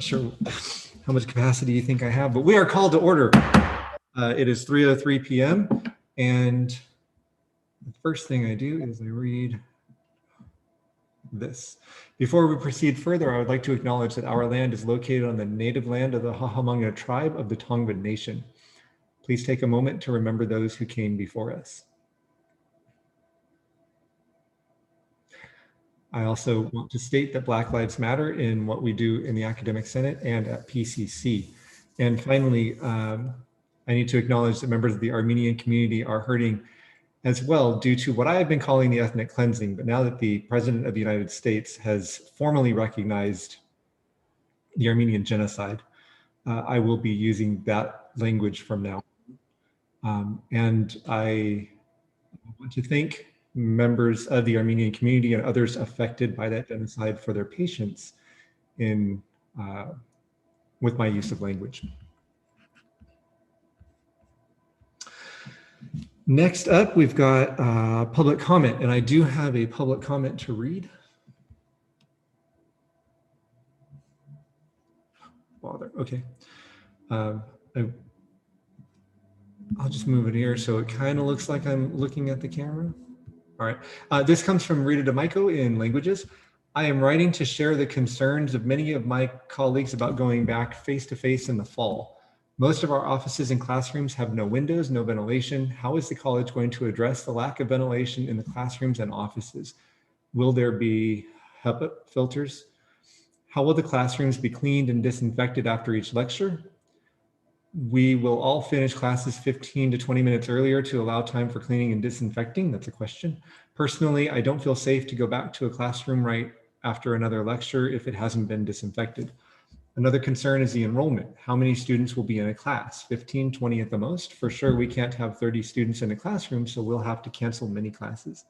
Sure how much capacity you think I have, but we are called to order. It is 3:03 p.m. and the first thing I do is I read this. Before we proceed further, I would like to acknowledge that our land is located on the native land of the Hahamanga tribe of the Tongva Nation. Please take a moment to remember those who came before us. I also want to state that Black Lives Matter in what we do in the Academic Senate and at PCC. And finally, I need to acknowledge that members of the Armenian community are hurting as well due to what I have been calling the ethnic cleansing. But now that the President of the United States has formally recognized the Armenian genocide, I will be using that language from now. And I want to thank members of the Armenian community and others affected by that genocide for their patience in with my use of language. Next up, we've got public comment, and I do have a public comment to read. Bother. Okay. I'll just move it here so it kind of looks like I'm looking at the camera. All right. This comes from Rita DeMico in Languages. I am writing to share the concerns of many of my colleagues about going back face-to-face in the fall. Most of our offices and classrooms have no windows, no ventilation. How is the college going to address the lack of ventilation in the classrooms and offices? Will there be HEPA filters? How will the classrooms be cleaned and disinfected after each lecture? We will all finish classes 15 to 20 minutes earlier to allow time for cleaning and disinfecting. That's a question. Personally, I don't feel safe to go back to a classroom right after another lecture if it hasn't been disinfected. Another concern is the enrollment. How many students will be in a class? 15, 20 at the most? For sure, we can't have 30 students in a classroom, so we'll have to cancel many classes.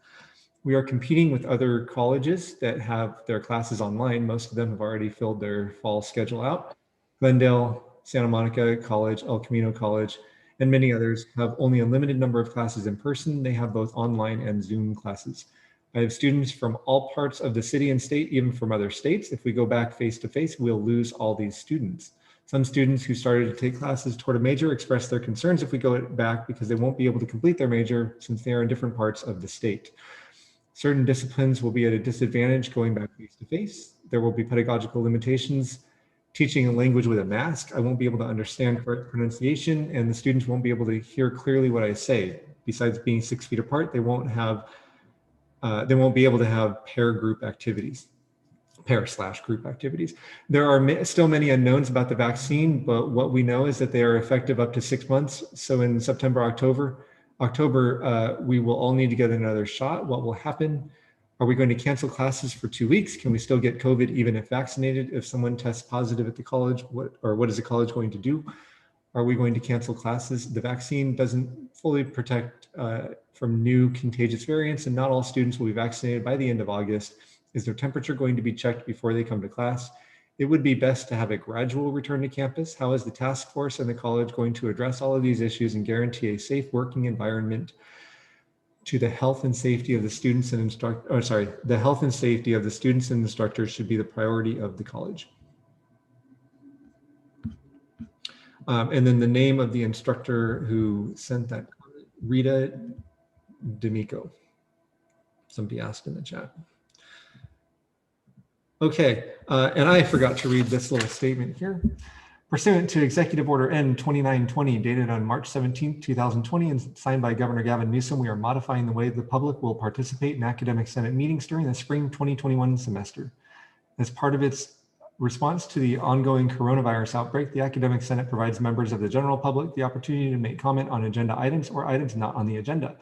We are competing with other colleges that have their classes online. Most of them have already filled their fall schedule out. Glendale, Santa Monica College, El Camino College, and many others have only a limited number of classes in person. They have both online and Zoom classes. I have students from all parts of the city and state, even from other states. If we go back face-to-face, we'll lose all these students. Some students who started to take classes toward a major express their concerns if we go back because they won't be able to complete their major since they are in different parts of the state. Certain disciplines will be at a disadvantage going back face-to-face. There will be pedagogical limitations. Teaching a language with a mask, I won't be able to understand correct pronunciation, and the students won't be able to hear clearly what I say. Besides being 6 feet apart, they won't be able to have pair/group activities. There are still many unknowns about the vaccine, but what we know is that they are effective up to 6 months. So in September, October, we will all need to get another shot. What will happen? Are we going to cancel classes for 2 weeks? Can we still get COVID even if vaccinated? If someone tests positive at the college, what is the college going to do? Are we going to cancel classes? The vaccine doesn't fully protect from new contagious variants, and not all students will be vaccinated by the end of August. Is their temperature going to be checked before they come to class? It would be best to have a gradual return to campus. How is the task force and the college going to address all of these issues and guarantee a safe working environment to the health and safety of the students and the health and safety of the students and instructors should be the priority of the college. And then the name of the instructor who sent that, Rita D'Amico. Somebody asked in the chat. Okay, and I forgot to read this little statement here. Pursuant to Executive Order N 2920, dated on March 17, 2020, and signed by Governor Gavin Newsom, we are modifying the way the public will participate in academic senate meetings during the spring 2021 semester. As part of its response to the ongoing coronavirus outbreak, the Academic Senate provides members of the general public the opportunity to make comment on agenda items or items not on the agenda.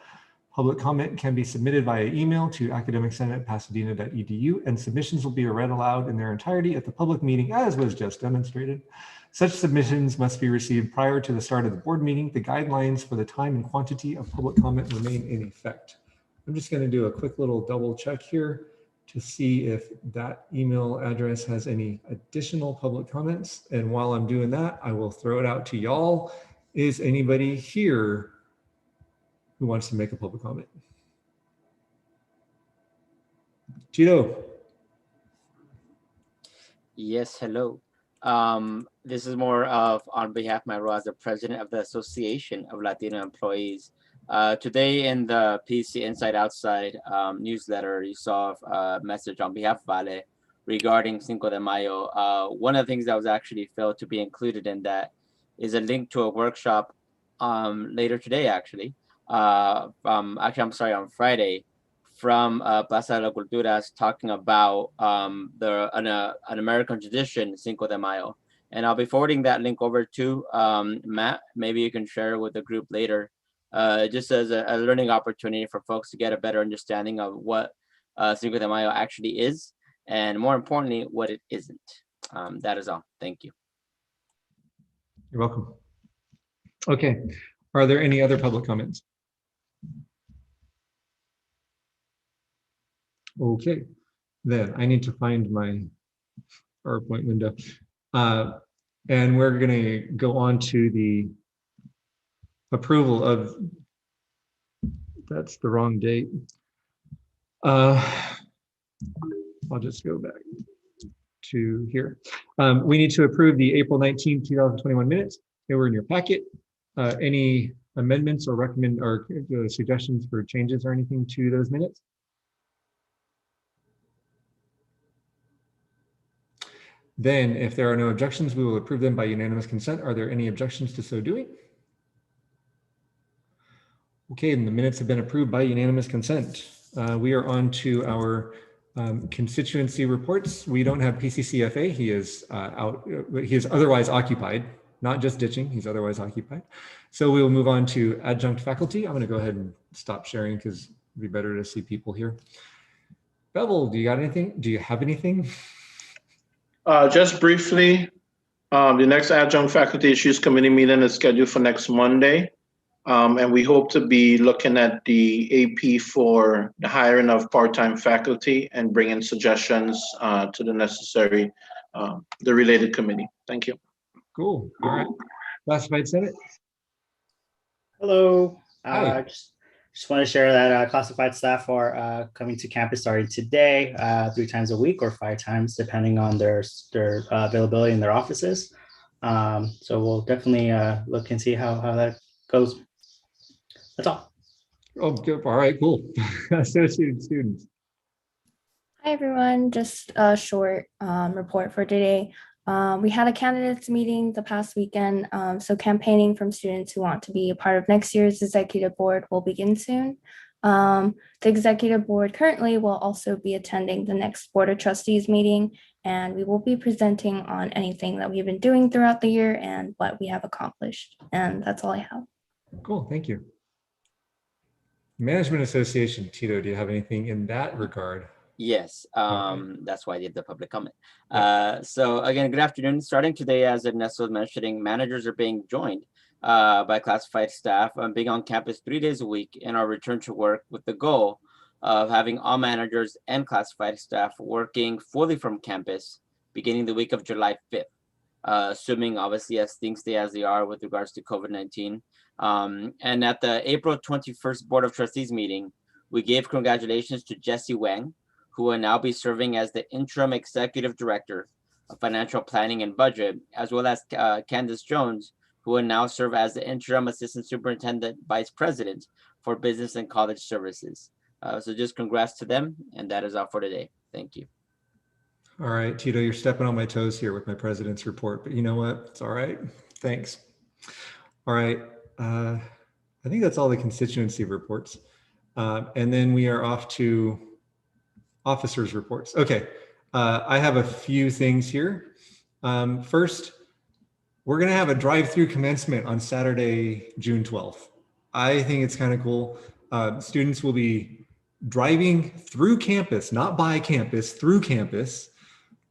Public comment can be submitted via email to academicsenate@pasadena.edu, and submissions will be read aloud in their entirety at the public meeting, as was just demonstrated. Such submissions must be received prior to the start of the board meeting. The guidelines for the time and quantity of public comment remain in effect. I'm just going to do a quick little double check here to see if that email address has any additional public comments. And while I'm doing that, I will throw it out to y'all. Is anybody here who wants to make a public comment? Tito. Yes, hello. This is more of on behalf of my role as the president of the Association of Latino Employees. Today in the PC Inside Outside newsletter, you saw a message on behalf of Vale regarding Cinco de Mayo. One of the things that was actually failed to be included in that is a link to a workshop later today, actually. I'm sorry, on Friday from Plaza de la Culturas talking about an American tradition, Cinco de Mayo. And I'll be forwarding that link over to Matt. Maybe you can share it with the group later, just as a learning opportunity for folks to get a better understanding of what Cinco de Mayo actually is, and more importantly, what it isn't. That is all. Thank you. You're welcome. Okay, are there any other public comments? Okay, then I need to find my PowerPoint window. And we're going to go on to the approval of, that's the wrong date. I'll just go back to here. We need to approve the April 19, 2021 minutes. They were in your packet. Any amendments or suggestions for changes or anything to those minutes? Then, if there are no objections, we will approve them by unanimous consent. Are there any objections to so doing? Okay, and the minutes have been approved by unanimous consent. We are on to our constituency reports. We don't have PCCFA. He is out. He is otherwise occupied, not just ditching. He's otherwise occupied. So we will move on to adjunct faculty. I'm going to go ahead and stop sharing because it'd be better to see people here. Bevel, do you got anything? Do you have anything? Just briefly, the next adjunct faculty issues committee meeting is scheduled for next Monday. And we hope to be looking at the AP for the hiring of part-time faculty and bringing suggestions to the necessary, the related committee. Thank you. Cool. All right. Classified Senate. Hello. Hi. Just want to share that classified staff are coming to campus starting today, 3 times a week or 5 times, depending on their availability in their offices. So we'll definitely look and see how that goes. That's all. Oh, good. All right, cool. Associated students. Hi, everyone. Just a short report for today. We had a candidates meeting the past weekend. So campaigning from students who want to be a part of next year's executive board will begin soon. The executive board currently will also be attending the next Board of Trustees meeting, and we will be presenting on anything that we've been doing throughout the year and what we have accomplished. And that's all I have. Cool, thank you. Management Association, Tito, do you have anything in that regard? Yes, that's why I did the public comment. So again, good afternoon. Starting today, as Ernesto was mentioning, managers are being joined by classified staff being on campus 3 days a week in our return to work, with the goal of having all managers and classified staff working fully from campus beginning the week of July 5th, assuming obviously as things stay as they are with regards to COVID-19. And at the April 21st Board of Trustees meeting, we gave congratulations to Jesse Wang, who will now be serving as the interim executive director of financial planning and budget, as well as Candace Jones, who will now serve as the interim assistant superintendent vice president for business and college services. So just congrats to them, and that is all for today. Thank you. All right, Tito, you're stepping on my toes here with my president's report, but you know what? It's all right. Thanks. All right. I think that's all the constituency reports. And then we are off to officers' reports. Okay, I have a few things here. First, we're gonna have a drive-through commencement on Saturday, June 12th. I think it's kind of cool. Students will be driving through campus, not by campus, through campus.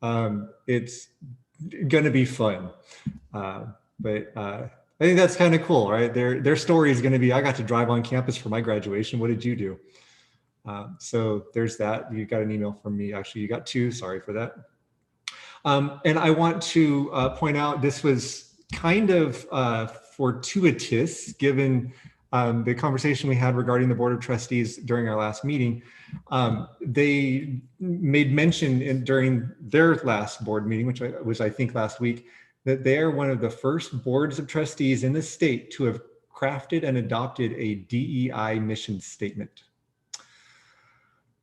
It's gonna be fun. But I think that's kind of cool, right? Their story is gonna be, I got to drive on campus for my graduation. What did you do? So there's that. You got an email from me. Actually, you got 2. Sorry for that. And I want to point out this was kind of fortuitous, given the conversation we had regarding the Board of Trustees during our last meeting, they made mention during their last board meeting, which was I think last week, that they are one of the first boards of trustees in the state to have crafted and adopted a DEI mission statement.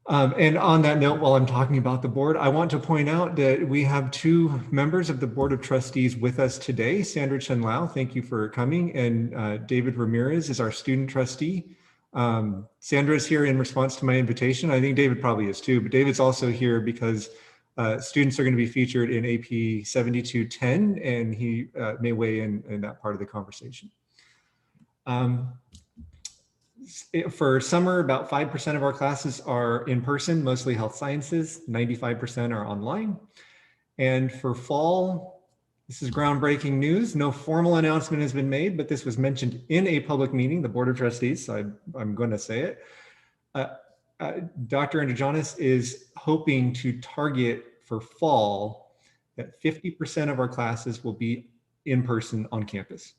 And on that note, while I'm talking about the board, I want to point out that we have two members of the Board of Trustees with us today. Sandra Chen Lau, thank you for coming, and David Ramirez is our student trustee. Sandra is here in response to my invitation. I think David probably is too, but David's also here because students are going to be featured in AP 7210, and he may weigh in that part of the conversation. For summer, about 5% of our classes are in person, mostly health sciences, 95% are online. And for fall, this is groundbreaking news. No formal announcement has been made, but this was mentioned in a public meeting, the Board of Trustees, so I'm going to say it. Dr. Androgenis is hoping to target for fall that 50% of our classes will be in person on campus.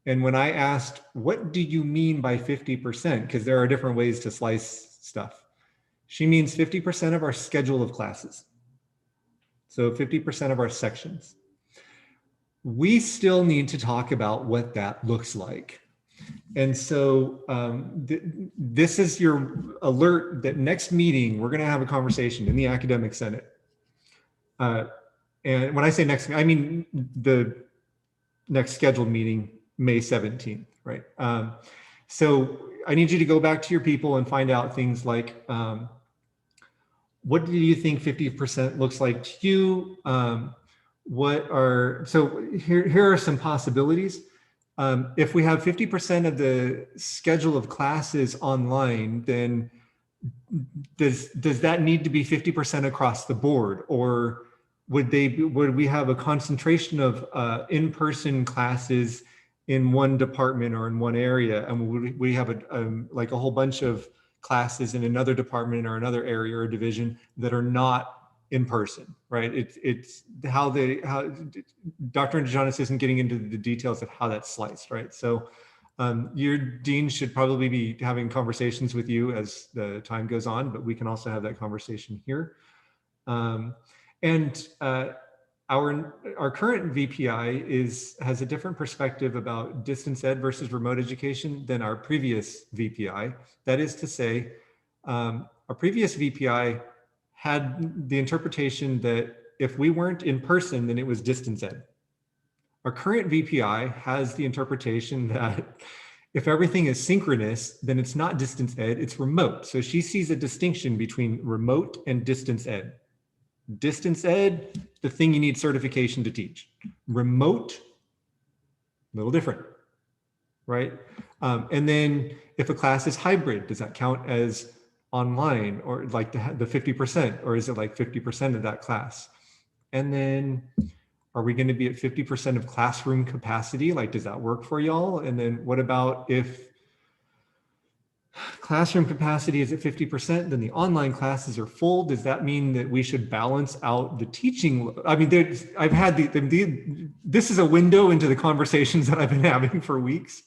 And when I asked, what do you mean by 50%? Because there are different ways to slice stuff. She means 50% of our schedule of classes. So 50% of our sections. We still need to talk about what that looks like. And so this is your alert that next meeting, we're going to have a conversation in the Academic Senate. And when I say next, I mean the next scheduled meeting, May 17th, right? So I need you to go back to your people and find out things like, what do you think 50% looks like to you? So here are some possibilities. If we have 50% of the schedule of classes online, then does that need to be 50% across the board? Or would we have a concentration of in-person classes in one department or in one area, and would we have like a whole bunch of classes in another department or another area or division that are not in person, right? It's how Dr. Androgenis isn't getting into the details of how that's sliced, right? So your dean should probably be having conversations with you as the time goes on, but we can also have that conversation here. Our current VPI has a different perspective about distance ed versus remote education than our previous VPI. That is to say, our previous VPI had the interpretation that if we weren't in person, then it was distance ed. Our current VPI has the interpretation that if everything is synchronous, then it's not distance ed, it's remote. So she sees a distinction between remote and distance ed. Distance ed, the thing you need certification to teach. Remote, a little different, right? And then if a class is hybrid, does that count as online or like the 50%, or is it like 50% of that class? And then are we going to be at 50% of classroom capacity? Like, does that work for y'all? And then what about if classroom capacity is at 50%, then the online classes are full? Does that mean that we should balance out the teaching? I mean, I've had this is a window into the conversations that I've been having for weeks.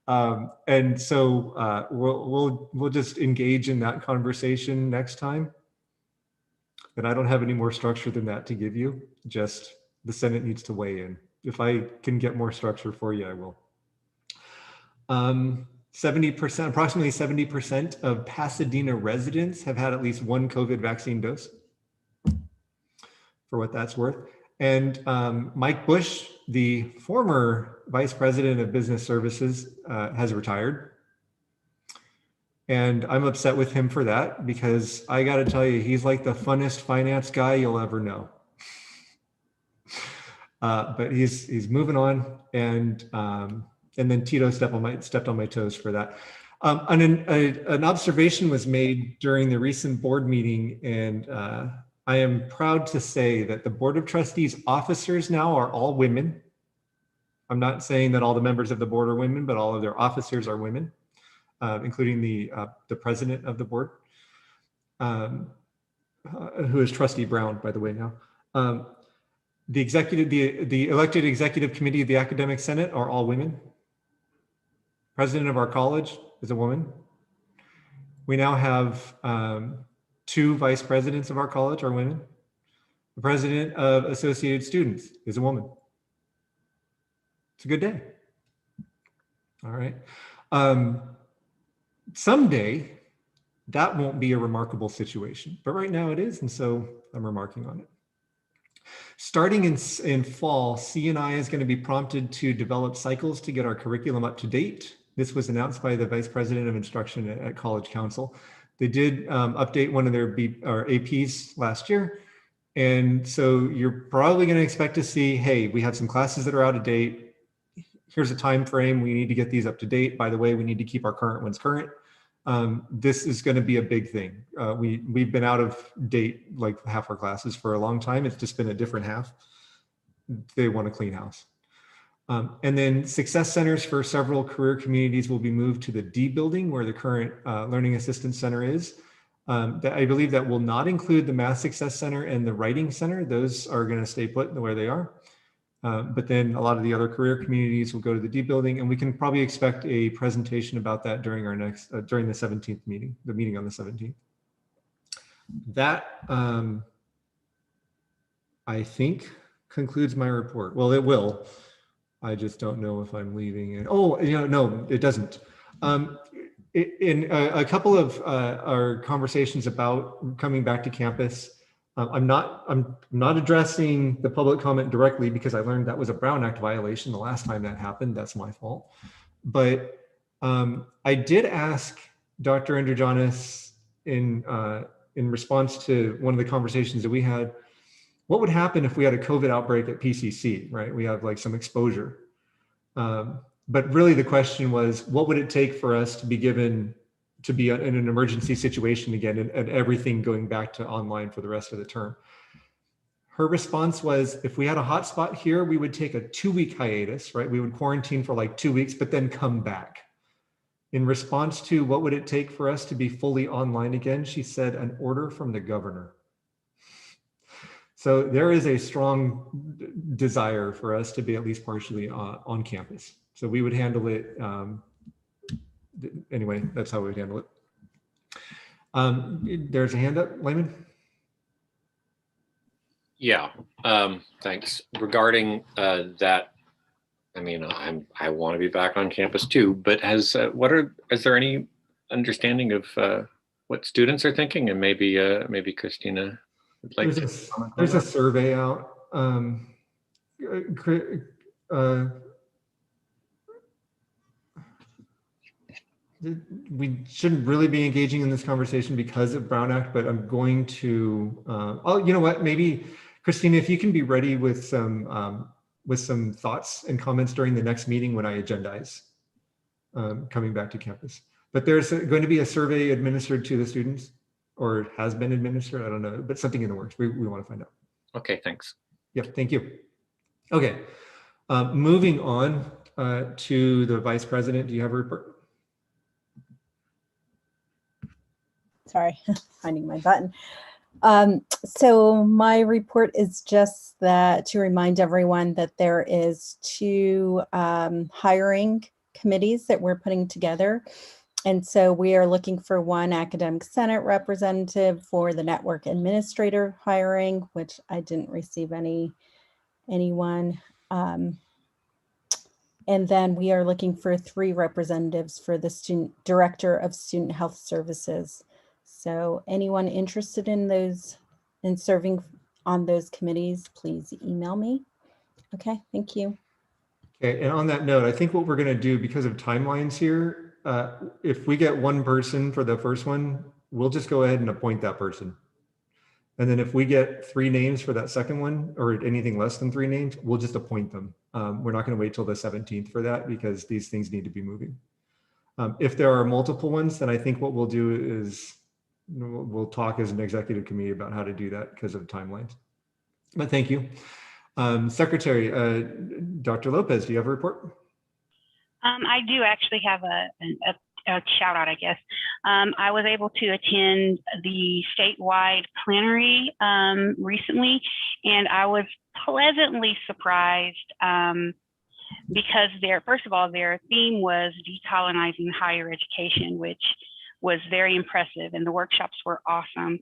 And so we'll just engage in that conversation next time. And I don't have any more structure than that to give you. Just the Senate needs to weigh in. If I can get more structure for you, I will. 70%, approximately 70% of Pasadena residents have had at least one COVID vaccine dose, for what that's worth. And Mike Bush, the former vice president of business services, has retired. And I'm upset with him for that, because I got to tell you, he's like the funnest finance guy you'll ever know. But he's moving on, and then Tito stepped on my toes for that. An observation was made during the recent board meeting, and I am proud to say that the Board of Trustees officers now are all women. I'm not saying that all the members of the board are women, but all of their officers are women, including the president of the board, who is Trustee Brown, by the way, now. The elected executive committee of the Academic Senate are all women. President of our college is a woman. We now have 2 vice presidents of our college are women. The president of Associated Students is a woman. It's a good day. All right. Someday, that won't be a remarkable situation, but right now it is, and so I'm remarking on it. Starting in fall, C&I is going to be prompted to develop cycles to get our curriculum up to date. This was announced by the Vice President of Instruction at College Council. They did update one of their APs last year. And so you're probably going to expect to see, hey, we have some classes that are out of date. Here's a time frame. We need to get these up to date. By the way, we need to keep our current ones current. This is going to be a big thing. We've been out of date like half our classes for a long time. It's just been a different half. They want a clean house. And then success centers for several career communities will be moved to the D building where the current Learning Assistance Center is. I believe that will not include the Math Success Center and the Writing Center. Those are going to stay put where they are. But then a lot of the other career communities will go to the D building, and we can probably expect a presentation about that during our next, during the 17th meeting, the meeting on the 17th. That, I think, concludes my report. Well, it will. I just don't know if I'm leaving it. Oh, no, it doesn't. In a couple of our conversations about coming back to campus, I'm not addressing the public comment directly because I learned that was a Brown Act violation the last time that happened. That's my fault. But I did ask Dr. Androgenis in response to one of the conversations that we had, what would happen if we had a COVID outbreak at PCC, right? We have like some exposure. But really the question was, what would it take for us to be given to be in an emergency situation again and everything going back to online for the rest of the term? Her response was, if we had a hotspot here, we would take a 2-week hiatus, right? We would quarantine for like 2 weeks, but then come back. In response to what would it take for us to be fully online again, she said, an order from the governor. So there is a strong desire for us to be at least partially on campus. So we would handle it. Anyway, that's how we would handle it. There's a hand up, Lyman. Yeah, thanks. Regarding that, I mean, I want to be back on campus too, but is there any understanding of what students are thinking? And maybe Christina would like to comment on there's that? a survey out. We shouldn't really be engaging in this conversation because of Brown Act, but I'm going to, oh, you know what, maybe Christina, if you can be ready with some thoughts and comments during the next meeting when I agendize coming back to campus. But there's going to be a survey administered to the students, or has been administered, I don't know, but something in the works. We want to find out. Okay, thanks. Yep, thank you. Okay, moving on to the Vice President. Do you have a report? Sorry, finding my button. So my report is just that to remind everyone that there is 2 hiring committees that we're putting together. And so we are looking for 1 academic senate representative for the network administrator hiring, which I didn't receive anyone. And then we are looking for 3 representatives for the director of student health services. So anyone interested in those, in serving on those committees, please email me. Okay, thank you. Okay, and on that note, I think what we're going to do because of timelines here, if we get 1 person for the first one, we'll just go ahead and appoint that person. And then if we get 3 names for that second one, or anything less than 3 names, we'll just appoint them. We're not going to wait till the 17th for that because these things need to be moving. If there are multiple ones, then I think what we'll do is we'll talk as an executive committee about how to do that because of timelines. But thank you. Secretary, Dr. Lopez, do you have a report? I do actually have a shout out, I guess. I was able to attend the statewide plenary recently, and I was pleasantly surprised because first of all, their theme was decolonizing higher education, which was very impressive, and the workshops were awesome.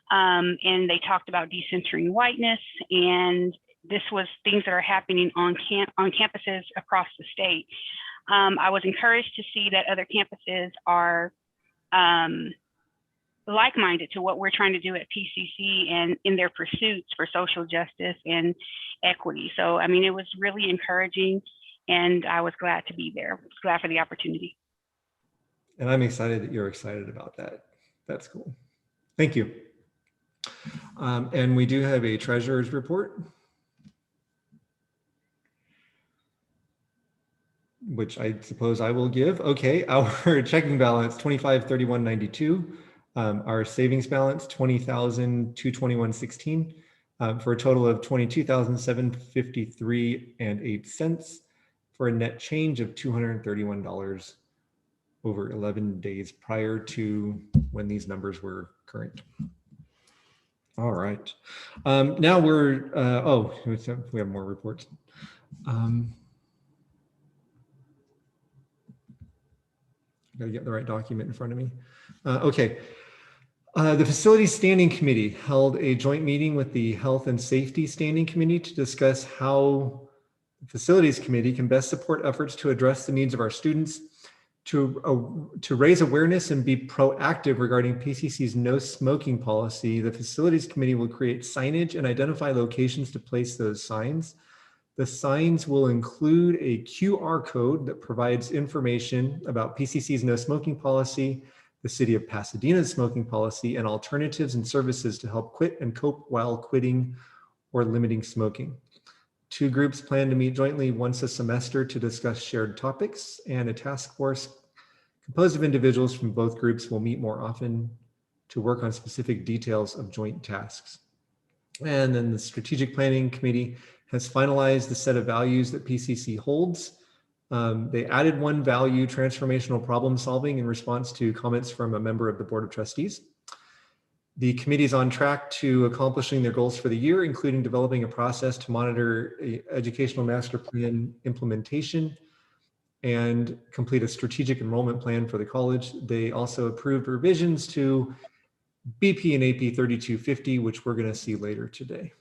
And they talked about decentering whiteness, and this was things that are happening on campuses across the state. I was encouraged to see that other campuses are like-minded to what we're trying to do at PCC and in their pursuits for social justice and equity. So, I mean, it was really encouraging, and I was glad to be there. I was glad for the opportunity. And I'm excited that you're excited about that. That's cool. Thank you. And we do have a treasurer's report, which I suppose I will give. Okay, our checking balance, 2531.92. Our savings balance, 20,221.16, for a total of 22,753.08, for a net change of $231 over 11 days prior to when these numbers were current. All right. Now we're, we have more reports. Gotta get the right document in front of me. Okay. The Facilities Standing Committee held a joint meeting with the Health and Safety Standing Committee to discuss how the Facilities Committee can best support efforts to address the needs of our students, to raise awareness and be proactive regarding PCC's no smoking policy. The Facilities Committee will create signage and identify locations to place those signs. The signs will include a QR code that provides information about PCC's no smoking policy, the City of Pasadena's smoking policy, and alternatives and services to help quit and cope while quitting or limiting smoking. Two groups plan to meet jointly once a semester to discuss shared topics, and a task force composed of individuals from both groups will meet more often to work on specific details of joint tasks. And then the Strategic Planning Committee has finalized the set of values that PCC holds. They added one value, transformational problem solving, in response to comments from a member of the Board of Trustees. The committee is on track to accomplishing their goals for the year, including developing a process to monitor educational master plan implementation and complete a strategic enrollment plan for the college. They also approved revisions to BP and AP 3250, which we're going to see later today.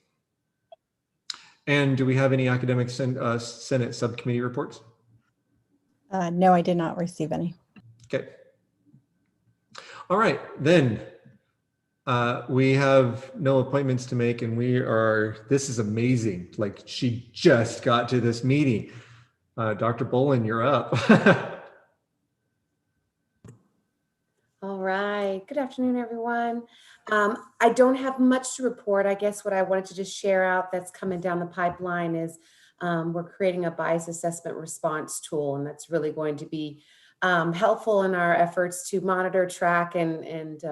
And do we have any academic Senate subcommittee reports? No, I did not receive any. Okay. All right, then we have no appointments to make, and this is amazing. Like, she just got to this meeting. Dr. Bolin, you're up. All right, good afternoon, everyone. I don't have much to report. I guess what I wanted to just share out that's coming down the pipeline is we're creating a bias assessment response tool, and that's really going to be helpful in our efforts to monitor, track, and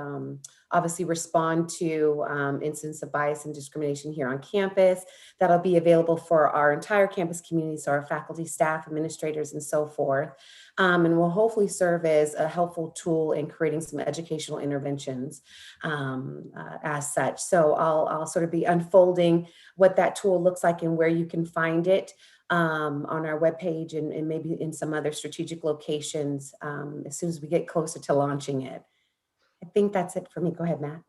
obviously respond to incidents of bias and discrimination here on campus. That'll be available for our entire campus community, so our faculty, staff, administrators, and so forth. And will hopefully serve as a helpful tool in creating some educational interventions as such. So I'll sort of be unfolding what that tool looks like and where you can find it on our webpage and maybe in some other strategic locations as soon as we get closer to launching it. I think that's it for me. Go ahead, Matt.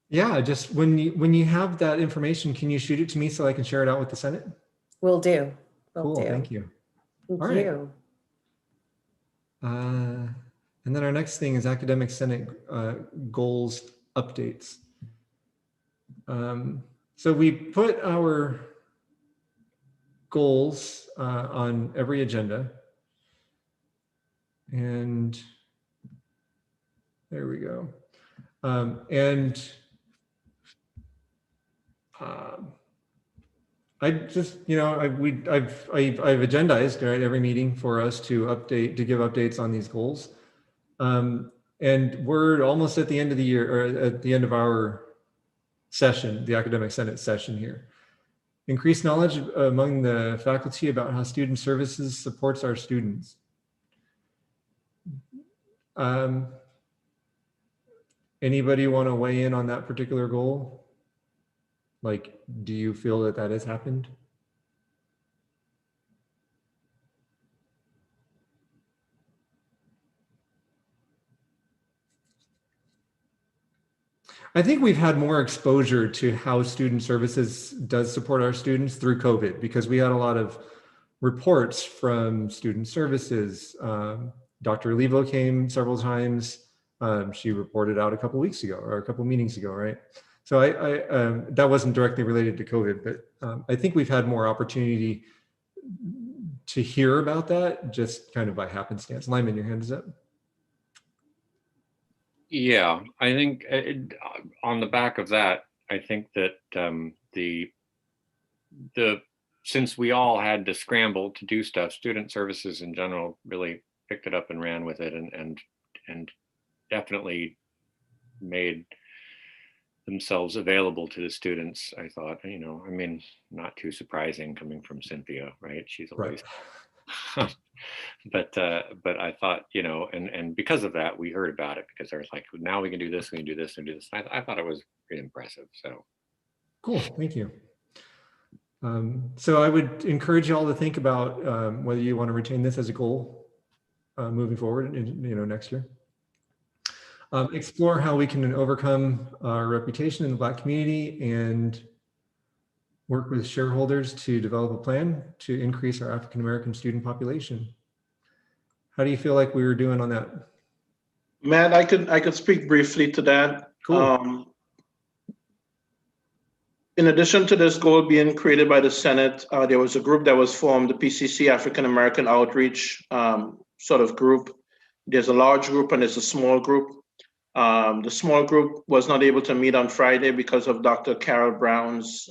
Yeah, just when you have that information, can you shoot it to me so I can share it out with the Senate? Will do. Cool, thank you. Thank All you. Right. And then our next thing is academic Senate goals updates. So we put our goals on every agenda, and there we go. I just, I've agendized, right, every meeting for us to give updates on these goals. And we're almost at the end of the year, or at the end of our session, the Academic Senate session here. Increased knowledge among the faculty about how student services supports our students. Anybody want to weigh in on that particular goal? Like, do you feel that has happened? I think we've had more exposure to how student services does support our students through COVID, because we had a lot of reports from student services. Dr. Levo came several times. She reported out a couple weeks ago or a couple meetings ago, right? So that wasn't directly related to COVID, but I think we've had more opportunity to hear about that just kind of by happenstance. Lyman, your hand is up. Yeah, I think on the back of that, I think that since we all had to scramble to do stuff, student services in general really picked it up and ran with it, and definitely made themselves available to the students. I thought, I mean, not too surprising coming from Cynthia, right? She's always, right. but I thought, and because of that, we heard about it because there was like, now we can do this, we can do this, and do this. I thought it was pretty impressive. So cool, thank you. So I would encourage you all to think about whether you want to retain this as a goal moving forward, next year. Explore how we can overcome our reputation in the Black community and work with shareholders to develop a plan to increase our African-American student population. How do you feel like we were doing on that? Matt, I could speak briefly to that. Cool. In addition to this goal being created by the Senate, there was a group that was formed, the PCC African-American Outreach sort of group. There's a large group and there's a small group. The small group was not able to meet on Friday because of Dr. Carol Brown's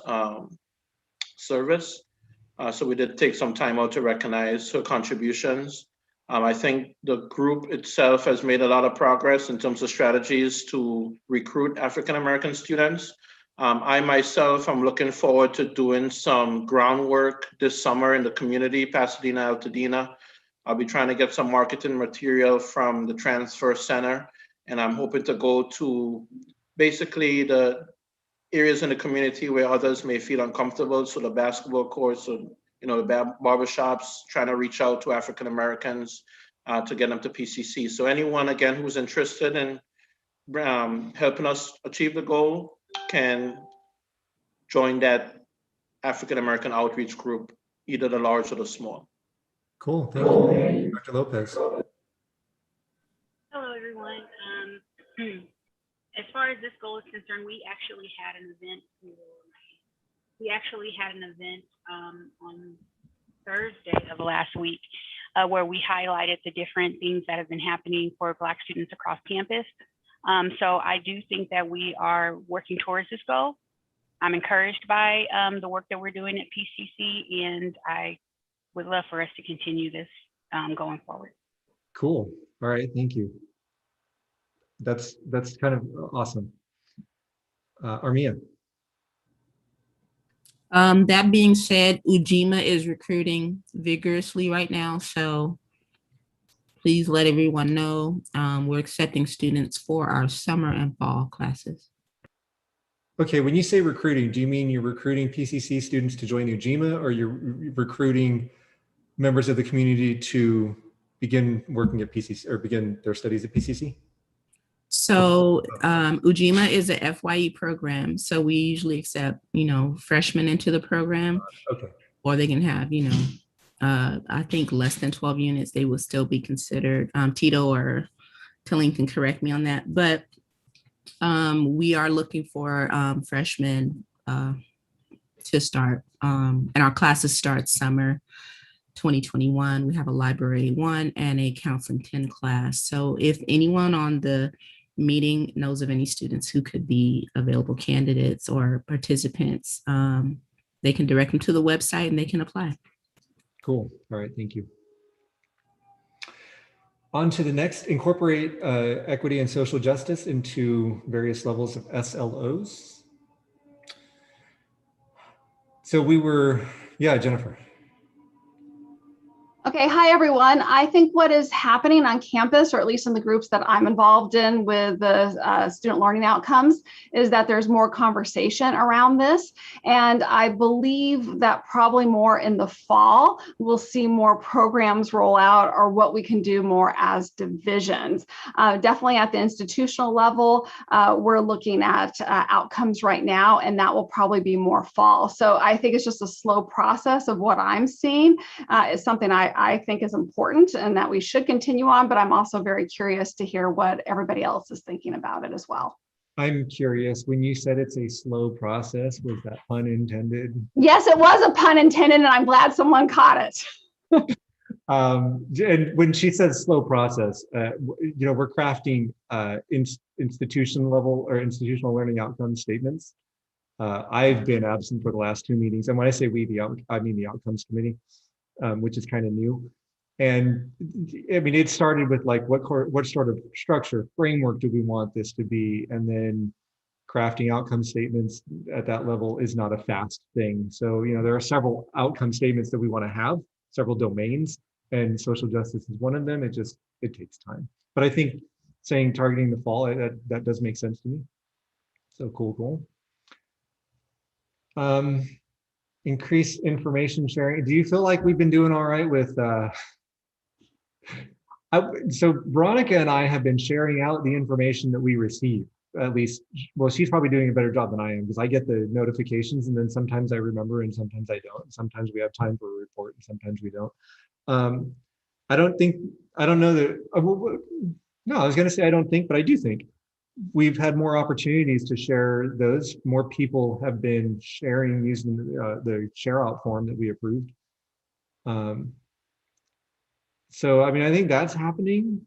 service. So we did take some time out to recognize her contributions. I think the group itself has made a lot of progress in terms of strategies to recruit African-American students. I myself am looking forward to doing some groundwork this summer in the community, Pasadena, Altadena. I'll be trying to get some marketing material from the Transfer Center, and I'm hoping to go to basically the areas in the community where others may feel uncomfortable. So the basketball courts, or the barbershops, trying to reach out to African-Americans to get them to PCC. So anyone, again, who's interested in helping us achieve the goal can join that African-American outreach group, either the large or the small. Cool, thank you. Dr. Lopez. Hello, everyone. As far as this goal is concerned, we actually had an event. On Thursday of last week where we highlighted the different things that have been happening for Black students across campus. So I do think that we are working towards this goal. I'm encouraged by the work that we're doing at PCC, and I would love for us to continue this going forward. Cool. All right, thank you. That's kind of awesome. Armia. That being said, Ujima is recruiting vigorously right now, so please let everyone know we're accepting students for our summer and fall classes. Okay, when you say recruiting, do you mean you're recruiting PCC students to join Ujima, or you're recruiting members of the community to begin working at PCC or begin their studies at PCC? So Ujima is a FYE program. So we usually accept, freshmen into the program, okay. Or they can have, I think less than 12 units, they will still be considered. Tito or Tilling can correct me on that, but we are looking for freshmen to start, and our classes start summer 2021. We have a library 1 and a counseling 10 class. So if anyone on the meeting knows of any students who could be available candidates or participants, they can direct them to the website and they can apply. Cool. All right. Thank you. On to the next, incorporate equity and social justice into various levels of SLOs. So we were, yeah, Jennifer. Okay, hi everyone. I think what is happening on campus, or at least in the groups that I'm involved in with the student learning outcomes, is that there's more conversation around this. And I believe that probably more in the fall, we'll see more programs roll out or what we can do more as divisions. Definitely at the institutional level, we're looking at outcomes right now, and that will probably be more fall. So I think it's just a slow process of what I'm seeing. Is something I think is important and that we should continue on, but I'm also very curious to hear what everybody else is thinking about it as well. I'm curious, when you said it's a slow process, was that pun intended? Yes, it was a pun intended, and I'm glad someone caught it. And when she says slow process, we're crafting institution level or institutional learning outcome statements. I've been absent for the last 2 meetings. And when I say we, I mean the outcomes committee. Which is kind of new. And I mean, it started with like, what sort of structure, framework do we want this to be? And then crafting outcome statements at that level is not a fast thing. So, there are several outcome statements that we want to have, several domains, and social justice is one of them. It takes time. But I think saying targeting the fall, that does make sense to me. So cool. Increase information sharing. Do you feel like we've been doing all right with so Veronica and I have been sharing out the information that we receive, at least. Well, she's probably doing a better job than I am, because I get the notifications and then sometimes I remember and sometimes I don't. Sometimes we have time for a report and sometimes we don't. I don't know that, no, I was going to say I don't think, but I do think we've had more opportunities to share those. More people have been sharing using the share out form that we approved. So, I mean, I think that's happening.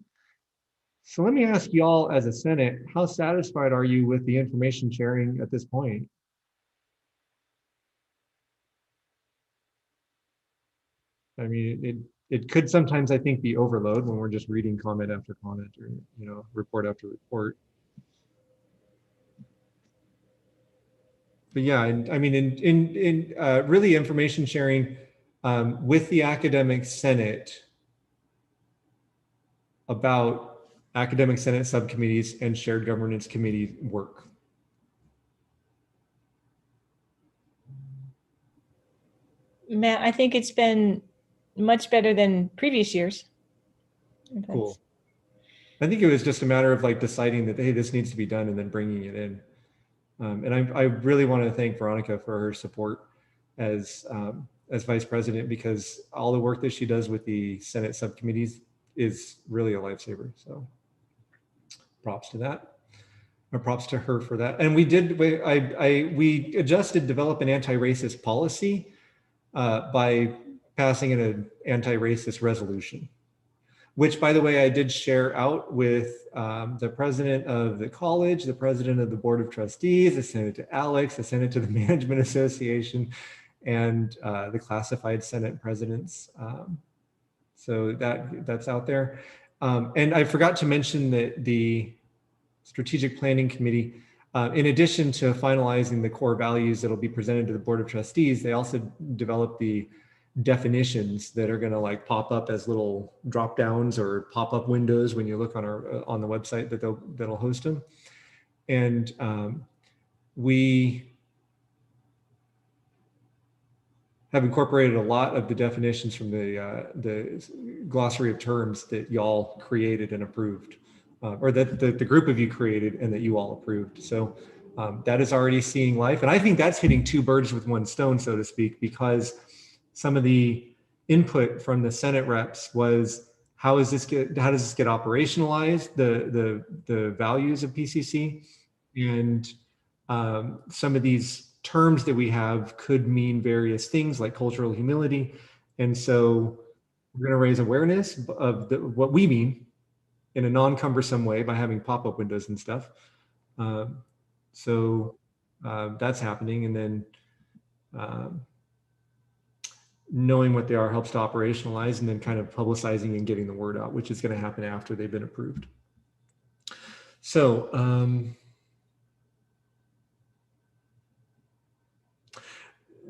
So let me ask y'all as a Senate, how satisfied are you with the information sharing at this point? I mean, it could sometimes, I think, be overload when we're just reading comment after comment or, report after report. But yeah, I mean, in really information sharing with the academic senate about academic senate subcommittees and shared governance committee work. Matt, I think it's been much better than previous years. Cool. I think it was just a matter of like deciding that, hey, this needs to be done and then bringing it in. And I really want to thank Veronica for her support as vice president, because all the work that she does with the Senate subcommittees is really a lifesaver. So props to that, or props to her for that. And we adjusted develop an anti-racist policy by passing an anti-racist resolution, which, by the way, I did share out with the president of the college, the president of the board of trustees, I sent it to Alex, I sent it to the Management Association, and the classified Senate presidents. So that's out there. And I forgot to mention that the Strategic Planning Committee, in addition to finalizing the core values that'll be presented to the board of trustees, they also developed the definitions that are going to like pop up as little drop downs or pop up windows when you look on the website that'll host them. And we have incorporated a lot of the definitions from the glossary of terms that y'all created and approved, or that the group of you created and that you all approved. So that is already seeing life, and I think that's hitting 2 birds with 1 stone, so to speak, because some of the input from the Senate reps was, how does this get operationalized, the values of PCC, and some of these terms that we have could mean various things like cultural humility. And so we're going to raise awareness of what we mean in a non-cumbersome way by having pop-up windows and stuff. So that's happening. And then knowing what they are helps to operationalize, and then kind of publicizing and getting the word out, which is going to happen after they've been approved. So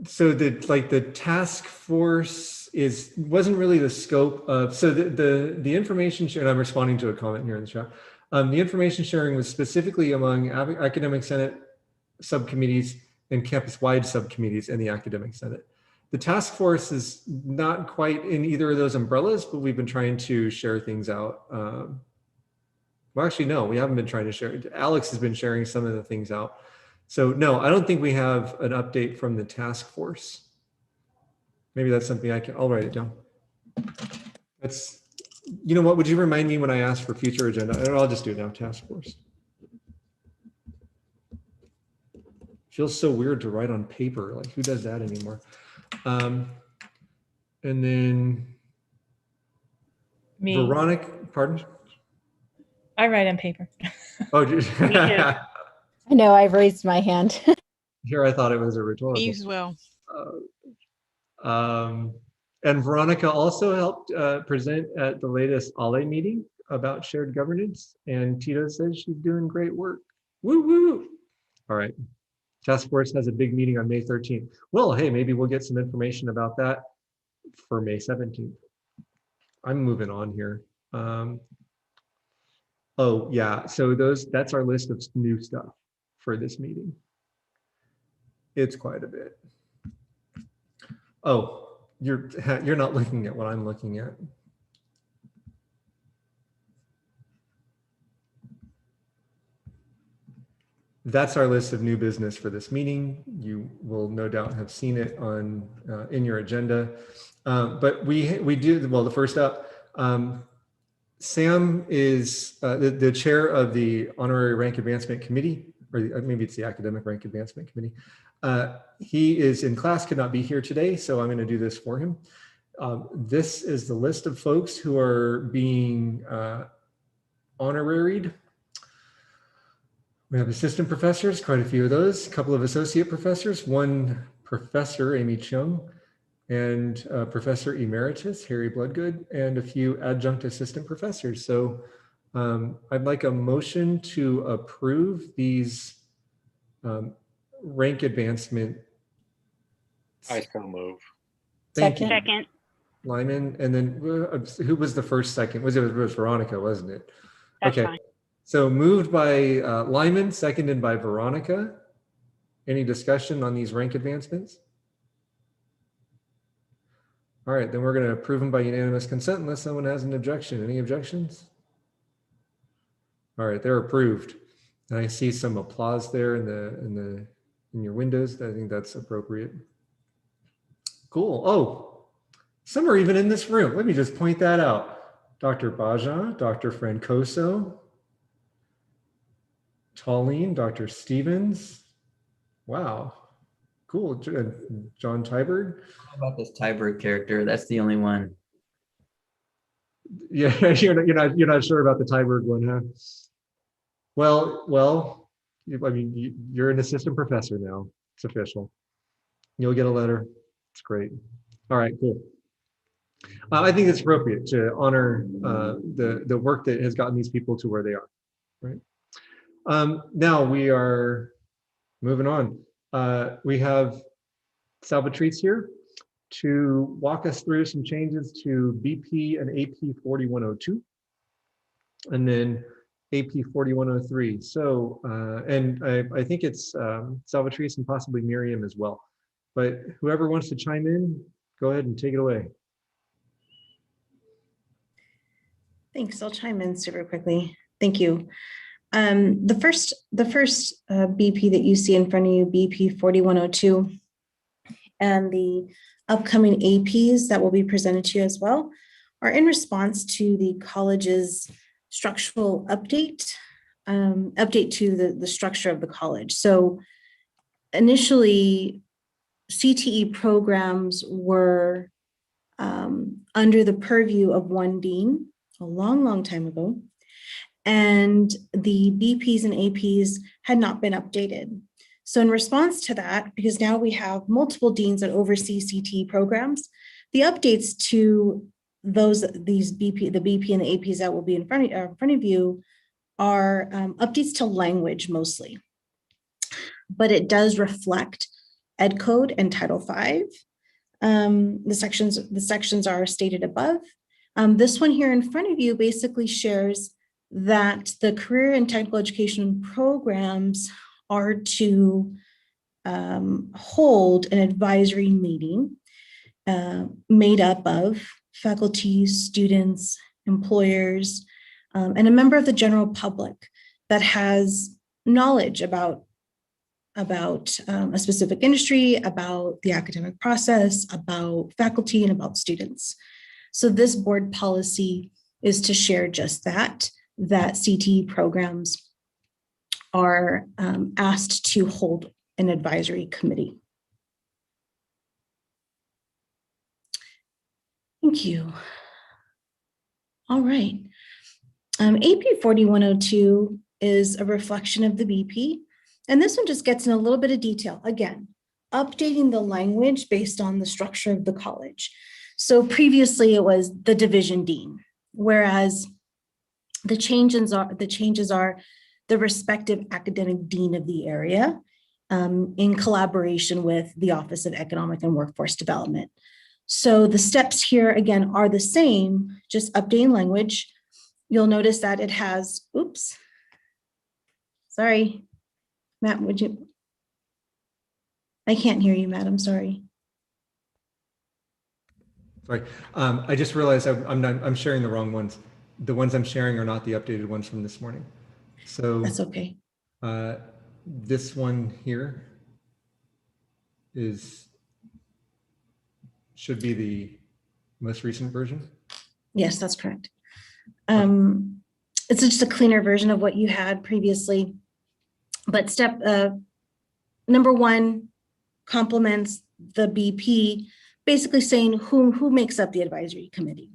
the task force wasn't really the scope of, so the information sharing, I'm responding to a comment here in the chat. The information sharing was specifically among academic senate subcommittees and campus-wide subcommittees in the academic senate. The task force is not quite in either of those umbrellas, but we've been trying to share things out. Well, actually, no, we haven't been trying to share. Alex has been sharing some of the things out. So no, I don't think we have an update from the task force. Maybe that's something I'll write it down. That's, you know what, would you remind me when I ask for future agenda? I'll just do it now, task force. Feels so weird to write on paper. Like, who does that anymore? And then Me. Veronica, pardon? I write on paper. Oh, I know, I've raised my hand. here I thought it was a rhetorical. Me as well. And Veronica also helped present at the latest ALE meeting about shared governance. And Tito says she's doing great work. Woo woo. All right. Task force has a big meeting on May 13th. Well, hey, maybe we'll get some information about that for May 17th. I'm moving on here. Oh yeah, so that's our list of new stuff for this meeting. It's quite a bit. Oh, you're not looking at what I'm looking at. That's our list of new business for this meeting. You will no doubt have seen it on in your agenda. But we do, well, the first up, Sam is the chair of the Honorary Rank Advancement Committee, or maybe it's the Academic Rank Advancement Committee. He is in class, could not be here today, so I'm going to do this for him. This is the list of folks who are being honoraried. We have assistant professors, quite a few of those, a couple of associate professors, one professor, Amy Chung, and Professor Emeritus, Harry Bloodgood, and a few adjunct assistant professors. So I'd like a motion to approve these rank advancement. I so move. Thank you. Second. Lyman, and then who was the first second? It was Veronica, wasn't it? That's okay. fine. So moved by Lyman, seconded by Veronica. Any discussion on these rank advancements? All right, then we're going to approve them by unanimous consent unless someone has an objection. Any objections? All right, they're approved. And I see some applause there in your windows. I think that's appropriate. Cool. Oh, some are even in this room. Let me just point that out. Dr. Baja, Dr. Francoso, Tallene, Dr. Stevens. Wow. Cool. John Tyberg. How about this Tyberg character? That's the only one. Yeah, you're not sure about the Tyberg one, huh? Well, I mean, you're an assistant professor now. It's official. You'll get a letter. It's great. All right, cool. I think it's appropriate to honor the work that has gotten these people to where they are, right? Now we are moving on. We have Salvatrice here to walk us through some changes to BP and AP 4102, and then AP 4103. So, and I think it's Salvatrice and possibly Miriam as well. But whoever wants to chime in, go ahead and take it away. Thanks. I'll chime in super quickly. Thank you. The first BP that you see in front of you, BP 4102, and the upcoming APs that will be presented to you as well, are in response to the college's structural update to the structure of the college. So initially, CTE programs were under the purview of one dean a long time ago, and the BPs and APs had not been updated. So in response to that, because now we have multiple deans that oversee CTE programs, the updates to the BP and the APs that will be in front of you are updates to language mostly, but it does reflect Ed Code and Title V. The sections are stated above. This one here in front of you basically shares that the career and technical education programs are to hold an advisory meeting made up of faculty, students, employers, and a member of the general public that has knowledge about a specific industry, about the academic process, about faculty, and about students. So this board policy is to share just that CTE programs are asked to hold an advisory committee. Thank you. All right. AP 4102 is a reflection of the BP. And this one just gets in a little bit of detail. Again, updating the language based on the structure of the college. So previously it was the division dean, whereas the changes are the respective academic dean of the area in collaboration with the Office of Economic and Workforce Development. So the steps here again are the same, just updating language. You'll notice that it has, oops, sorry, Matt, would you? I can't hear you, Matt, I'm sorry. Sorry, I just realized I'm sharing the wrong ones. The ones I'm sharing are not the updated ones from this morning. So that's okay. This one here should be the most recent version. Yes, that's correct. It's just a cleaner version of what you had previously. But step number one complements the BP, basically saying who makes up the advisory committee.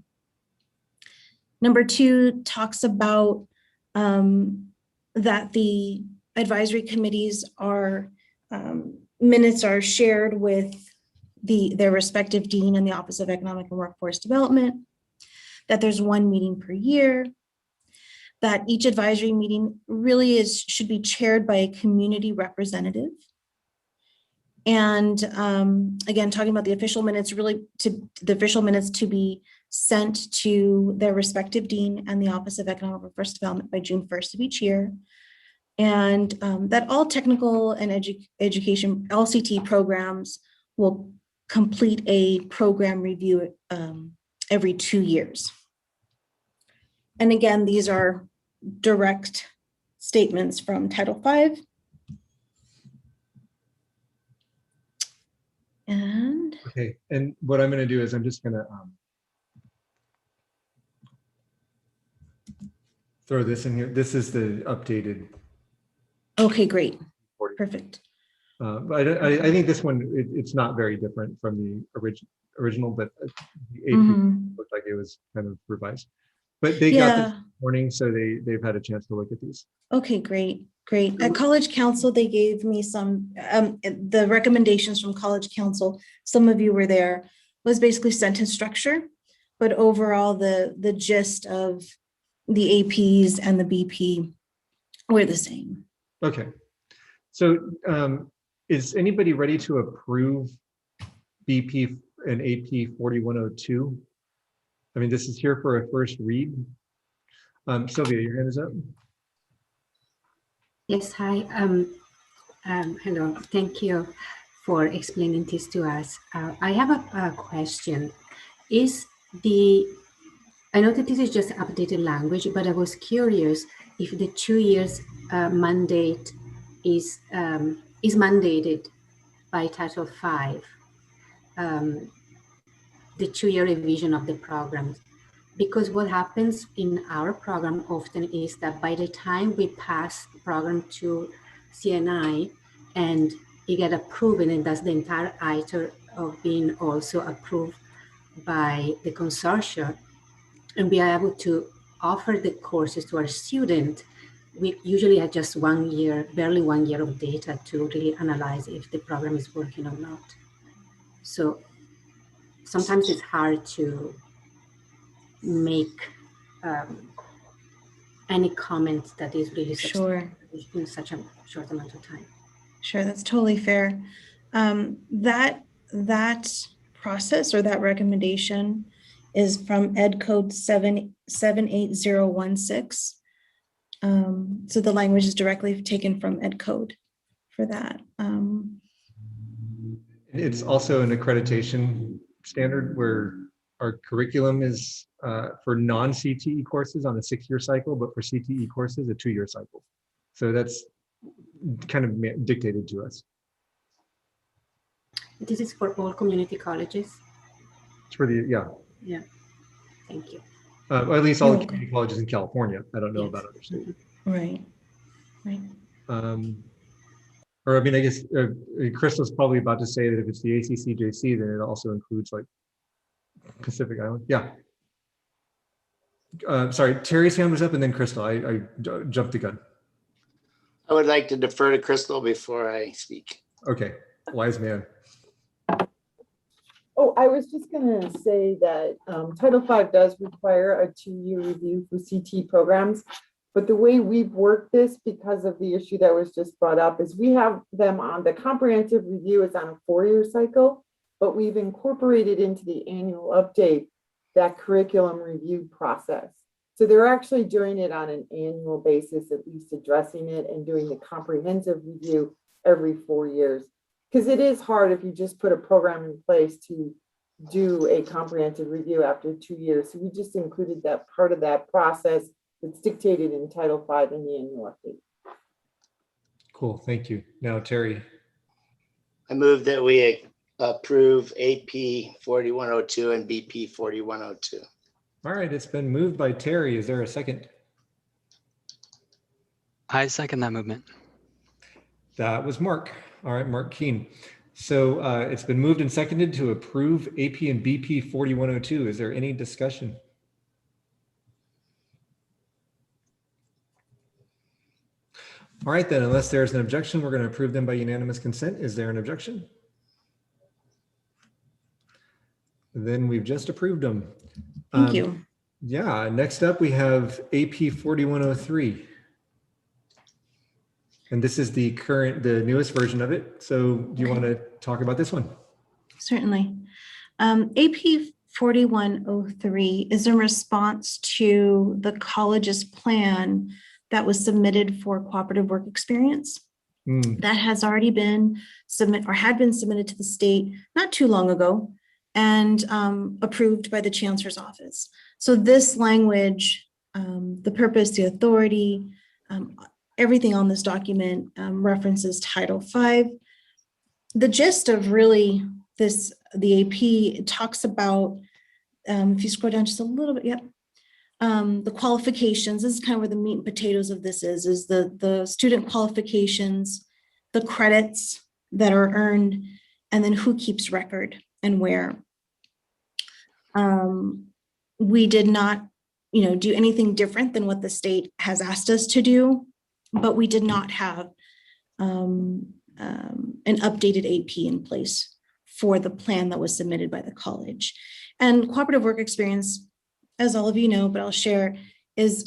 Number two talks about that the advisory committees are, minutes are shared with their respective dean and the Office of Economic and Workforce Development, that there's one meeting per year, that each advisory meeting really should be chaired by a community representative. And again, talking about the official minutes, to be sent to their respective dean and the Office of Economic and Workforce Development by June 1st of each year. And that all technical and education LCT programs will complete a program review every 2 years. And again, these are direct statements from Title V. And okay, and what I'm going to do is I'm just going to throw this in here. This is the updated. Okay, great, perfect. But I think this one, it's not very different from the original, but the AP looked like it was kind of revised. But they got this morning, so they've had a chance to look at these. Okay, great. At College Council, they gave me some, the recommendations from College Council, some of you were there, was basically sentence structure, but overall the gist of the APs and the BP were the same. Okay, so is anybody ready to approve BP and AP 4102? I mean, this is here for a first read. Sylvia, your hand is up. Yes, hi. Hello, thank you for explaining this to us. I have a question. I know that this is just updated language, but I was curious if the 2 years mandate is mandated by Title V, the 2-year revision of the program. Because what happens in our program often is that by the time we pass the program to CNI and it get approved, and that's the entire item of being also approved by the consortium, and we are able to offer the courses to our student, we usually have just 1 year, barely 1 year of data to really analyze if the program is working or not. So sometimes it's hard to make any comment that is really sure in such a short amount of time. Sure, that's totally fair. That process or that recommendation is from Ed Code 78016. So the language is directly taken from Ed Code for that. It's also an accreditation standard where our curriculum is for non-CTE courses on a 6-year cycle, but for CTE courses, a 2-year cycle. So that's kind of dictated to us. This is for all community colleges. It's for the, yeah. Yeah, thank you. Or at least all the community colleges in California. I don't know about other states. Right, right. Or I mean, I guess Crystal's probably about to say that if it's the ACCJC, then it also includes like Pacific Island. Yeah. Sorry, Terry's hand was up and then Crystal. I jumped the gun. I would like to defer to Crystal before I speak. Okay, wise man. Oh, I was just going to say that Title V does require a 2-year review for CT programs. But the way we've worked this, because of the issue that was just brought up, is we have them on the comprehensive review is on a 4-year cycle, but we've incorporated into the annual update that curriculum review process. So they're actually doing it on an annual basis, at least addressing it and doing the comprehensive review every 4 years. Because it is hard if you just put a program in place to do a comprehensive review after 2 years. So we just included that part of that process that's dictated in Title V in the annual update. Cool, thank you. Now, Terry. I move that we approve AP 4102 and BP 4102. All right, it's been moved by Terry. Is there a second? I second that movement. That was Mark. All right, Mark Keene. So it's been moved and seconded to approve AP and BP 4102. Is there any discussion? All right, then, unless there's an objection, we're going to approve them by unanimous consent. Is there an objection? Then we've just approved them. Thank you. Yeah, next up we have AP 4103. And this is the newest version of it. So do you want to talk about this one? Certainly. AP 4103 is in response to the college's plan that was submitted for cooperative work experience. That has already been had been submitted to the state not too long ago and approved by the chancellor's office. So this language, the purpose, the authority, everything on this document references Title V. The gist of really the AP, it talks about, if you scroll down just a little bit, yep. The qualifications, this is kind of where the meat and potatoes of this is the student qualifications, the credits that are earned, and then who keeps record and where. We did not, do anything different than what the state has asked us to do, but we did not have an updated AP in place for the plan that was submitted by the college. And cooperative work experience, as all of you know, but I'll share,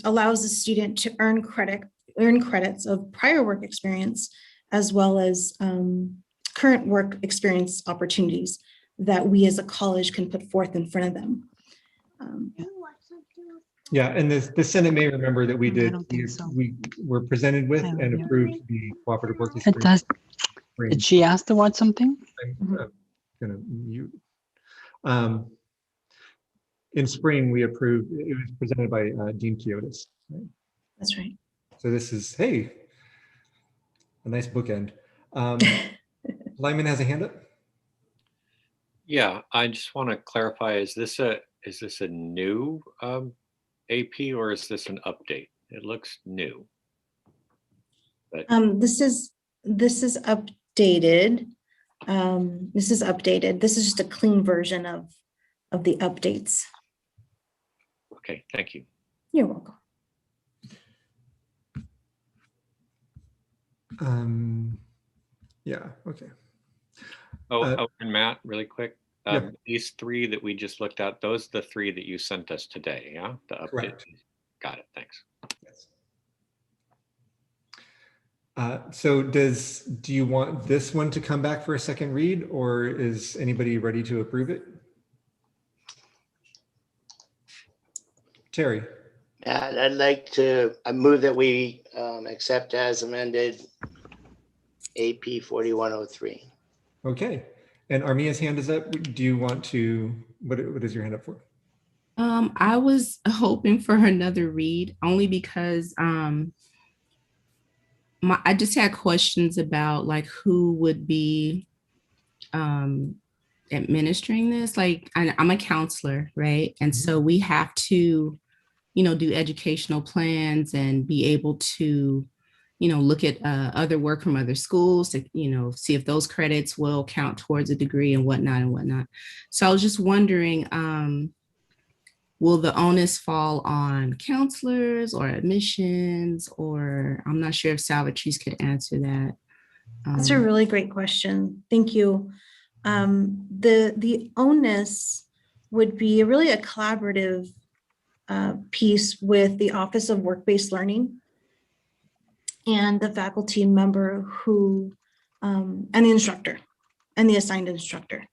allows the student to earn credits of prior work experience, as well as current work experience opportunities that we as a college can put forth in front of them. Yeah, and the Senate may remember that we were presented with and approved the cooperative work experience. Did she ask to watch something? I'm gonna mute. In spring, we approved, it was presented by Dean Kiotis. Right? That's right. So this is, hey, a nice bookend. Lyman has a hand up. Yeah, I just want to clarify, is this a new AP or is this an update? It looks new. But this is updated. This is updated. This is just a clean version of the updates. Okay, thank you. You're welcome. Yeah, okay. And Matt, really quick. Yeah. These three that we just looked at, those are the three that you sent us today, yeah? The update. Correct. Got it, thanks. Yes. So do you want this one to come back for a second read, or is anybody ready to approve it? Terry. I'd like to, I move that we accept as amended AP 4103. Okay. And Armia's hand is up. Do you want to, what is your hand up for? I was hoping for another read only because I just had questions about like who would be administering this. Like I'm a counselor, right? And so we have to, do educational plans and be able to, look at other work from other schools to, see if those credits will count towards a degree and whatnot. So I was just wondering, will the onus fall on counselors or admissions, or I'm not sure if Salvatrice could answer that. That's a really great question. Thank you. The onus would be really a collaborative piece with the Office of Work-Based Learning and the faculty member who, and the instructor and the assigned instructor.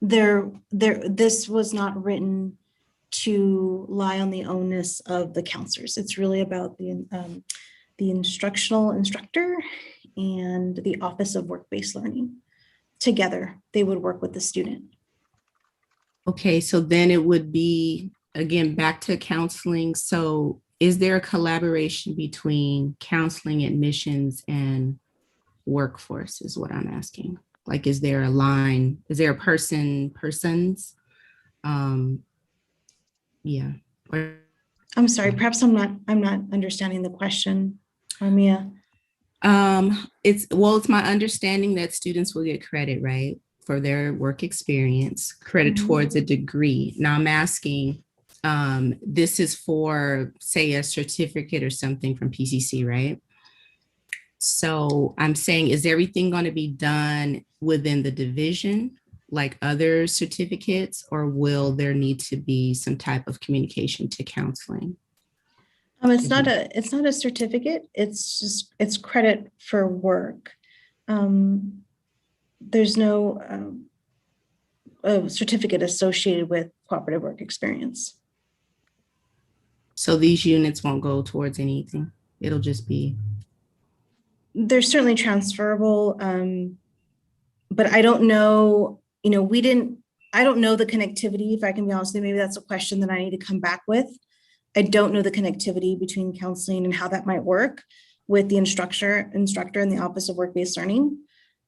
This was not written to lie on the onus of the counselors. It's really about the instructional instructor and the Office of Work-Based Learning. Together, they would work with the student. Okay, so then it would be, again, back to counseling. So is there a collaboration between counseling, admissions, and workforce is what I'm asking. Like, is there a line? Is there a persons? Yeah. I'm sorry, perhaps I'm not understanding the question, Armia. It's my understanding that students will get credit, right, for their work experience, credit towards a degree. Now I'm asking, this is for, say, a certificate or something from PCC, right? So I'm saying, is everything going to be done within the division like other certificates, or will there need to be some type of communication to counseling? It's not a certificate. It's credit for work. There's no a certificate associated with cooperative work experience. So these units won't go towards anything. It'll just be. They're certainly transferable, but I don't know. I don't know the connectivity. If I can be honest with you, maybe that's a question that I need to come back with. I don't know the connectivity between counseling and how that might work with the instructor and the Office of Work-Based Learning.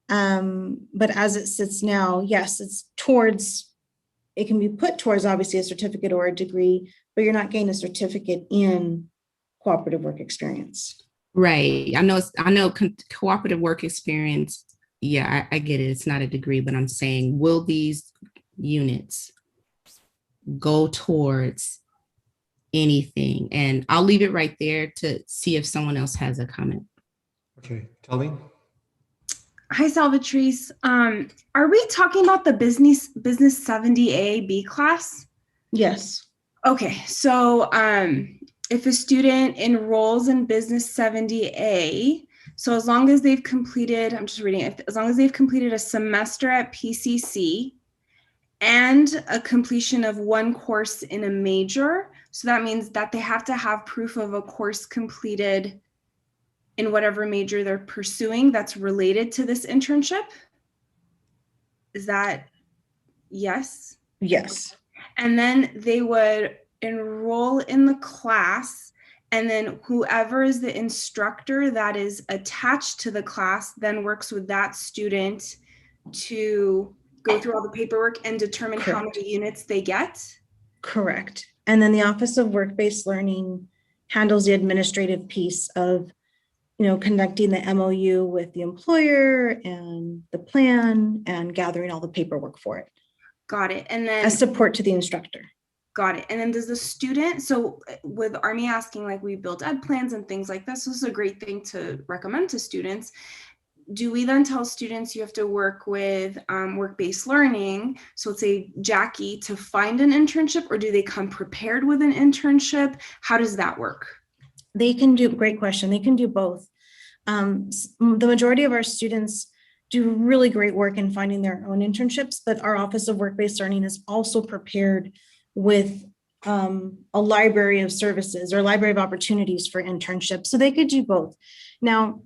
But as it sits now, yes, it can be put towards obviously a certificate or a degree, but you're not getting a certificate in cooperative work experience. Right. I know cooperative work experience. Yeah, I get it. It's not a degree, but I'm saying, will these units go towards anything? And I'll leave it right there to see if someone else has a comment. Okay, Talene. Hi, Salvatrice. Are we talking about the business 70A B class? Yes. Okay, so if a student enrolls in business 70A, so as long as they've completed, I'm just reading it, as long as they've completed a semester at PCC and a completion of one course in a major, so that means that they have to have proof of a course completed in whatever major they're pursuing that's related to this internship. Is that yes? Yes. And then they would enroll in the class, and then whoever is the instructor that is attached to the class then works with that student to go through all the paperwork and determine how many units they get? Correct. And then the Office of Work-Based Learning handles the administrative piece of, conducting the MOU with the employer and the plan and gathering all the paperwork for it. Got it. And then as support to the instructor. Got it. And then does the student, so with Army asking, like, we build ed plans and things like this, this is a great thing to recommend to students. Do we then tell students you have to work with work-based learning, so let's say Jackie, to find an internship, or do they come prepared with an internship? How does that work? They can do, great question. They can do both. The majority of our students do really great work in finding their own internships, but our Office of Work-Based Learning is also prepared with a library of services or library of opportunities for internships. So they could do both. Now,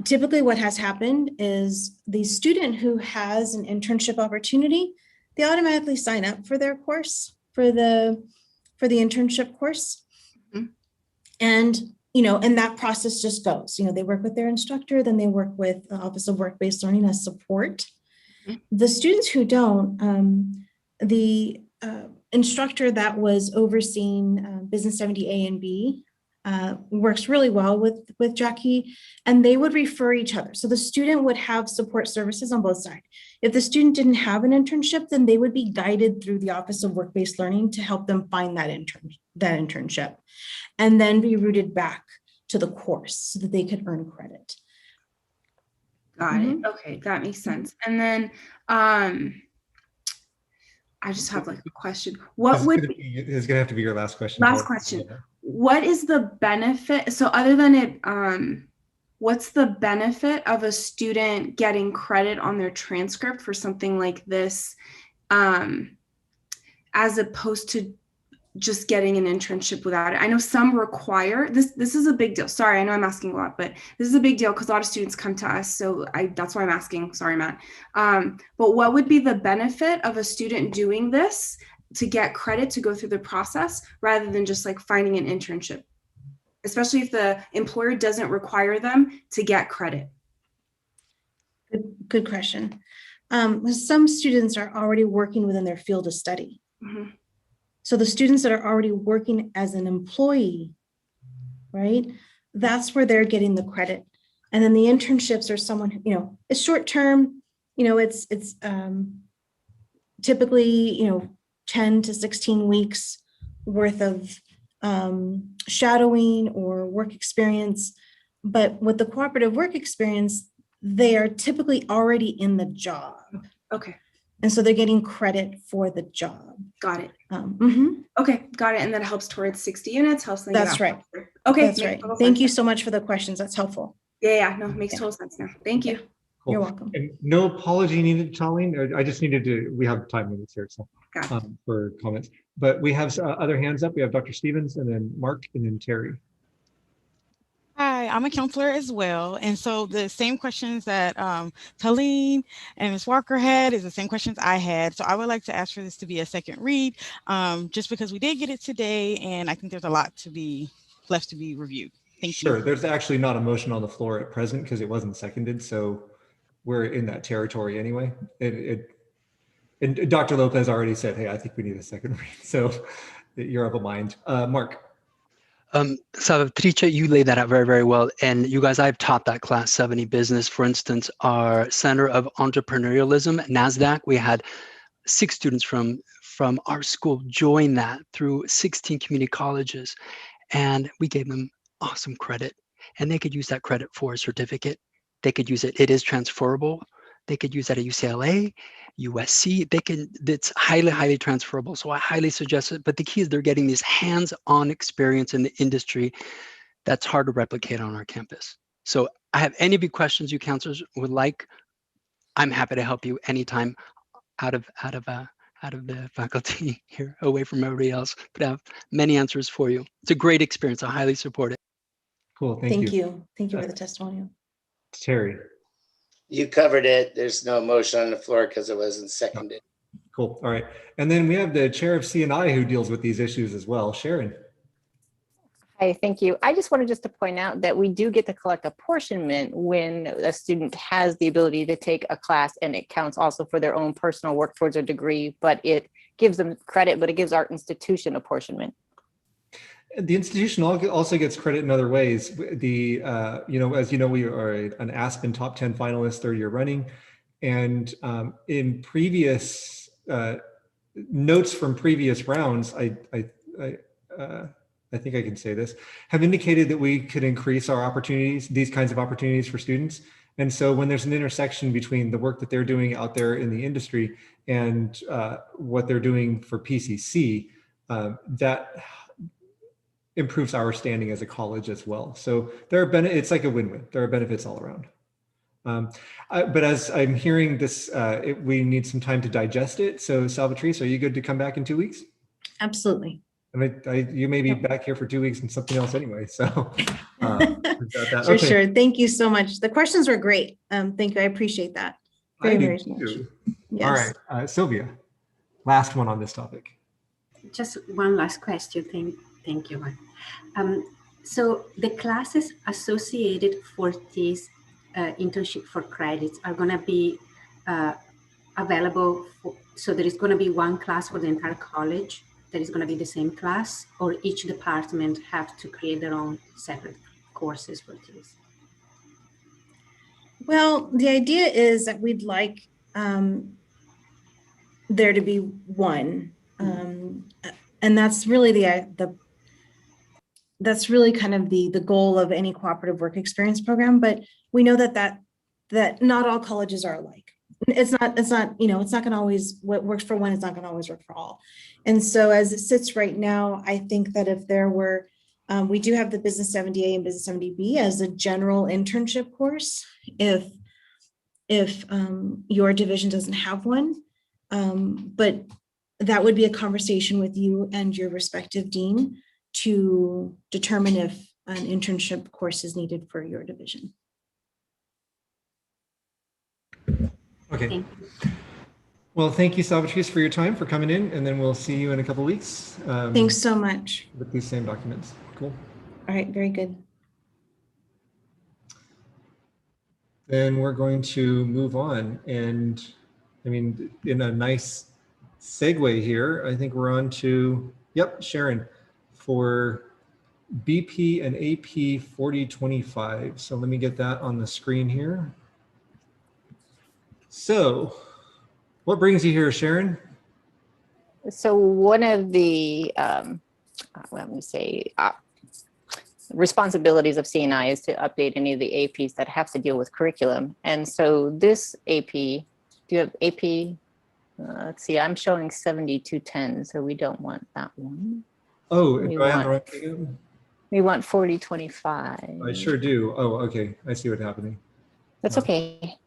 typically what has happened is the student who has an internship opportunity, they automatically sign up for their course, for the internship course. Mm-hmm. And, and that process just goes, they work with their instructor, then they work with the Office of Work-Based Learning as support. Mm-hmm. The students who don't, the instructor that was overseeing Business 70A and B works really well with Jackie, and they would refer each other. So the student would have support services on both sides. If the student didn't have an internship, then they would be guided through the Office of Work-Based Learning to help them find that internship, and then be routed back to the course so that they could earn credit. Got it. Okay, that makes sense. And then I just have like a question. It's gonna have to be your last question. Last question. What is the benefit? So other than it, what's the benefit of a student getting credit on their transcript for something like this, as opposed to just getting an internship without it? I know some require this. This is a big deal. Sorry, I know I'm asking a lot, but this is a big deal because a lot of students come to us. So that's why I'm asking. Sorry, Matt. But what would be the benefit of a student doing this to get credit to go through the process rather than just like finding an internship, especially if the employer doesn't require them to get credit? Good question. Some students are already working within their field of study. Mm-hmm. So the students that are already working as an employee, right? That's where they're getting the credit. And then the internships are someone, it's short term, it's typically, 10 to 16 weeks worth of shadowing or work experience. But with the cooperative work experience, they are typically already in the job. Okay. And so they're getting credit for the job. Got it. Mm-hmm. Okay, got it. And that helps towards 60 units, helps them get That's out right. faster. Okay, That's right. Thank you so much for the questions. That's helpful. Yeah, no, it makes total sense now. Thank you. Cool. You're welcome. And no apology needed, Colleen. I just needed to, we have 5 minutes here so, for comments. But we have other hands up. We have Dr. Stevens and then Mark and then Terry. Hi, I'm a counselor as well. And so the same questions that Colleen and Ms. Walker had is the same questions I had. So I would like to ask for this to be a second read, just because we did get it today and I think there's a lot to be left to be reviewed. Thank you. Sure, there's actually not a motion on the floor at present because it wasn't seconded. So we're in that territory anyway. And Dr. Lopez already said, hey, I think we need a second read. So you're of a mind. Mark. Salvatrice, you laid that out very, very well. And you guys, I've taught that class 70 business. For instance, our Center of Entrepreneurialism, NASDAQ, we had 6 students from our school join that through 16 community colleges. And we gave them awesome credit. And they could use that credit for a certificate. They could use it. It is transferable. They could use that at UCLA, USC. It's highly, highly transferable. So I highly suggest it. But the key is they're getting this hands-on experience in the industry that's hard to replicate on our campus. So I have any of you questions you counselors would like, I'm happy to help you anytime out of the faculty here, away from everybody else, but I have many answers for you. It's a great experience. I highly support it. Cool, Thank you. Thank you for the testimonial. Terry. You covered it. There's no motion on the floor because it wasn't seconded. Cool. All right. And then we have the chair of C&I who deals with these issues as well, Sharon. Hi, thank you. I just wanted to point out that we do get to collect apportionment when a student has the ability to take a class, and it counts also for their own personal work towards a degree, but it gives them credit, but it gives our institution apportionment. The institution also gets credit in other ways. The as you know, we are an Aspen top 10 finalist 3rd year running, and in previous notes from previous rounds, I think I can say this, have indicated that we could increase our opportunities, these kinds of opportunities for students. And so when there's an intersection between the work that they're doing out there in the industry and what they're doing for PCC, that improves our standing as a college as well. So there are it's like a win-win. There are benefits all around. But as I'm hearing this, we need some time to digest it. So Salvatrice, are you good to come back in 2 weeks? Absolutely. I mean, you may be back here for 2 weeks and something else anyway. So we've got that. For Okay. sure. Thank you so much. The questions were great. Thank you. I appreciate that very, very much. Yes. All right, Sylvia, last one on this topic. Just one last question. Thank you. So the classes associated for this internship for credits are going to be available. So there is going to be one class for the entire college that is going to be the same class, or each department have to create their own separate courses for this? Well, the idea is that we'd like there to be one, and that's really that's really kind of the goal of any cooperative work experience program. But we know that not all colleges are alike. It's not going to always, what works for one is not going to always work for all. And so as it sits right now, I think that if there were, we do have the Business 70A and Business 70B as a general internship course. If your division doesn't have one, but that would be a conversation with you and your respective dean to determine if an internship course is needed for your division. Okay. Well, thank you, Salvatrice, for your time, for coming in, and then we'll see you in a couple of weeks. Thanks so much. With these same documents. Cool. All right, very good. Then we're going to move on. And I mean, in a nice segue here, I think we're on to, yep, Sharon, for BP and AP 4025. So let me get that on the screen here. So what brings you here, Sharon? So one of the, let me say, responsibilities of CNI is to update any of the APs that have to deal with curriculum. And so this AP, do you have AP? Let's see, I'm showing 7210, so we don't want that one. Oh, do I have the right thing? We want 4025. I sure do. Oh, okay. I see what's happening. That's okay.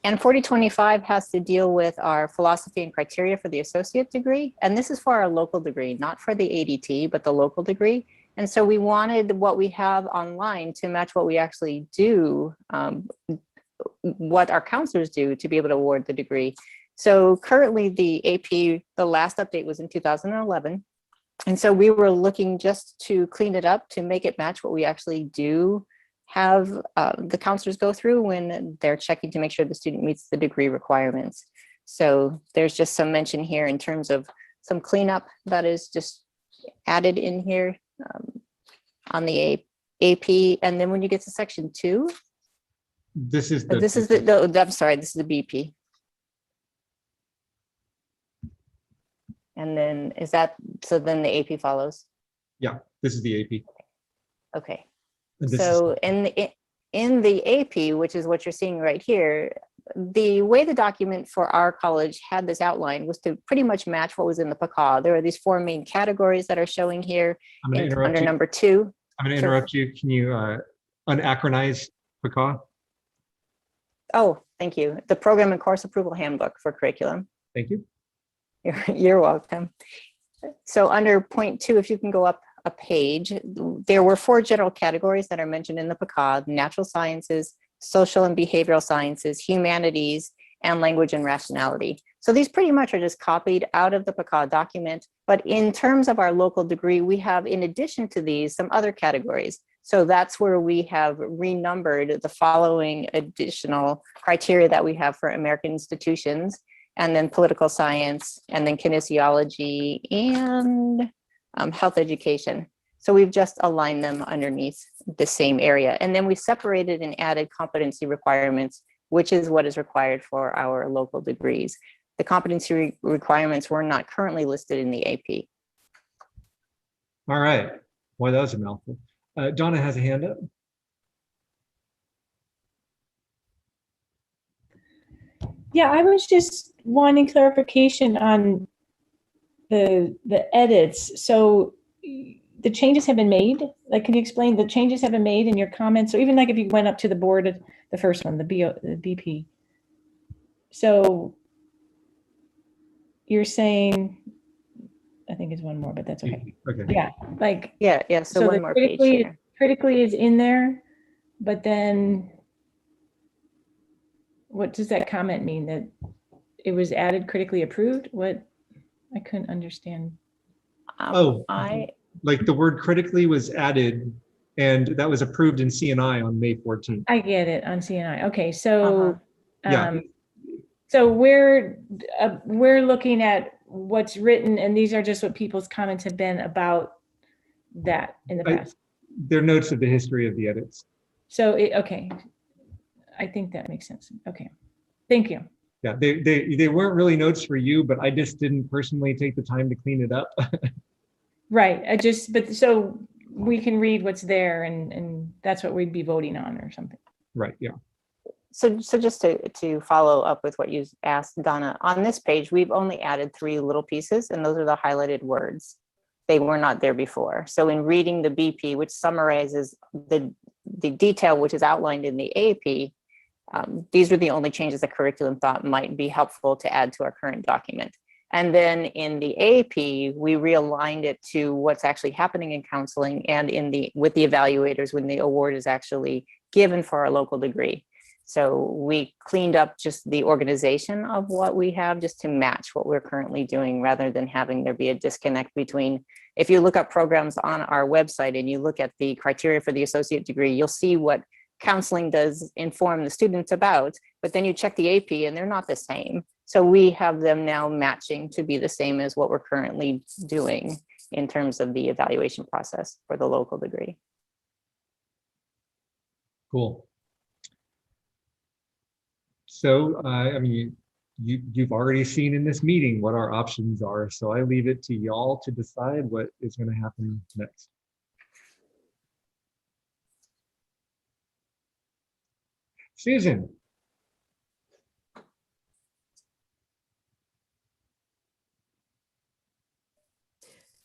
And 4025 has to deal with our philosophy and criteria for the associate degree. And this is for our local degree, not for the ADT, but the local degree. And so we wanted what we have online to match what we actually do, what our counselors do to be able to award the degree. So currently the AP, the last update was in 2011. And so we were looking just to clean it up, to make it match what we actually do have the counselors go through when they're checking to make sure the student meets the degree requirements. So there's just some mention here in terms of some cleanup that is just added in here on the AP. And then when you get to section 2, this is I'm sorry, this is the BP. And then is that, so then the AP follows? Yeah, this is the AP. Okay. So in the AP, which is what you're seeing right here, the way the document for our college had this outline was to pretty much match what was in the PCA. There are these 4 main categories that are showing here under number 2. I'm going to interrupt you. Can you unacronize PCA? Oh, thank you. The Program and Course Approval Handbook for Curriculum. Thank you. You're welcome. So under point 2, if you can go up a page, there were 4 general categories that are mentioned in the PCA: natural sciences, social and behavioral sciences, humanities, and language and rationality. So these pretty much are just copied out of the PCA document. But in terms of our local degree, we have, in addition to these, some other categories. So that's where we have renumbered the following additional criteria that we have for American institutions, and then political science, and then kinesiology, and health education. So we've just aligned them underneath the same area. And then we separated and added competency requirements, which is what is required for our local degrees. The competency requirements were not currently listed in the AP. All right. Boy, that was a mouthful. Donna has a hand up. Yeah, I was just wanting clarification on the edits. So the changes have been made? Like, can you explain the changes have been made in your comments? So even like if you went up to the board, the first one, the BP. So you're saying, I think it's one more, but that's okay. Okay. Yeah, like. Yeah. So one more page here. Critically is in there, but then what does that comment mean? That it was added critically approved? What? I couldn't understand. Like the word critically was added and that was approved in CNI on May 14th. I get it on CNI. Okay, so Yeah. So we're looking at what's written, and these are just what people's comments have been about that in the past. They're notes of the history of the edits. So okay, I think that makes sense. Okay, thank you. Yeah, they weren't really notes for you, but I just didn't personally take the time to clean it up. Right. But so we can read what's there, and that's what we'd be voting on or something. Right. Yeah. So just to follow up with what you asked, Donna, on this page, we've only added 3 little pieces, and those are the highlighted words. They were not there before. So in reading the BP, which summarizes the detail which is outlined in the AP, these were the only changes the curriculum thought might be helpful to add to our current document. And then in the AP, we realigned it to what's actually happening in counseling and with the evaluators when the award is actually given for our local degree. So we cleaned up just the organization of what we have just to match what we're currently doing, rather than having there be a disconnect between, if you look up programs on our website and you look at the criteria for the associate degree, you'll see what counseling does inform the students about, but then you check the AP and they're not the same. So we have them now matching to be the same as what we're currently doing in terms of the evaluation process for the local degree. Cool. So, I mean, you've already seen in this meeting what our options are. So I leave it to y'all to decide what is going to happen next. Susan.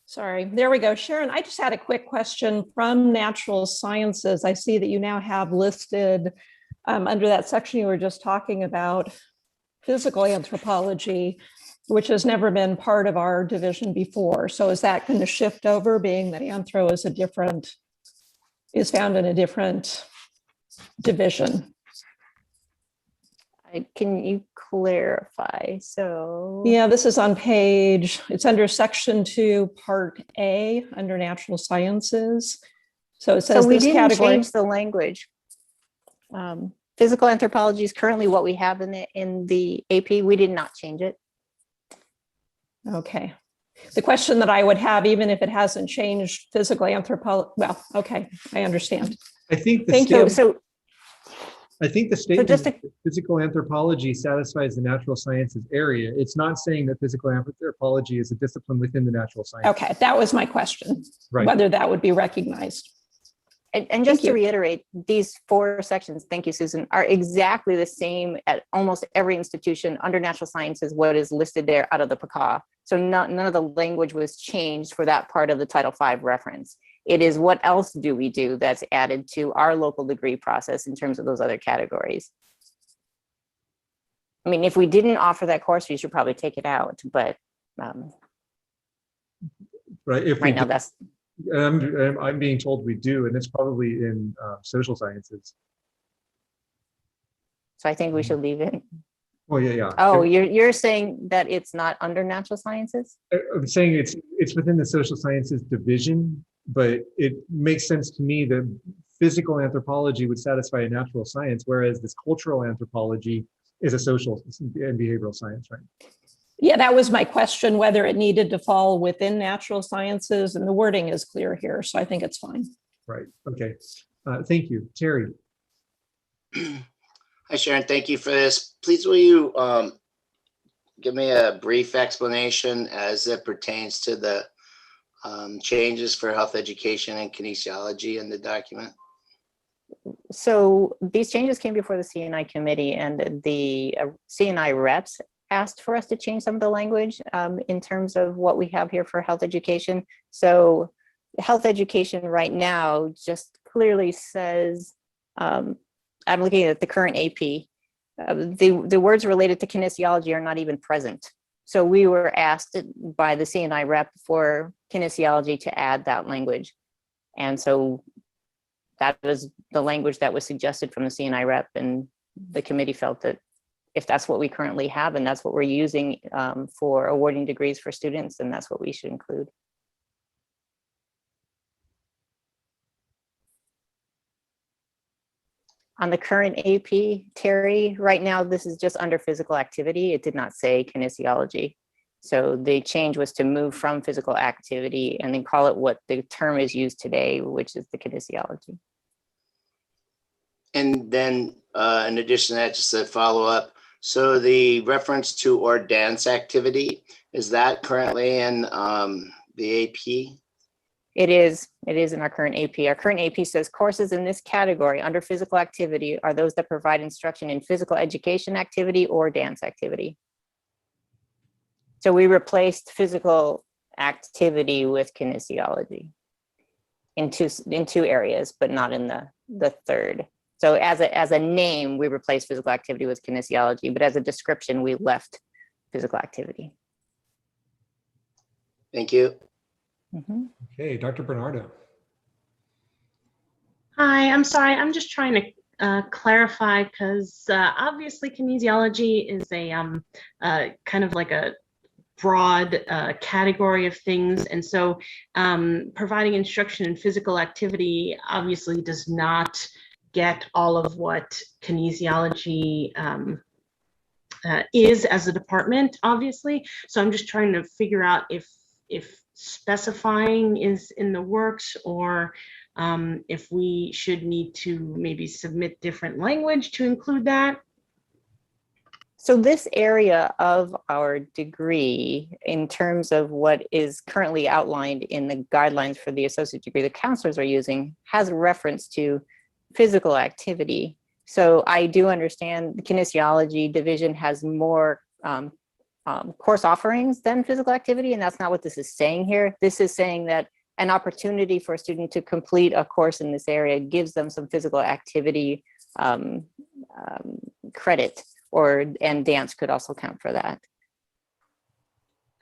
Sorry, there we go. Sharon, I just had a quick question from natural sciences. I see that you now have listed under that section you were just talking about, physical anthropology, which has never been part of our division before. So is that going to shift over, being that anthro is found in a different division? Can you clarify? So yeah, this is on it's under section 2, part A, under natural sciences. So it says we this didn't category. change the language. Physical anthropology is currently what we have in the AP. We did not change it. Okay. The question that I would have, even if it hasn't changed physical anthropology, well, okay, I understand. I think Thank you. I think the statement that physical anthropology satisfies the natural sciences area. It's not saying that physical anthropology is a discipline within the natural sciences. Okay, that was my question, right. Whether that would be recognized. And just to reiterate, these 4 sections, thank you, Susan, are exactly the same at almost every institution under natural sciences, what is listed there out of the PCA. So none of the language was changed for that part of the Title V reference. It is what else do we do that's added to our local degree process in terms of those other categories. I mean, if we didn't offer that course, we should probably take it out, but right. If right now that's. I'm being told we do, and it's probably in social sciences. So I think we should leave it. Oh yeah. Oh, you're saying that it's not under natural sciences? I'm saying it's within the social sciences division, but it makes sense to me that physical anthropology would satisfy a natural science, whereas this cultural anthropology is a social and behavioral science, right? Yeah, that was my question, whether it needed to fall within natural sciences, and the wording is clear here, so I think it's fine. Right, okay. Thank you. Terry. Hi, Sharon, thank you for this. Please, will you give me a brief explanation as it pertains to the changes for health education and kinesiology in the document? So these changes came before the CNI committee, and the CNI reps asked for us to change some of the language in terms of what we have here for health education. So health education right now just clearly says, I'm looking at the current AP, the words related to kinesiology are not even present. So we were asked by the CNI rep for kinesiology to add that language. And so that was the language that was suggested from the CNI rep, and the committee felt that if that's what we currently have and that's what we're using for awarding degrees for students, then that's what we should include. On the current AP, Terry, right now, this is just under physical activity. It did not say kinesiology. So the change was to move from physical activity and then call it what the term is used today, which is the kinesiology. And then in addition to that, just a follow up. So the reference to or dance activity, is that currently in the AP? It is in our current AP. Our current AP says courses in this category under physical activity are those that provide instruction in physical education activity or dance activity. So we replaced physical activity with kinesiology in two areas, but not in the third. So as a name, we replaced physical activity with kinesiology, but as a description, we left physical activity. Thank you. Mm-hmm. Okay, Dr. Bernardo. Hi, I'm sorry. I'm just trying to clarify because obviously kinesiology is a kind of like a broad category of things. And so providing instruction in physical activity obviously does not get all of what kinesiology is as a department, obviously. So I'm just trying to figure out if specifying is in the works, or if we should need to maybe submit different language to include that. So this area of our degree, in terms of what is currently outlined in the guidelines for the associate degree the counselors are using, has a reference to physical activity. So I do understand the kinesiology division has more course offerings than physical activity, and that's not what this is saying here. This is saying that an opportunity for a student to complete a course in this area gives them some physical activity credit, and dance could also count for that.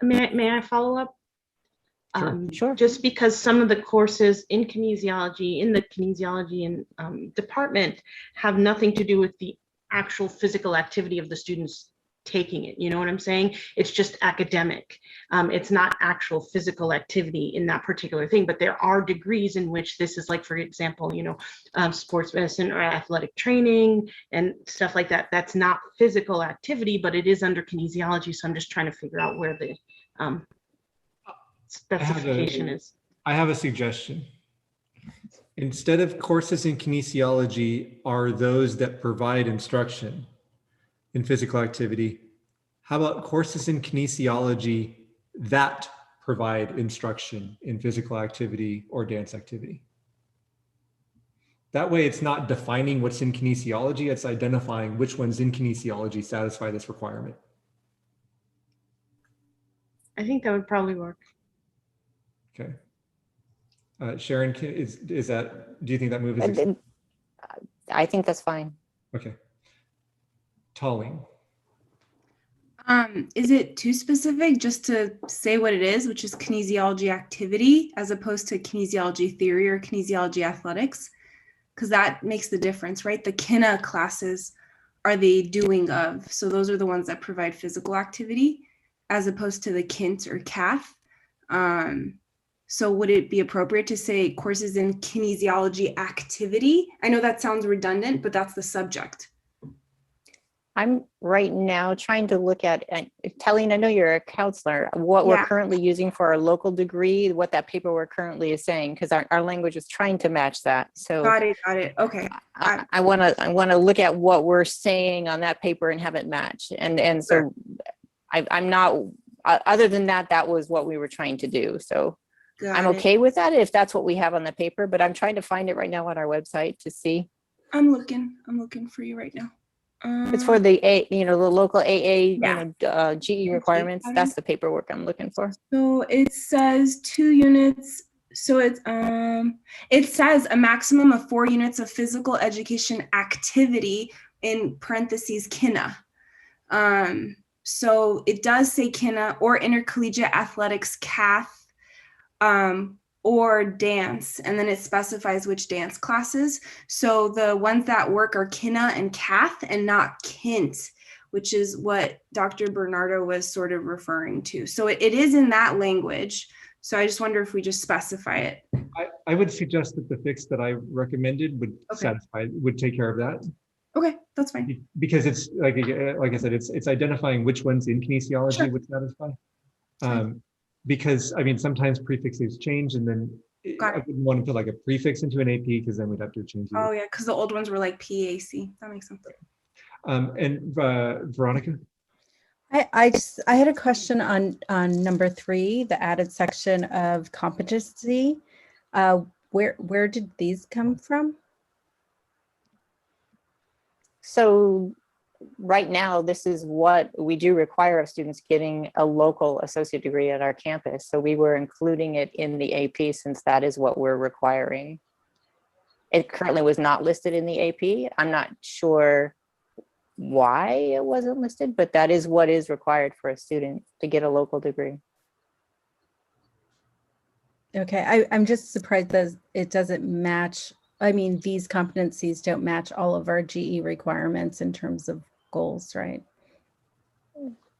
May I follow up? Sure. Just because some of the courses in the kinesiology and department have nothing to do with the actual physical activity of the students taking it. You know what I'm saying? It's just academic. It's not actual physical activity in that particular thing, but there are degrees in which this is, like, for example, sports medicine or athletic training and stuff like that. That's not physical activity, but it is under kinesiology. So I'm just trying to figure out where the specification is. I have a suggestion. Instead of courses in kinesiology are those that provide instruction in physical activity, how about courses in kinesiology that provide instruction in physical activity or dance activity? That way it's not defining what's in kinesiology, it's identifying which ones in kinesiology satisfy this requirement. I think that would probably work. Okay. Sharon, is that, do you think that move is? I think that's fine. Okay. Tolling. Is it too specific just to say what it is, which is kinesiology activity, as opposed to kinesiology theory or kinesiology athletics? Because that makes the difference, right? The kina classes are the doing of. So those are the ones that provide physical activity, as opposed to the kint or cath. So would it be appropriate to say courses in kinesiology activity? I know that sounds redundant, but that's the subject. I'm right now trying to look at, Telling, I know you're a counselor, what we're currently using for our local degree, what that paperwork currently is saying, because our language is trying to match that. So got it. Okay. I want to look at what we're saying on that paper and have it match. And so I'm not, other than that, that was what we were trying to do. So I'm okay with that if that's what we have on the paper, but I'm trying to find it right now on our website to see. I'm looking for you right now. It's for the the local AA, GE requirements. That's the paperwork I'm looking for. So it says 2 units So it says a maximum of 4 units of physical education activity in parentheses KINA. So it does say KINA or intercollegiate athletics, CAF, or dance, and then it specifies which dance classes. So the ones that work are KINA and CAF and not KINT, which is what Dr. Bernardo was sort of referring to. So it is in that language. So I just wonder if we just specify it. I would suggest that the fix that I recommended would would take care of that. Okay, that's fine. Because it's like I said, it's identifying which ones in kinesiology would satisfy. Because I mean, sometimes prefixes change, and then I wouldn't want to put like a prefix into an AP because then we'd have to change it. Oh yeah, because the old ones were like PAC. That makes sense. And Veronica? I had a question on number 3, the added section of competency. Where did these come from? So right now, this is what we do require of students getting a local associate degree at our campus. So we were including it in the AP since that is what we're requiring. It currently was not listed in the AP. I'm not sure why it wasn't listed, but that is what is required for a student to get a local degree. Okay, I'm just surprised that it doesn't match. I mean, these competencies don't match all of our GE requirements in terms of goals, right?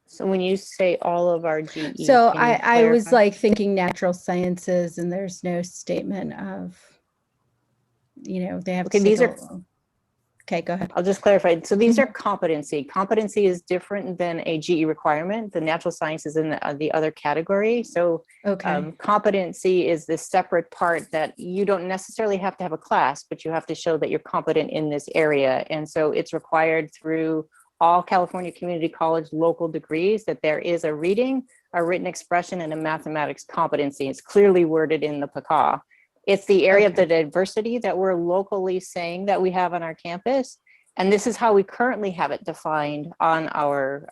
So when you say all of our GE, so I was like thinking natural sciences, and there's no statement of, they have okay, these are okay, go ahead. I'll just clarify. So these are competency. Competency is different than a GE requirement. The natural science is in the other category. So competency is this separate part that you don't necessarily have to have a class, but you have to show that you're competent in this area. And so it's required through all California Community College local degrees that there is a reading, a written expression, and a mathematics competency. It's clearly worded in the PCA. It's the area of the diversity that we're locally saying that we have on our campus. And this is how we currently have it defined on our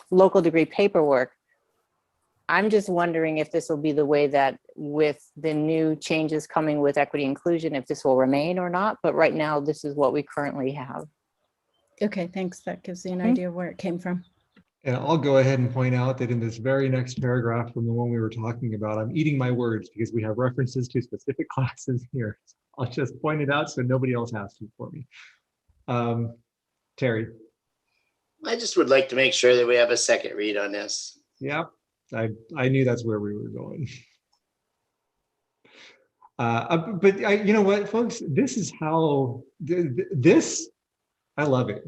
local degree paperwork. I'm just wondering if this will be the way that with the new changes coming with equity inclusion, if this will remain or not. But right now, this is what we currently have. Okay, thanks. That gives you an idea of where it came from. And I'll go ahead and point out that in this very next paragraph from the one we were talking about, I'm eating my words because we have references to specific classes here. I'll just point it out so nobody else has to for me. Terry. I just would like to make sure that we have a second read on this. Yeah, I knew that's where we were going. But you know what, folks? This is how, I love it.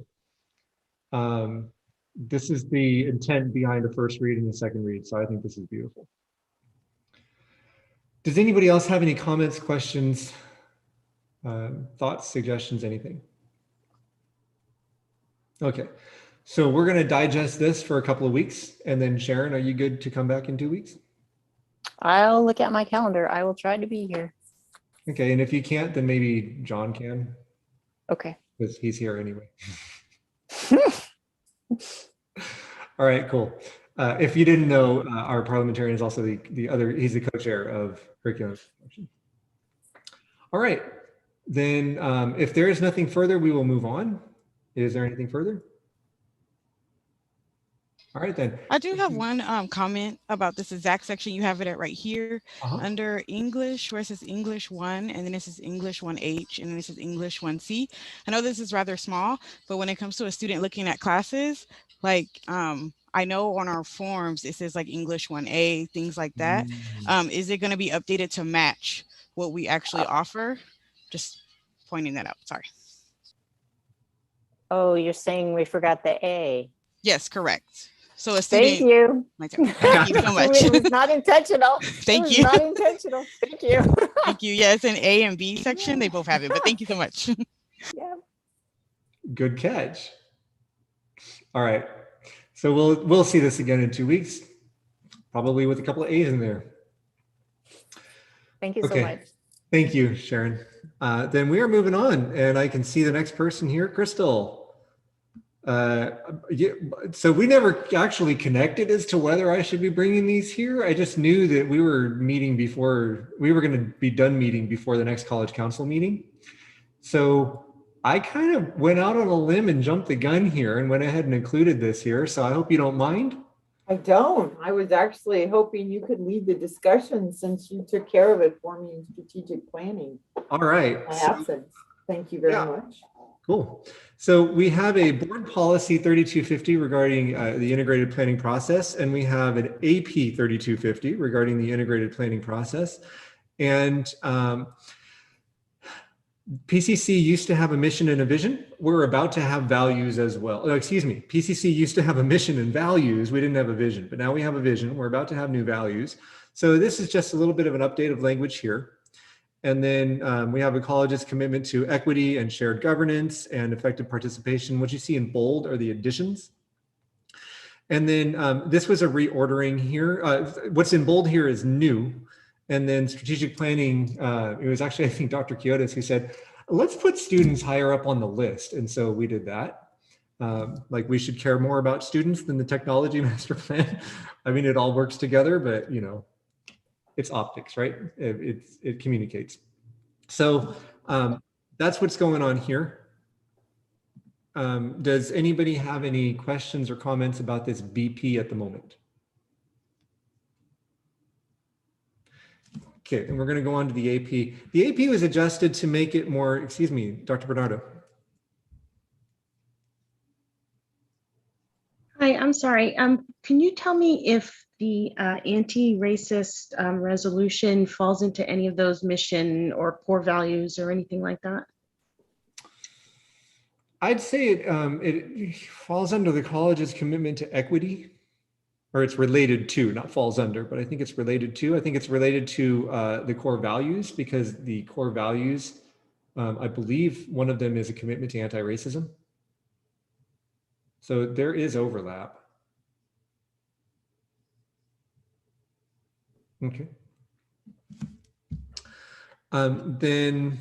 This is the intent behind the first read and the second read. So I think this is beautiful. Does anybody else have any comments, questions, thoughts, suggestions, anything? Okay, so we're going to digest this for a couple of weeks. And then Sharon, are you good to come back in 2 weeks? I'll look at my calendar. I will try to be here. Okay, and if you can't, then maybe John can. Okay. Because he's here anyway. All right, cool. If you didn't know, our parliamentarian is also he's the co-chair of curriculum. All right, then if there is nothing further, we will move on. Is there anything further? All right, then. I do have one comment about this exact section. You have it at right here under English, where it says English 1, and then this is English 1H, and then this is English 1C. I know this is rather small, but when it comes to a student looking at classes, like I know on our forms, it says like English 1A, things like that. Is it going to be updated to match what we actually offer? Just pointing that out, sorry. Oh, you're saying we forgot the A. Yes, correct. So a student, thank you. Thank you so much. It was not intentional. Thank you. Not intentional. Thank you. Thank you. Yes, in A and B section, they both have it, but thank you so much. Yeah. Good catch. All right. So we'll see this again in 2 weeks, probably with a couple of A's in there. Thank you so much. Thank you, Sharon. Then we are moving on, and I can see the next person here, Crystal. Yeah, so we never actually connected as to whether I should be bringing these here. I just knew that we were meeting before, we were going to be done meeting before the next college council meeting. So I kind of went out on a limb and jumped the gun here and went ahead and included this here. So I hope you don't mind. I don't. I was actually hoping you could lead the discussion since you took care of it for me in strategic planning. All right. My absence. Thank you very much. Cool. So we have a board policy 3250 regarding the integrated planning process, and we have an AP 3250 regarding the integrated planning process. And PCC used to have a mission and a vision. We're about to have values as well. Oh, excuse me. PCC used to have a mission and values. We didn't have a vision, but now we have a vision. We're about to have new values. So this is just a little bit of an update of language here. And then we have a college's commitment to equity and shared governance and effective participation. What you see in bold are the additions. And then this was a reordering here. What's in bold here is new. And then strategic planning, it was actually, I think, Dr. Kiotis who said, let's put students higher up on the list. And so we did that. Like we should care more about students than the technology master plan. I mean, it all works together, but you know, it's optics, right? It communicates. So that's what's going on here. Does anybody have any questions or comments about this BP at the moment? Okay, and we're going to go on to the AP. The AP was adjusted to make it more, excuse me, Dr. Bernardo. Hi, I'm sorry. Can you tell me if the anti-racist resolution falls into any of those mission or core values or anything like that? I'd say it falls under the college's commitment to equity, or it's related to, not falls under, but I think it's related to. I think it's related to the core values, because the core values, I believe one of them is a commitment to anti-racism. So there is overlap. Okay. Then,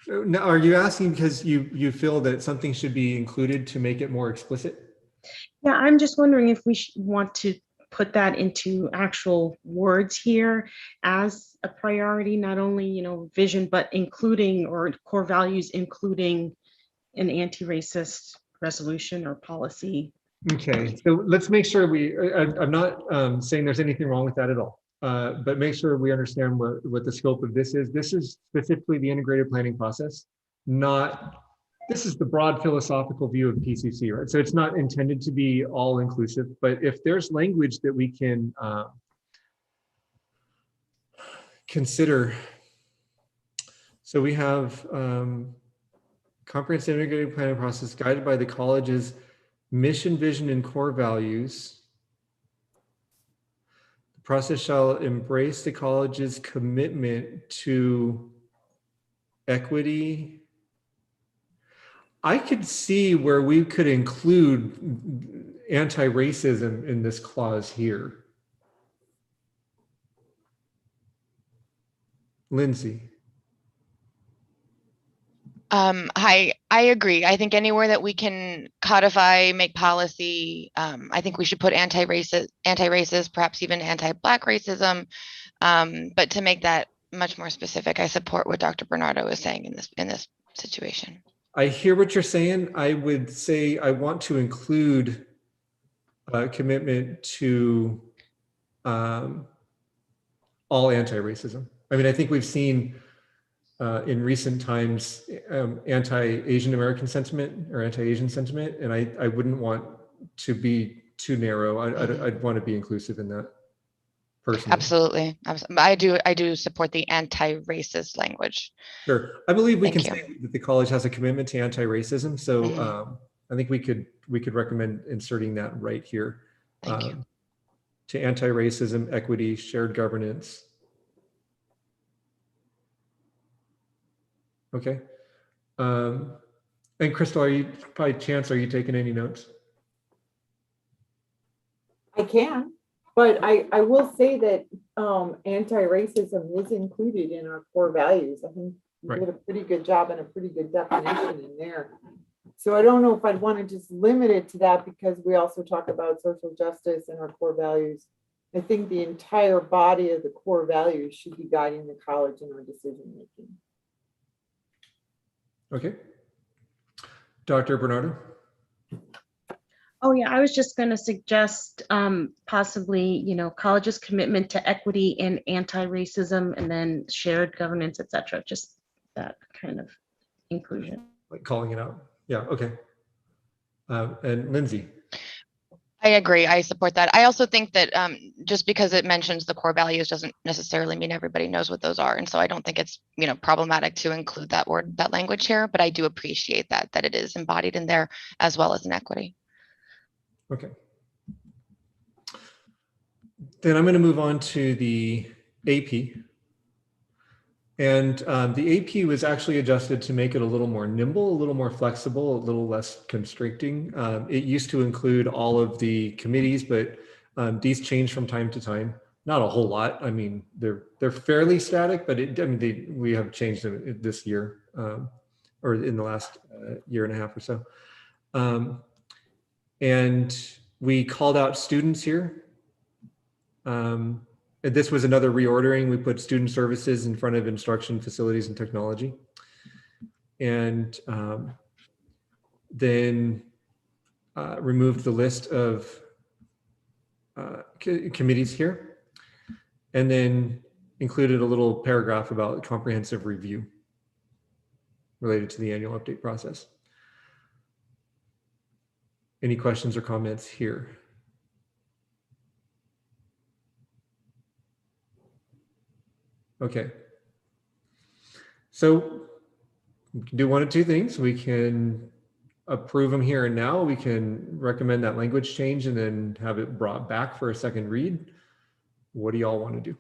now are you asking because you feel that something should be included to make it more explicit? Yeah, I'm just wondering if we want to put that into actual words here as a priority, not only, you know, vision, but including, or core values, including an anti-racist resolution or policy. Okay, so let's make sure I'm not saying there's anything wrong with that at all, but make sure we understand what the scope of this is. This is specifically the integrated planning process, not, this is the broad philosophical view of PCC, right? So it's not intended to be all inclusive, but if there's language that we can consider. So we have comprehensive integrated planning process guided by the college's mission, vision, and core values. The process shall embrace the college's commitment to equity. I could see where we could include anti-racism in this clause here. Lindsay. Hi, I agree. I think anywhere that we can codify, make policy, I think we should put anti-racist, perhaps even anti-Black racism. But to make that much more specific, I support what Dr. Bernardo is saying in this situation. I hear what you're saying. I would say I want to include a commitment to all anti-racism. I mean, I think we've seen in recent times anti-Asian American sentiment or anti-Asian sentiment, and I wouldn't want to be too narrow. I'd want to be inclusive in that. Personally. Absolutely. I do support the anti-racist language. Sure. I believe we can say that the college has a commitment to anti-racism. So I think we could recommend inserting that right here. Thank you. To anti-racism, equity, shared governance. Okay. And Crystal, by chance, are you taking any notes? I can. But I will say that anti-racism is included in our core values. I think you did a pretty good job and a pretty good definition in there. So I don't know if I'd want to just limit it to that, because we also talk about social justice and our core values. I think the entire body of the core values should be guiding the college in our decision making. Okay. Dr. Bernardo? Oh yeah, I was just going to suggest possibly, college's commitment to equity and anti-racism, and then shared governance, etc. Just that kind of inclusion. Like calling it out. Yeah, okay. And Lindsay? I agree. I support that. I also think that just because it mentions the core values doesn't necessarily mean everybody knows what those are. And so I don't think it's, problematic to include that word, that language here, but I do appreciate that it is embodied in there as well as in equity. Okay. Then I'm going to move on to the AP. And the AP was actually adjusted to make it a little more nimble, a little more flexible, a little less constricting. It used to include all of the committees, but these change from time to time. Not a whole lot. I mean, they're fairly static, but we have changed them this year or in the last year and a half or so. And we called out students here. This was another reordering. We put student services in front of instruction, facilities, and technology. And then removed the list of committees here. And then included a little paragraph about comprehensive review related to the annual update process. Any questions or comments here? Okay. So we can do one of two things. We can approve them here and now. We can recommend that language change and then have it brought back for a second read. What do y'all want to do?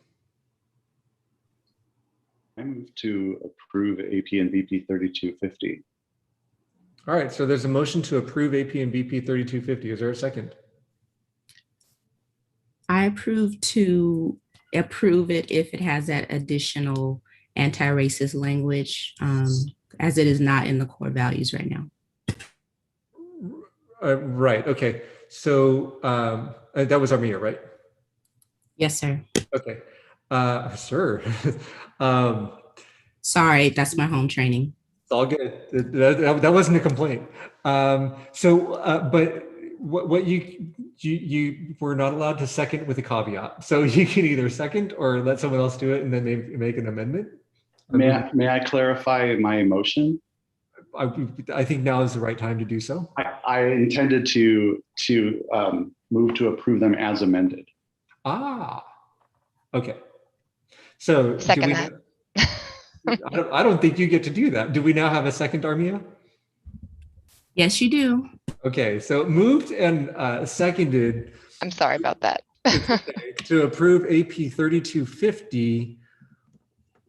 I move to approve AP and BP 3250. All right, so there's a motion to approve AP and BP 3250. Is there a second? I approve to approve it if it has that additional anti-racist language, as it is not in the core values right now. Right, okay. So that was Amir, right? Yes, sir. Okay, sure. Sorry, that's my home training. It's all good. That wasn't a complaint. But what you were not allowed to second with a caveat. So you can either second or let someone else do it and then make an amendment. May I clarify my motion? I think now is the right time to do so. I intended to move to approve them as amended. Ah, okay. So second that. I don't think you get to do that. Do we now have a second, Armia? Yes, you do. Okay, so moved and seconded. I'm sorry about that. To approve AP 3250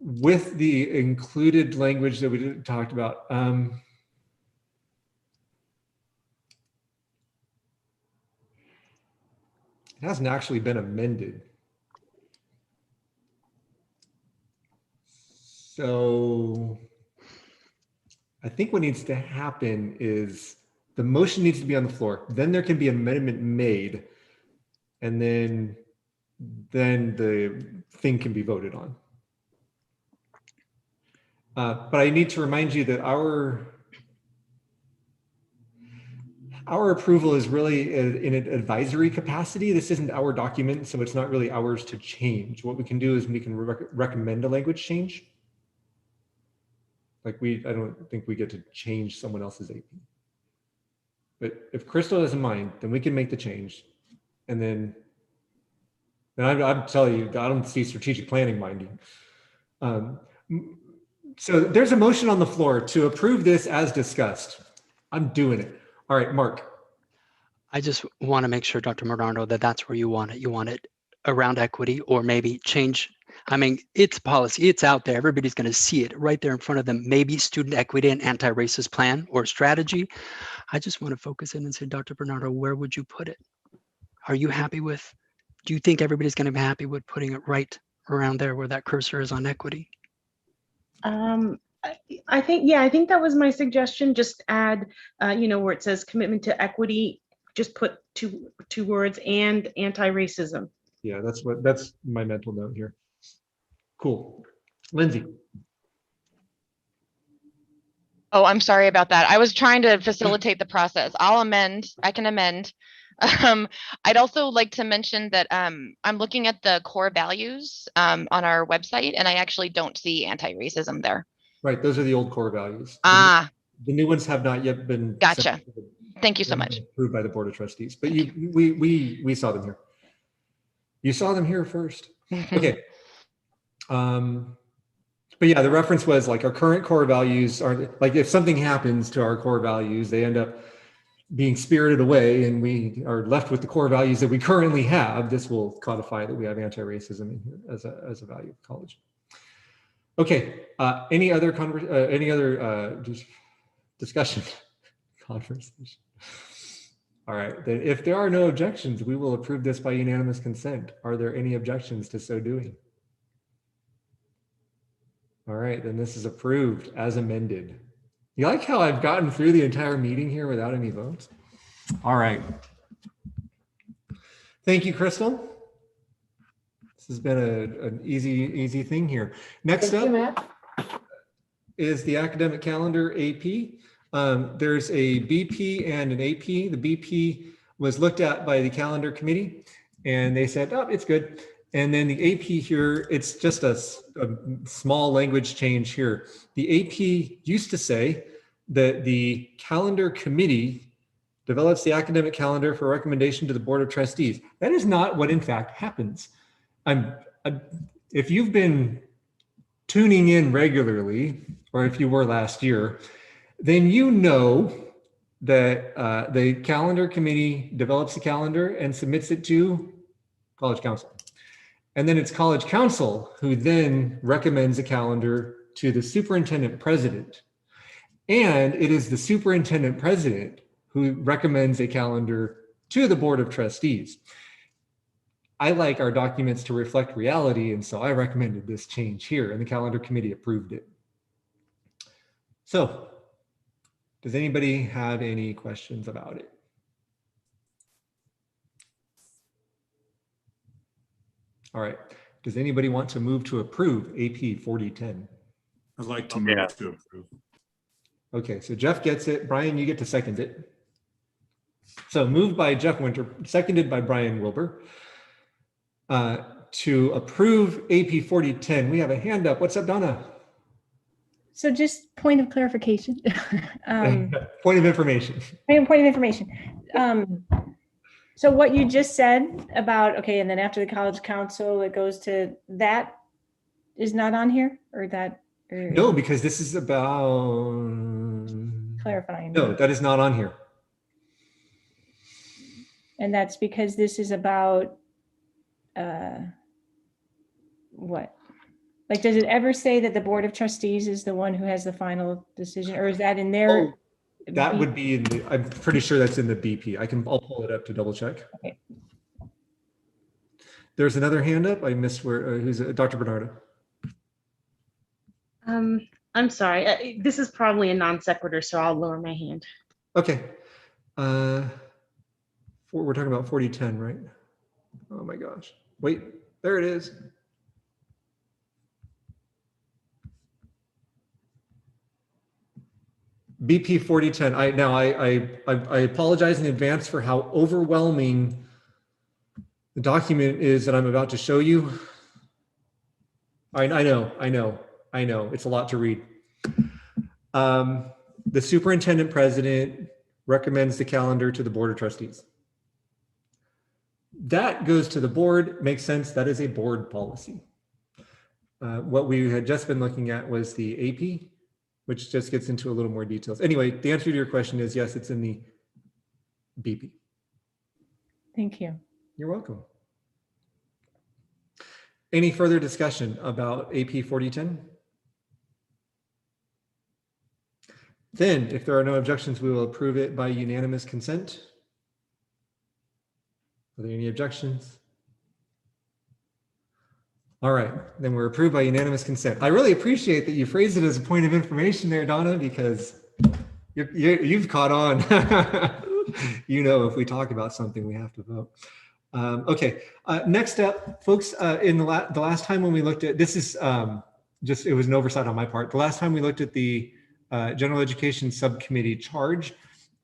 with the included language that we talked about. It hasn't actually been amended. So I think what needs to happen is the motion needs to be on the floor. Then there can be an amendment made, and then the thing can be voted on. But I need to remind you that our approval is really in an advisory capacity. This isn't our document, so it's not really ours to change. What we can do is we can recommend a language change. Like I don't think we get to change someone else's AP. But if Crystal doesn't mind, then we can make the change. And then I'm telling you, I don't see strategic planning minding. So there's a motion on the floor to approve this as discussed. I'm doing it. All right, Mark. I just want to make sure, Dr. Bernardo, that that's where you want it. You want it around equity, or maybe change. I mean, it's policy, it's out there. Everybody's going to see it right there in front of them. Maybe student equity and anti-racist plan or strategy. I just want to focus in and say, Dr. Bernardo, where would you put it? Are you happy with, do you think everybody's going to be happy with putting it right around there where that cursor is on equity? I think that was my suggestion. Just add, where it says commitment to equity, just put two words and anti-racism. Yeah, that's my mental note here. Cool. Lindsay. Oh, I'm sorry about that. I was trying to facilitate the process. I can amend. I'd also like to mention that I'm looking at the core values on our website, and I actually don't see anti-racism there. Right, those are the old core values. Ah. The new ones have not yet been Gotcha. Thank you so much. Approved by the Board of Trustees, but we saw them here. You saw them here first. Okay. But yeah, the reference was like our current core values are like, if something happens to our core values, they end up being spirited away and we are left with the core values that we currently have. This will codify that we have anti-racism in here as a value of college. Okay, any other discussion? Conversation. All right, then if there are no objections, we will approve this by unanimous consent. Are there any objections to so doing? All right, then this is approved as amended. You like how I've gotten through the entire meeting here without any votes? All right. Thank you, Crystal. This has been an easy thing here. Next up is the academic calendar AP. There's a BP and an AP. The BP was looked at by the calendar committee and they said, oh, it's good. And then the AP here, it's just a small language change here. The AP used to say that the calendar committee develops the academic calendar for recommendation to the Board of Trustees. That is not what in fact happens. If you've been tuning in regularly, or if you were last year, then you know that the calendar committee develops the calendar and submits it to College Council. And then it's College Council who then recommends a calendar to the superintendent president. And it is the superintendent president who recommends a calendar to the Board of Trustees. I like our documents to reflect reality, and so I recommended this change here, and the calendar committee approved it. So, does anybody have any questions about it? All right. Does anybody want to move to approve AP 4010? I'd like to move to approve. Okay, so Jeff gets it. Brian, you get to second it. So moved by Jeff Winter, seconded by Brian Wilbur. To approve AP 4010, we have a hand up. What's up, Donna? So just point of clarification. Point of information. Point of information. So what you just said about, okay, and then after the College Council, it goes to, that is not on here, or that? Or No, because this is about clarifying. No, that is not on here. And that's because this is about what? Like, does it ever say that the Board of Trustees is the one who has the final decision, or is that in there? Oh, that would be in the, I'm pretty sure that's in the BP. I'll pull it up to double check. Okay. There's another hand up. I missed where, who's Dr. Bernardo? I'm sorry. This is probably a non sequitur, so I'll lower my hand. Okay. We're talking about 4010, right? Oh my gosh. Wait, there it is. BP 4010. I apologize in advance for how overwhelming the document is that I'm about to show you. I know. It's a lot to read. The superintendent president recommends the calendar to the Board of Trustees. That goes to the board, makes sense. That is a board policy. What we had just been looking at was the AP, which just gets into a little more details. Anyway, the answer to your question is yes, it's in the BP. Thank you. You're welcome. Any further discussion about AP 4010? Then, if there are no objections, we will approve it by unanimous consent. Are there any objections? All right, then we're approved by unanimous consent. I really appreciate that you phrased it as a point of information there, Donna, because you've caught on. You know, if we talk about something, we have to vote. Okay, next up, folks, in the last time when we looked at, this is it was an oversight on my part. The last time we looked at the General Education Subcommittee charge,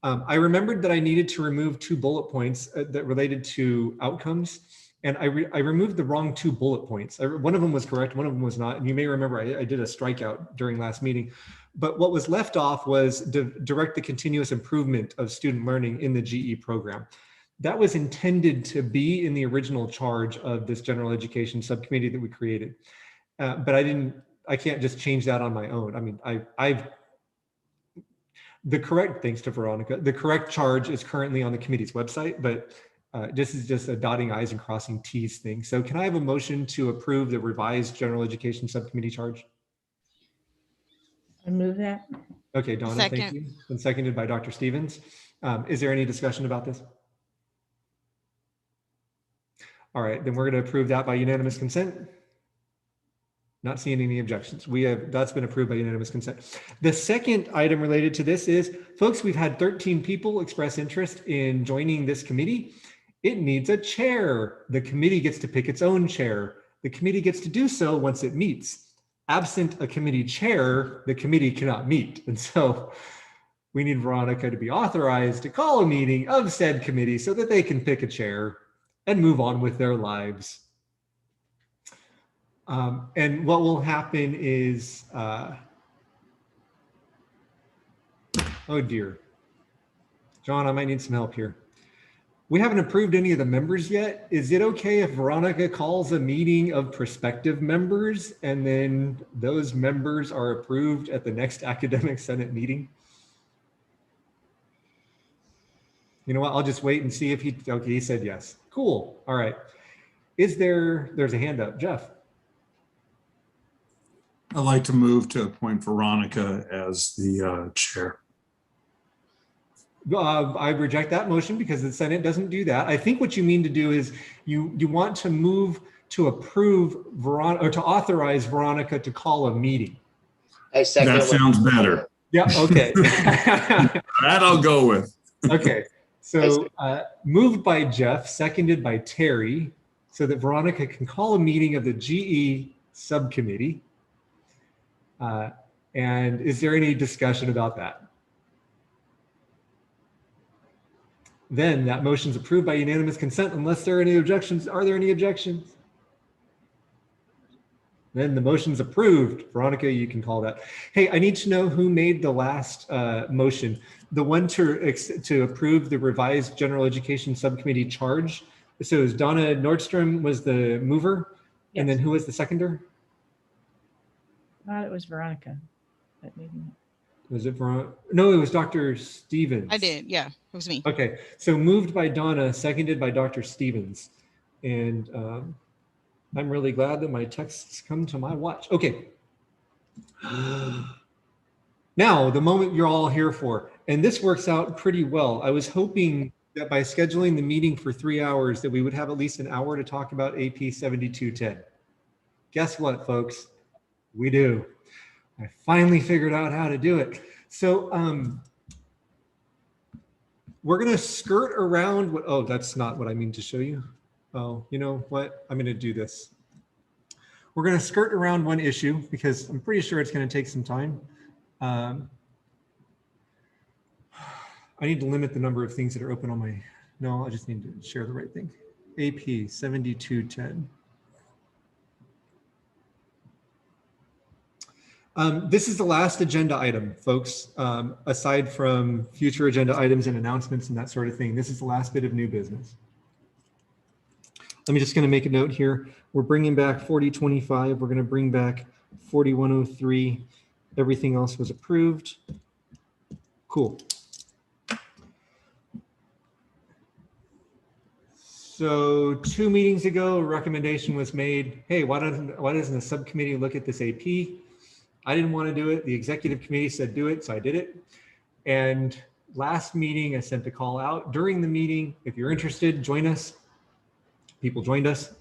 I remembered that I needed to remove 2 bullet points that related to outcomes. And I removed the wrong 2 bullet points. One of them was correct, one of them was not. And you may remember I did a strikeout during last meeting. But what was left off was direct the continuous improvement of student learning in the GE program. That was intended to be in the original charge of this general education subcommittee that we created. But I can't just change that on my own. I mean, thanks to Veronica, the correct charge is currently on the committee's website, but this is just a dotting I's and crossing T's thing. So can I have a motion to approve the revised general education subcommittee charge? I move that. Okay, Donna, thank you. And seconded by Dr. Stevens. Is there any discussion about this? All right, then we're going to approve that by unanimous consent. Not seeing any objections. That's been approved by unanimous consent. The second item related to this is, folks, we've had 13 people express interest in joining this committee. It needs a chair. The committee gets to pick its own chair. The committee gets to do so once it meets. Absent a committee chair, the committee cannot meet. And so we need Veronica to be authorized to call a meeting of said committee so that they can pick a chair and move on with their lives. And what will happen is, oh dear. John, I might need some help here. We haven't approved any of the members yet. Is it okay if Veronica calls a meeting of prospective members and then those members are approved at the next Academic Senate meeting? You know what, I'll just wait and see if okay, he said yes. Cool, all right. There's a hand up, Jeff. I'd like to move to appoint Veronica as the chair. I reject that motion because the Senate doesn't do that. I think what you mean to do is you want to move to approve Veronica or to authorize Veronica to call a meeting. That sounds better. Yeah, okay. That I'll go with. Okay, so moved by Jeff, seconded by Terry, so that Veronica can call a meeting of the GE subcommittee. And is there any discussion about that? Then that motion's approved by unanimous consent unless there are any objections. Are there any objections? Then the motion's approved. Veronica, you can call that. Hey, I need to know who made the last motion. The one to approve the revised general education subcommittee charge. So it was Donna Nordstrom was the mover, yes. And then who was the seconder? I thought it was Veronica, but maybe not. Was it Veronica? No, it was Dr. Stevens. I did, yeah, it was me. Okay, so moved by Donna, seconded by Dr. Stevens. And I'm really glad that my texts come to my watch. Okay. Now, the moment you're all here for, and this works out pretty well. I was hoping that by scheduling the meeting for 3 hours that we would have at least an hour to talk about AP 7210. Guess what, folks? We do. I finally figured out how to do it. So we're going to skirt around what, oh, that's not what I mean to show you. Oh, you know what? I'm going to do this. We're going to skirt around one issue because I'm pretty sure it's going to take some time. I need to limit the number of things that are open on my, no, I just need to share the right thing. AP 7210. This is the last agenda item, folks, aside from future agenda items and announcements and that sort of thing. This is the last bit of new business. I'm just going to make a note here. We're bringing back 4025. We're going to bring back 4103. Everything else was approved. Cool. So 2 meetings ago, a recommendation was made, hey, why doesn't the subcommittee look at this AP? I didn't want to do it. The executive committee said do it, so I did it. And last meeting, I sent a call out. During the meeting, if you're interested, join us. People joined us.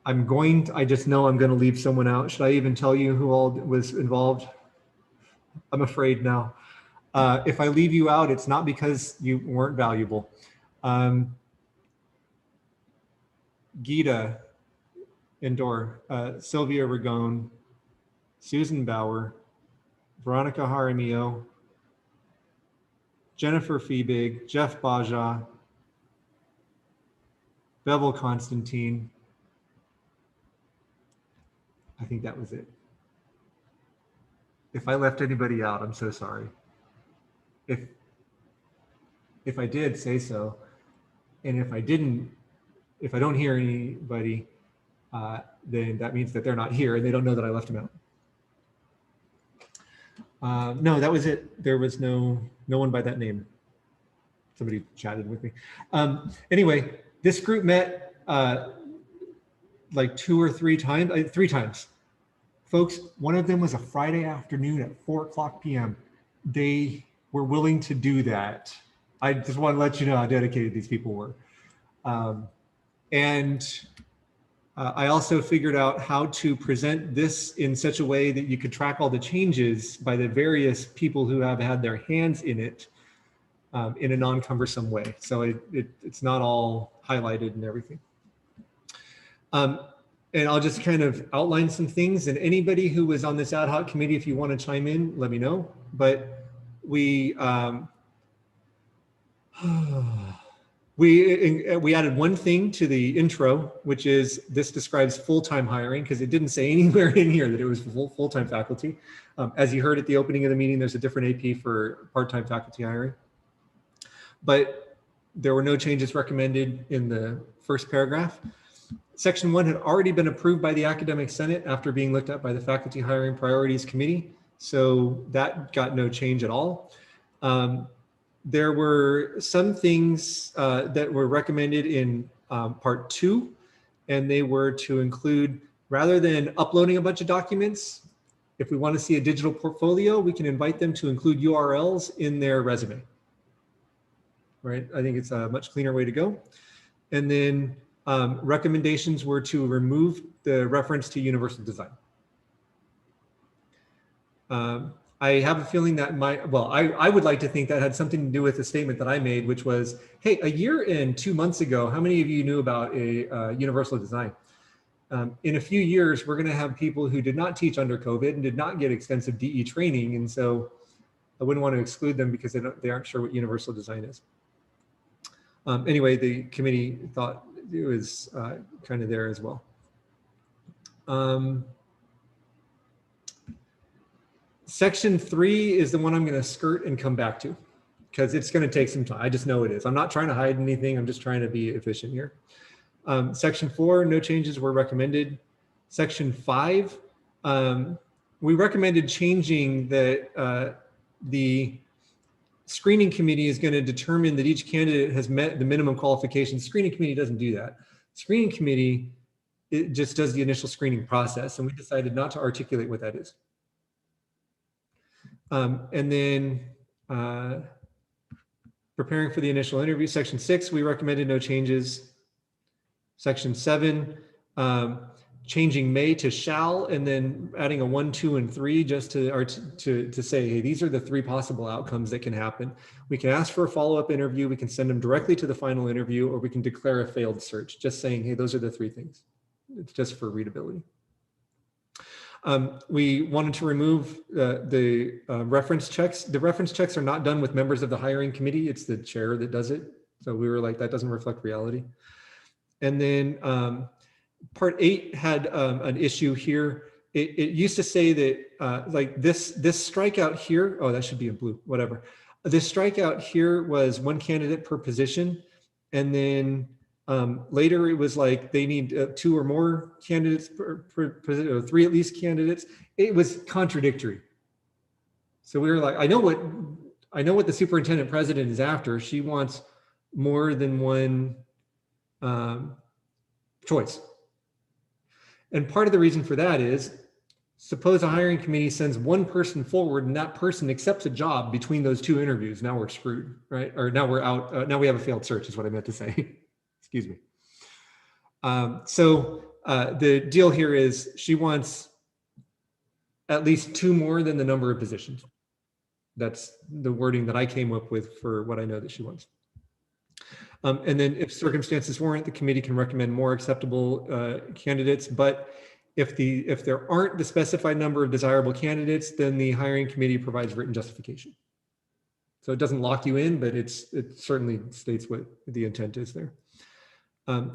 I just know I'm going to leave someone out. Should I even tell you who all was involved? I'm afraid now. If I leave you out, it's not because you weren't valuable. Gita Endor, Sylvia Ragone, Susan Bauer, Veronica Jaramillo, Jennifer Feebig, Jeff Baja, Bevel Constantine. I think that was it. If I left anybody out, I'm so sorry. If I did, say so. And if I didn't, if I don't hear anybody, then that means that they're not here and they don't know that I left them out. No, that was it. There was no one by that name. Somebody chatted with me. Anyway, this group met like 2 or 3 times, 3 times. Folks, one of them was a Friday afternoon at 4:00 p.m. They were willing to do that. I just want to let you know how dedicated these people were. I also figured out how to present this in such a way that you could track all the changes by the various people who have had their hands in it in a non-cumbersome way. So it's not all highlighted and everything. And I'll just kind of outline some things, and anybody who was on this ad hoc committee, if you want to chime in, let me know. But we added one thing to the intro, which is this describes full-time hiring, because it didn't say anywhere in here that it was full-time faculty. As you heard at the opening of the meeting, there's a different AP for part-time faculty hiring. But there were no changes recommended in the first paragraph. Section 1 had already been approved by the Academic Senate after being looked at by the Faculty Hiring Priorities Committee. So that got no change at all. There were some things that were recommended in part 2, and they were to include, rather than uploading a bunch of documents, if we want to see a digital portfolio, we can invite them to include URLs in their resume. Right? I think it's a much cleaner way to go. And then recommendations were to remove the reference to universal design. I have a feeling that I would like to think that had something to do with the statement that I made, which was, hey, a year and 2 months ago, how many of you knew about a universal design? In a few years, we're going to have people who did not teach under COVID and did not get extensive DE training. And so I wouldn't want to exclude them because they aren't sure what universal design is. Anyway, the committee thought it was kind of there as well. Section 3 is the one I'm going to skirt and come back to because it's going to take some time. I just know it is. I'm not trying to hide anything. I'm just trying to be efficient here. Section 4, no changes were recommended. Section 5, we recommended changing that the screening committee is going to determine that each candidate has met the minimum qualifications. Screening committee doesn't do that. Screening committee, it just does the initial screening process, and we decided not to articulate what that is. And then preparing for the initial interview, section 6, we recommended no changes. Section 7, changing may to shall, and then adding a 1, 2, and 3 just to say, hey, these are the 3 possible outcomes that can happen. We can ask for a follow-up interview, we can send them directly to the final interview, or we can declare a failed search, just saying, hey, those are the 3 things. It's just for readability. We wanted to remove the reference checks. The reference checks are not done with members of the hiring committee. It's the chair that does it. So we were like, that doesn't reflect reality. And then part 8 had an issue here. It used to say that like this strikeout here, oh, that should be in blue, whatever. This strikeout here was 1 candidate per position. And then later it was like they need 2 or more candidates per position, or 3 at least candidates. It was contradictory. So we were like, I know what the superintendent president is after. She wants more than 1 choice. And part of the reason for that is, suppose a hiring committee sends 1 person forward and that person accepts a job between those 2 interviews. Now we're screwed, right? Or now we're out. Now we have a failed search is what I meant to say. Excuse me. So the deal here is she wants at least 2 more than the number of positions. That's the wording that I came up with for what I know that she wants. And then if circumstances warrant, the committee can recommend more acceptable candidates. But if there aren't the specified number of desirable candidates, then the hiring committee provides written justification. So it doesn't lock you in, but it certainly states what the intent is there. And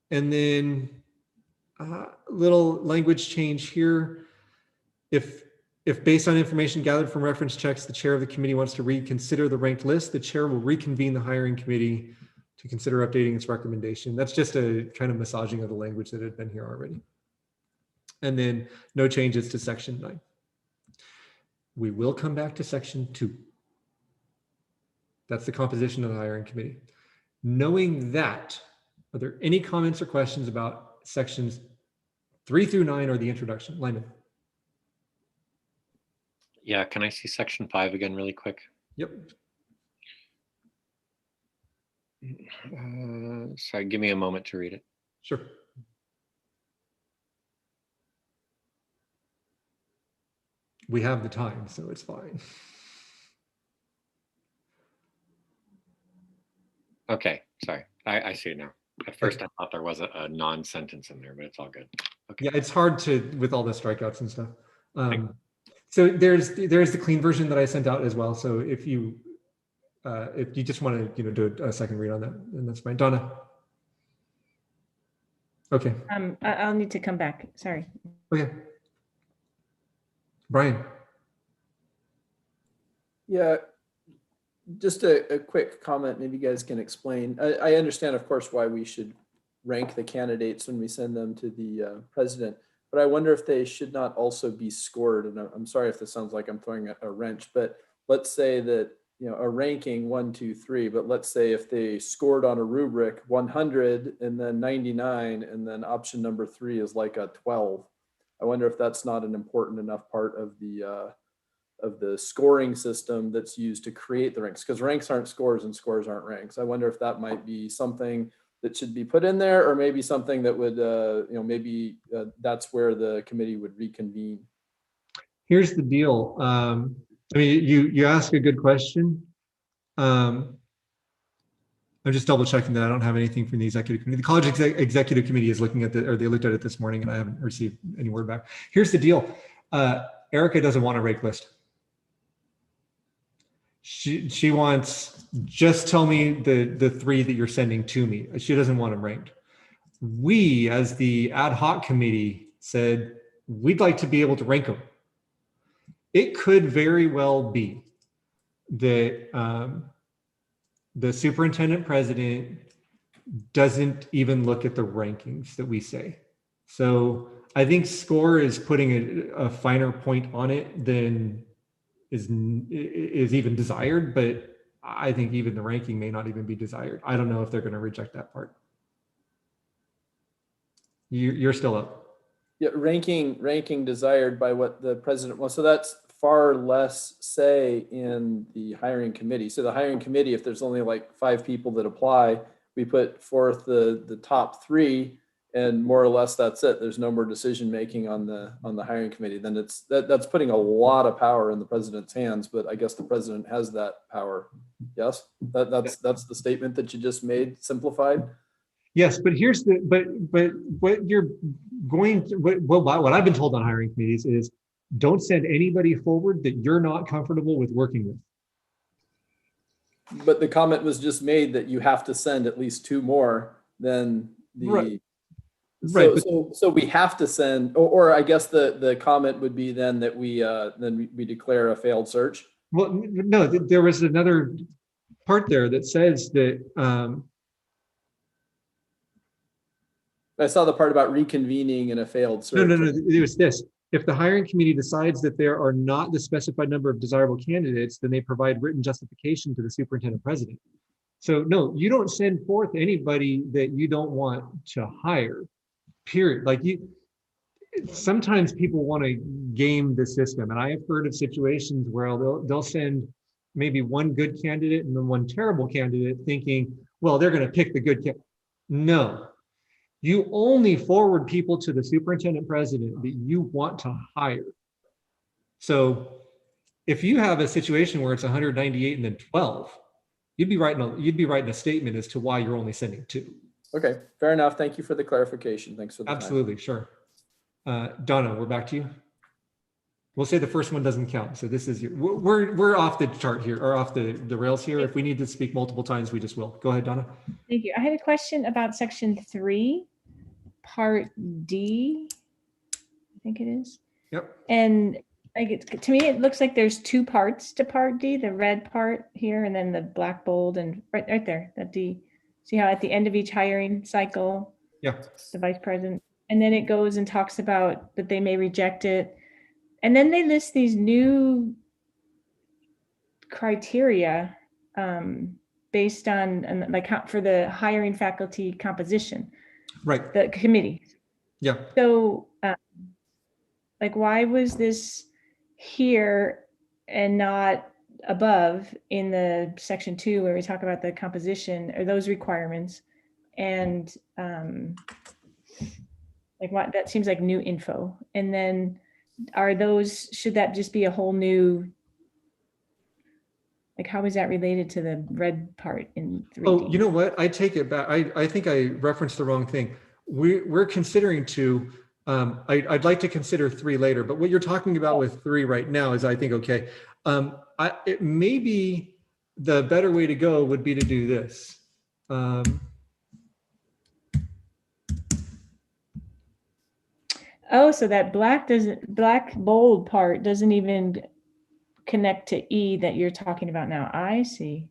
then little language change here. If based on information gathered from reference checks, the chair of the committee wants to reconsider the ranked list, the chair will reconvene the hiring committee to consider updating its recommendation. That's just a kind of massaging of the language that had been here already. And then no changes to section 9. We will come back to section 2. That's the composition of the hiring committee. Knowing that, are there any comments or questions about sections 3 through 9 or the introduction? Lyman. Yeah, can I see section 5 again really quick? Yep. Sorry, give me a moment to read it. Sure. We have the time, so it's fine. Okay, sorry. I see it now. At first, I thought there was a non-sentence in there, but it's all good. Okay. Yeah, it's hard to with all the strikeouts and stuff. So there's the clean version that I sent out as well. So if you just want to do a second read on that, then that's fine. Donna. Okay. I'll need to come back. Sorry. Okay. Brian. Yeah, just a quick comment. Maybe you guys can explain. I understand, of course, why we should rank the candidates when we send them to the president, but I wonder if they should not also be scored. And I'm sorry if this sounds like I'm throwing a wrench, but let's say that, a ranking 1, 2, 3, but let's say if they scored on a rubric 100 and then 99, and then option number 3 is like a 12. I wonder if that's not an important enough part of the scoring system that's used to create the ranks, because ranks aren't scores and scores aren't ranks. I wonder if that might be something that should be put in there, or maybe something that would, maybe that's where the committee would reconvene. Here's the deal. I mean, you ask a good question. I'm just double checking that I don't have anything from the executive committee. The college executive committee is looking at or they looked at it this morning, and I haven't received any word back. Here's the deal. Erica doesn't want a rank list. She wants, just tell me the 3 that you're sending to me. She doesn't want them ranked. We, as the ad hoc committee, said we'd like to be able to rank them. It could very well be that the superintendent president doesn't even look at the rankings that we say. So I think score is putting a finer point on it than is even desired, but I think even the ranking may not even be desired. I don't know if they're going to reject that part. You're still up. Yeah, ranking desired by what the president wants. So that's far less say in the hiring committee. So the hiring committee, if there's only like 5 people that apply, we put forth the top 3, and more or less that's it. There's no more decision making on the hiring committee. Then that's putting a lot of power in the president's hands. But I guess the president has that power. Yes, that's the statement that you just made, simplified. Yes, but here's but what you're going to what I've been told on hiring committees is don't send anybody forward that you're not comfortable with working with. But the comment was just made that you have to send at least 2 more than the. Right. So we have to send, or I guess the comment would be then that we declare a failed search. Well, no, there was another part there that says that. I saw the part about reconvening in a failed search. No. It was this. If the hiring committee decides that there are not the specified number of desirable candidates, then they provide written justification to the superintendent president. So no, you don't send forth anybody that you don't want to hire, period. Like sometimes people want to game the system. And I have heard of situations where they'll send maybe 1 good candidate and then 1 terrible candidate thinking, well, they're going to pick the good candidate. No. You only forward people to the superintendent president that you want to hire. So if you have a situation where it's 198 and then 12, you'd be writing a statement as to why you're only sending 2. Okay, fair enough. Thank you for the clarification. Thanks for the time. Absolutely, sure. Donna, we're back to you. We'll say the first one doesn't count. So this is we're off the chart here, or off the rails here. If we need to speak multiple times, we just will. Go ahead, Donna. Thank you. I had a question about section 3, part D, I think it is. Yep. And to me, it looks like there's 2 parts to part D, the red part here, and then the black bold, and right there, that D. See how at the end of each hiring cycle, yeah, the vice president, and then it goes and talks about that they may reject it. And then they list these new criteria based on like for the hiring faculty composition, right? The committee. Yeah. So, like, why was this here and not above in the section 2 where we talk about the composition or those requirements? And like, what, that seems like new info. And then should that just be a whole new, like, how is that related to the red part in 3D? Oh, you know what? I take it back. I think I referenced the wrong thing. We're considering 2. I'd like to consider 3 later, but what you're talking about with 3 right now is, I think, okay. It maybe the better way to go would be to do this. Oh, so that black bold part doesn't even connect to E that you're talking about now. I see.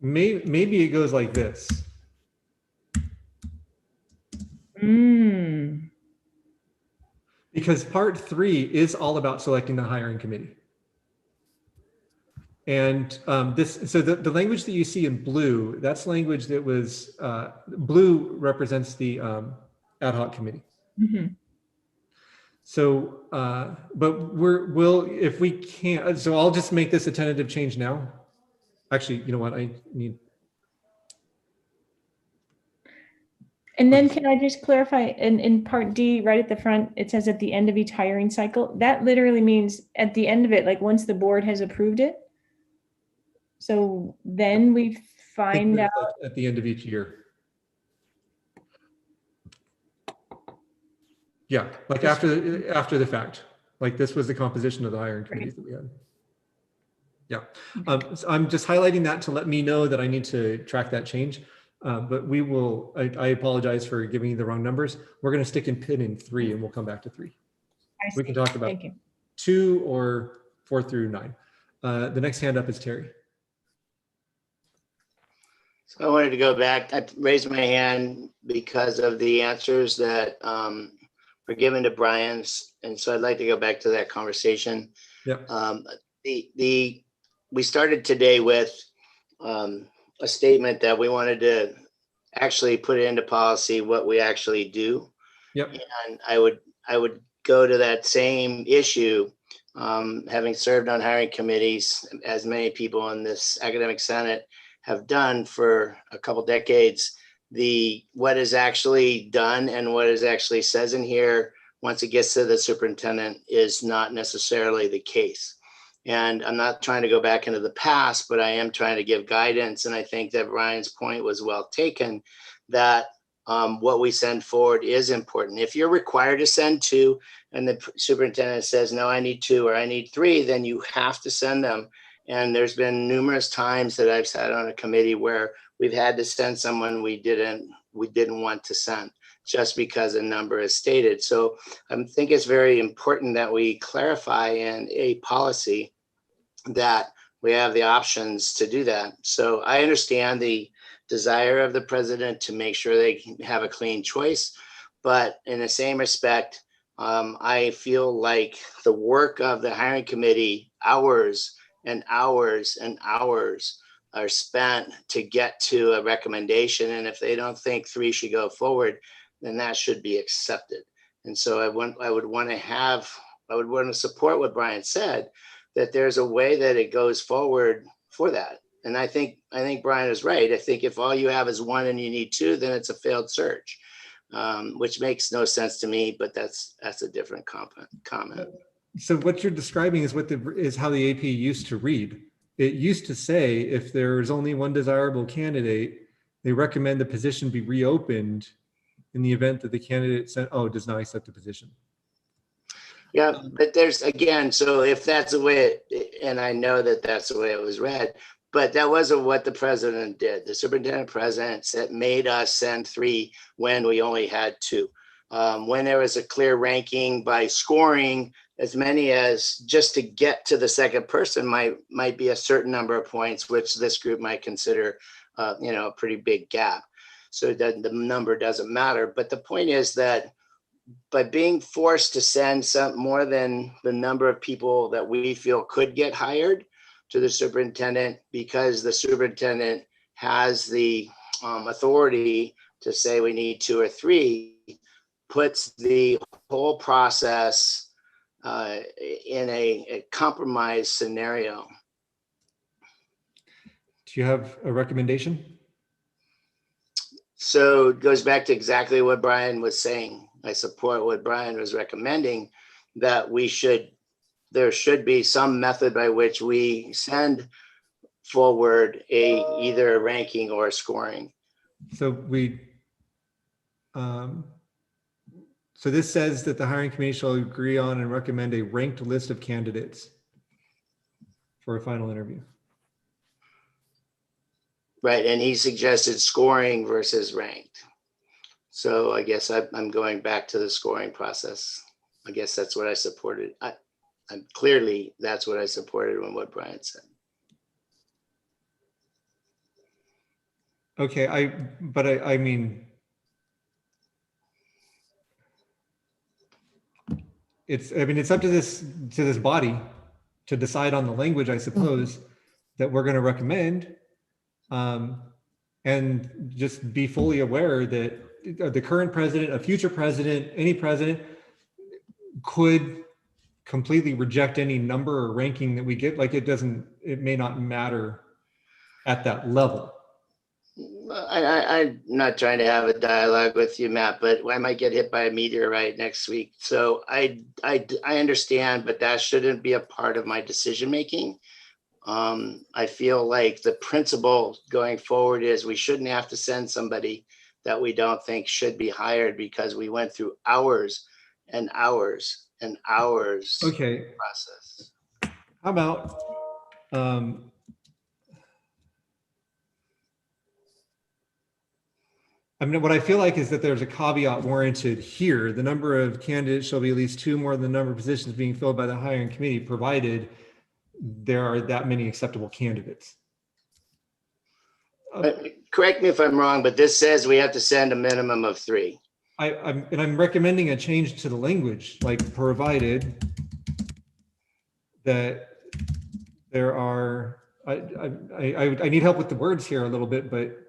Maybe it goes like this. Because part 3 is all about selecting the hiring committee. And so the language that you see in blue, that's language that was, blue represents the ad hoc committee. Mm-hmm. So, but if we can't, so I'll just make this a tentative change now. Actually, you know what, I need. And then can I just clarify, in part D, right at the front, it says at the end of each hiring cycle. That literally means at the end of it, like once the board has approved it. So then we find out. Like at the end of each year. Yeah, like after the fact, like this was the composition of the hiring committees that we had. Yeah, so I'm just highlighting that to let me know that I need to track that change. But we will, I apologize for giving you the wrong numbers. We're going to stick in pin in 3 and we'll come back to 3. We can talk about 2 or 4 through 9. The next hand up is Terry. So I wanted to go back. I raised my hand because of the answers that were given to Brian's. And so I'd like to go back to that conversation. Yeah. We started today with a statement that we wanted to actually put it into policy what we actually do. Yep. And I would go to that same issue, having served on hiring committees, as many people in this academic senate have done for a couple decades. What is actually done and what is actually says in here, once it gets to the superintendent, is not necessarily the case. And I'm not trying to go back into the past, but I am trying to give guidance. And I think that Ryan's point was well taken, that what we send forward is important. If you're required to send 2 and the superintendent says, no, I need 2 or I need 3, then you have to send them. And there's been numerous times that I've sat on a committee where we've had to send someone we didn't want to send, just because a number is stated. So I think it's very important that we clarify in a policy that we have the options to do that. So I understand the desire of the president to make sure they can have a clean choice, but in the same respect, I feel like the work of the hiring committee, hours and hours and hours, are spent to get to a recommendation. And if they don't think 3 should go forward, then that should be accepted. And so I would want to support what Brian said, that there's a way that it goes forward for that. And I think Brian is right. I think if all you have is 1 and you need 2, then it's a failed search. which makes no sense to me, but that's a different comment. So what you're describing is how the AP used to read. It used to say if there's only one desirable candidate, they recommend the position be reopened in the event that the candidate does not accept the position. Yeah, but there's, again, so if that's the way and I know that that's the way it was read, but that wasn't what the president did. The superintendent president made us send 3 when we only had 2. When there was a clear ranking by scoring, as many as just to get to the second person might be a certain number of points, which this group might consider, a pretty big gap. So that the number doesn't matter. But the point is that by being forced to send more than the number of people that we feel could get hired to the superintendent, because the superintendent has the authority to say we need 2 or 3, puts the whole process in a compromised scenario. Do you have a recommendation? So it goes back to exactly what Brian was saying. I support what Brian was recommending, that there should be some method by which we send forward either a ranking or a scoring. So so this says that the hiring committee shall agree on and recommend a ranked list of candidates for a final interview. Right, and he suggested scoring versus ranked. So I guess I'm going back to the scoring process. I guess that's what I supported. I'm clearly, that's what I supported when what Brian said. Okay, I mean, it's up to this body to decide on the language, I suppose, that we're going to recommend, and just be fully aware that the current president, a future president, any president could completely reject any number or ranking that we get. Like it may not matter at that level. I'm not trying to have a dialogue with you, Matt, but I might get hit by a meteorite next week. So I understand, but that shouldn't be a part of my decision-making. I feel like the principle going forward is we shouldn't have to send somebody that we don't think should be hired because we went through hours and hours and hours process. How about I mean, what I feel like is that there's a caveat warranted here. The number of candidates shall be at least 2 more than the number of positions being filled by the hiring committee, provided there are that many acceptable candidates. Correct me if I'm wrong, but this says we have to send a minimum of 3. I'm recommending a change to the language, like provided that there are, I need help with the words here a little bit, but.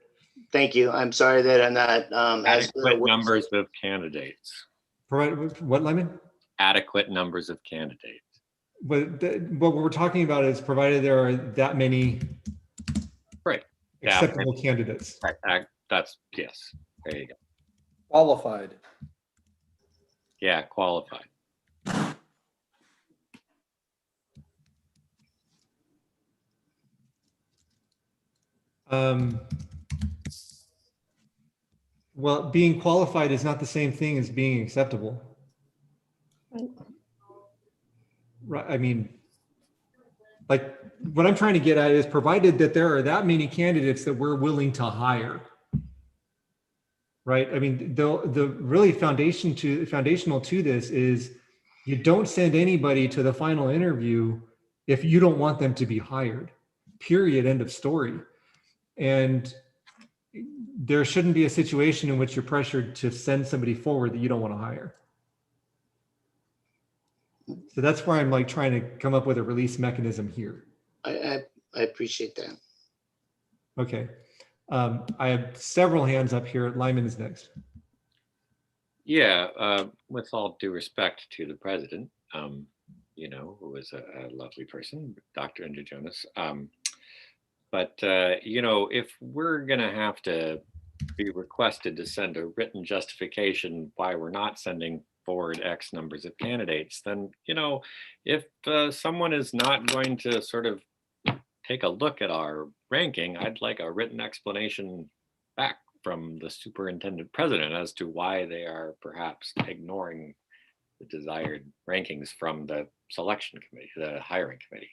Thank you. I'm sorry that I'm not. Adequate numbers of candidates. Provide what, Lyman? Adequate numbers of candidates. But what we're talking about is provided there are that many acceptable candidates. Right. That's, yes. There you go. Qualified. Yeah, qualified. Well, being qualified is not the same thing as being acceptable. Right. I mean, like what I'm trying to get at is provided that there are that many candidates that we're willing to hire. Right. I mean, the really foundational to this is you don't send anybody to the final interview if you don't want them to be hired. Period. End of story. And there shouldn't be a situation in which you're pressured to send somebody forward that you don't want to hire. So that's where I'm like trying to come up with a release mechanism here. I appreciate that. Okay. I have several hands up here. Lyman is next. Yeah, with all due respect to the president, who was a lovely person, Dr. Jonas. But if we're going to have to be requested to send a written justification why we're not sending forward X numbers of candidates, then, you know, if someone is not going to sort of take a look at our ranking, I'd like a written explanation back from the superintendent president as to why they are perhaps ignoring the desired rankings from the selection committee, the hiring committee.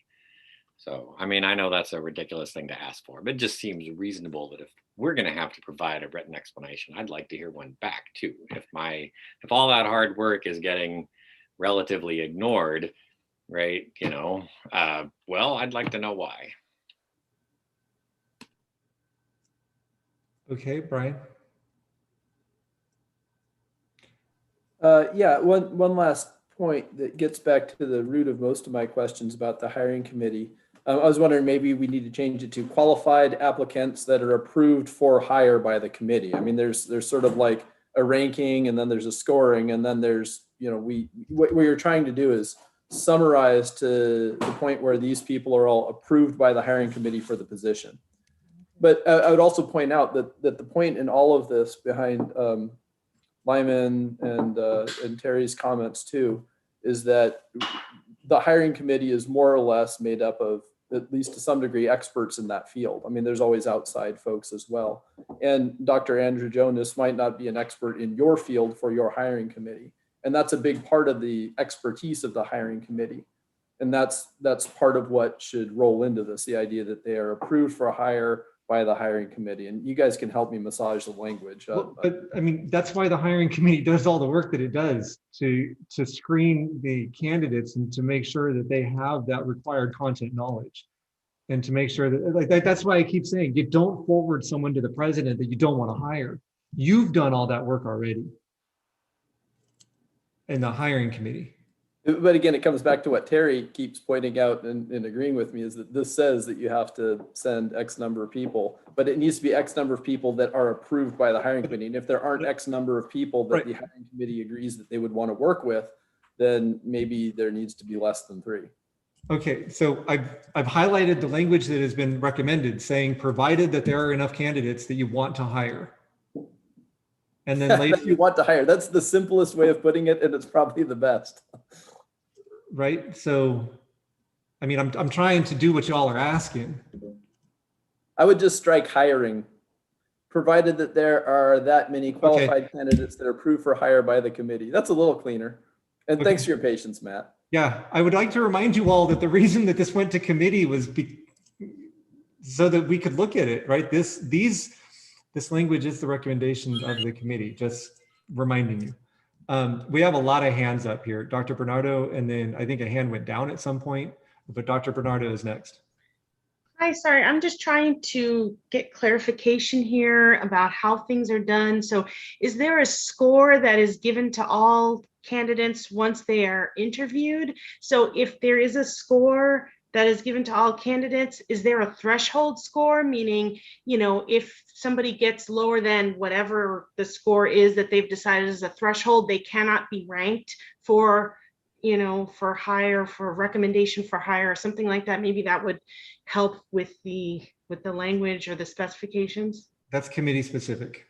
So, I mean, I know that's a ridiculous thing to ask for, but it just seems reasonable that if we're going to have to provide a written explanation, I'd like to hear one back too. If all that hard work is getting relatively ignored, right? You know, well, I'd like to know why. Okay, Brian. Yeah, one last point that gets back to the root of most of my questions about the hiring committee. I was wondering, maybe we need to change it to qualified applicants that are approved for hire by the committee. I mean, there's sort of like a ranking, and then there's a scoring, and then there's, you know, what you're trying to do is summarize to the point where these people are all approved by the hiring committee for the position. But I would also point out that the point in all of this behind Lyman and Terry's comments too, is that the hiring committee is more or less made up of, at least to some degree, experts in that field. I mean, there's always outside folks as well. And Dr. Andrew Jonas might not be an expert in your field for your hiring committee. And that's a big part of the expertise of the hiring committee. And that's part of what should roll into this, the idea that they are approved for hire by the hiring committee. And you guys can help me massage the language. Well, but I mean, that's why the hiring committee does all the work that it does to screen the candidates and to make sure that they have that required content knowledge, and to make sure that, that's why I keep saying, you don't forward someone to the president that you don't want to hire. You've done all that work already in the hiring committee. But again, it comes back to what Terry keeps pointing out and agreeing with me, is that this says that you have to send X number of people, but it needs to be X number of people that are approved by the hiring committee. And if there aren't X number of people that the hiring committee agrees that they would want to work with, then maybe there needs to be less than 3. Okay, so I've highlighted the language that has been recommended, saying provided that there are enough candidates that you want to hire. And then later, you want to hire. That's the simplest way of putting it, and it's probably the best. Right. So, I mean, I'm trying to do what y'all are asking. I would just strike hiring, provided that there are that many qualified candidates that are approved for hire by the committee. That's a little cleaner. And thanks for your patience, Matt. Yeah, I would like to remind you all that the reason that this went to committee was so that we could look at it, right? This language is the recommendation of the committee, just reminding you. We have a lot of hands up here. Dr. Bernardo, and then I think a hand went down at some point, but Dr. Bernardo is next. Hi, sorry, I'm just trying to get clarification here about how things are done. So is there a score that is given to all candidates once they are interviewed? So if there is a score that is given to all candidates, is there a threshold score? Meaning, you know, if somebody gets lower than whatever the score is that they've decided is a threshold, they cannot be ranked for, you know, for hire, for recommendation for hire or something like that. Maybe that would help with the language or the specifications. That's committee specific.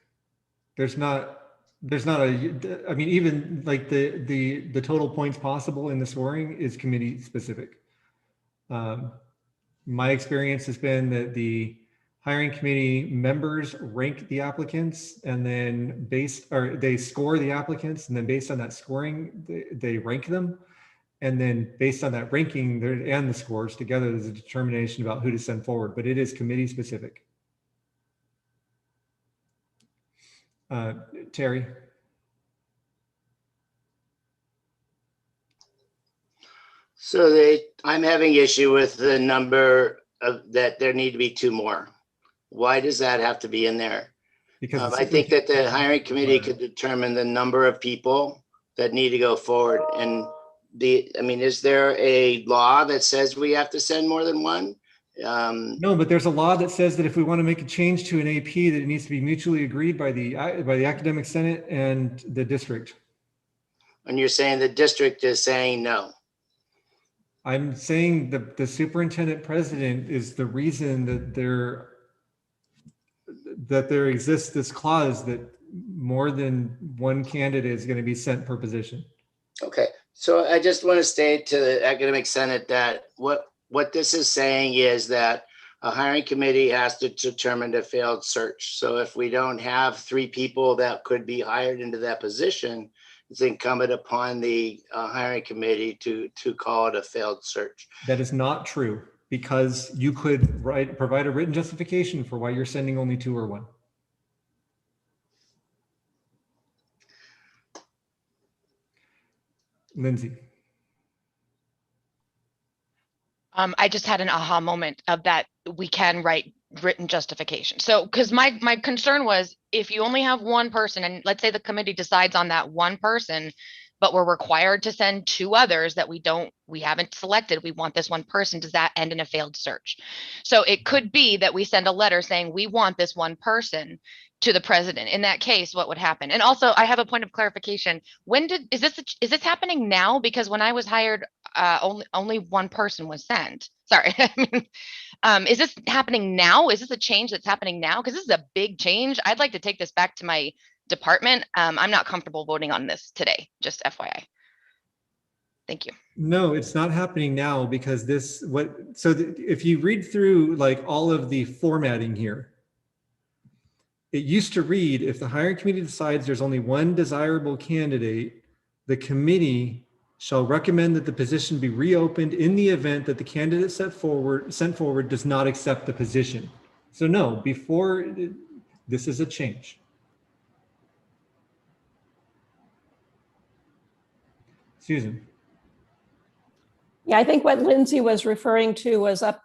There's not a, I mean, even like the total points possible in the scoring is committee specific. My experience has been that the hiring committee members rank the applicants, and then they score the applicants, and then based on that scoring, they rank them. And then based on that ranking and the scores together, there's a determination about who to send forward, but it is committee specific. Terry. So I'm having issue with the number of that there need to be 2 more. Why does that have to be in there? Because I think that the hiring committee could determine the number of people that need to go forward. And I mean, is there a law that says we have to send more than 1? No, but there's a law that says that if we want to make a change to an AP, that it needs to be mutually agreed by the academic senate and the district. And you're saying the district is saying no? I'm saying the superintendent president is the reason that that there exists this clause that more than one candidate is going to be sent per position. Okay, so I just want to state to the academic senate that what this is saying is that a hiring committee has to determine a failed search. So if we don't have 3 people that could be hired into that position, it's incumbent upon the hiring committee to call it a failed search. That is not true, because you could provide a written justification for why you're sending only 2 or 1. Lindsay. I just had an aha moment of that we can write written justification. So, because my concern was if you only have one person, and let's say the committee decides on that one person, but we're required to send 2 others that we haven't selected, we want this one person, does that end in a failed search? So it could be that we send a letter saying we want this one person to the president. In that case, what would happen? And also, I have a point of clarification. Is this happening now? Because when I was hired, only one person was sent. Sorry. I mean, is this happening now? Is this a change that's happening now? Because this is a big change. I'd like to take this back to my department. I'm not comfortable voting on this today, just FYI. Thank you. No, it's not happening now, because if you read through like all of the formatting here, it used to read, if the hiring committee decides there's only one desirable candidate, the committee shall recommend that the position be reopened in the event that the candidate sent forward does not accept the position. So no, this is a change. Susan. Yeah, I think what Lindsay was referring to was a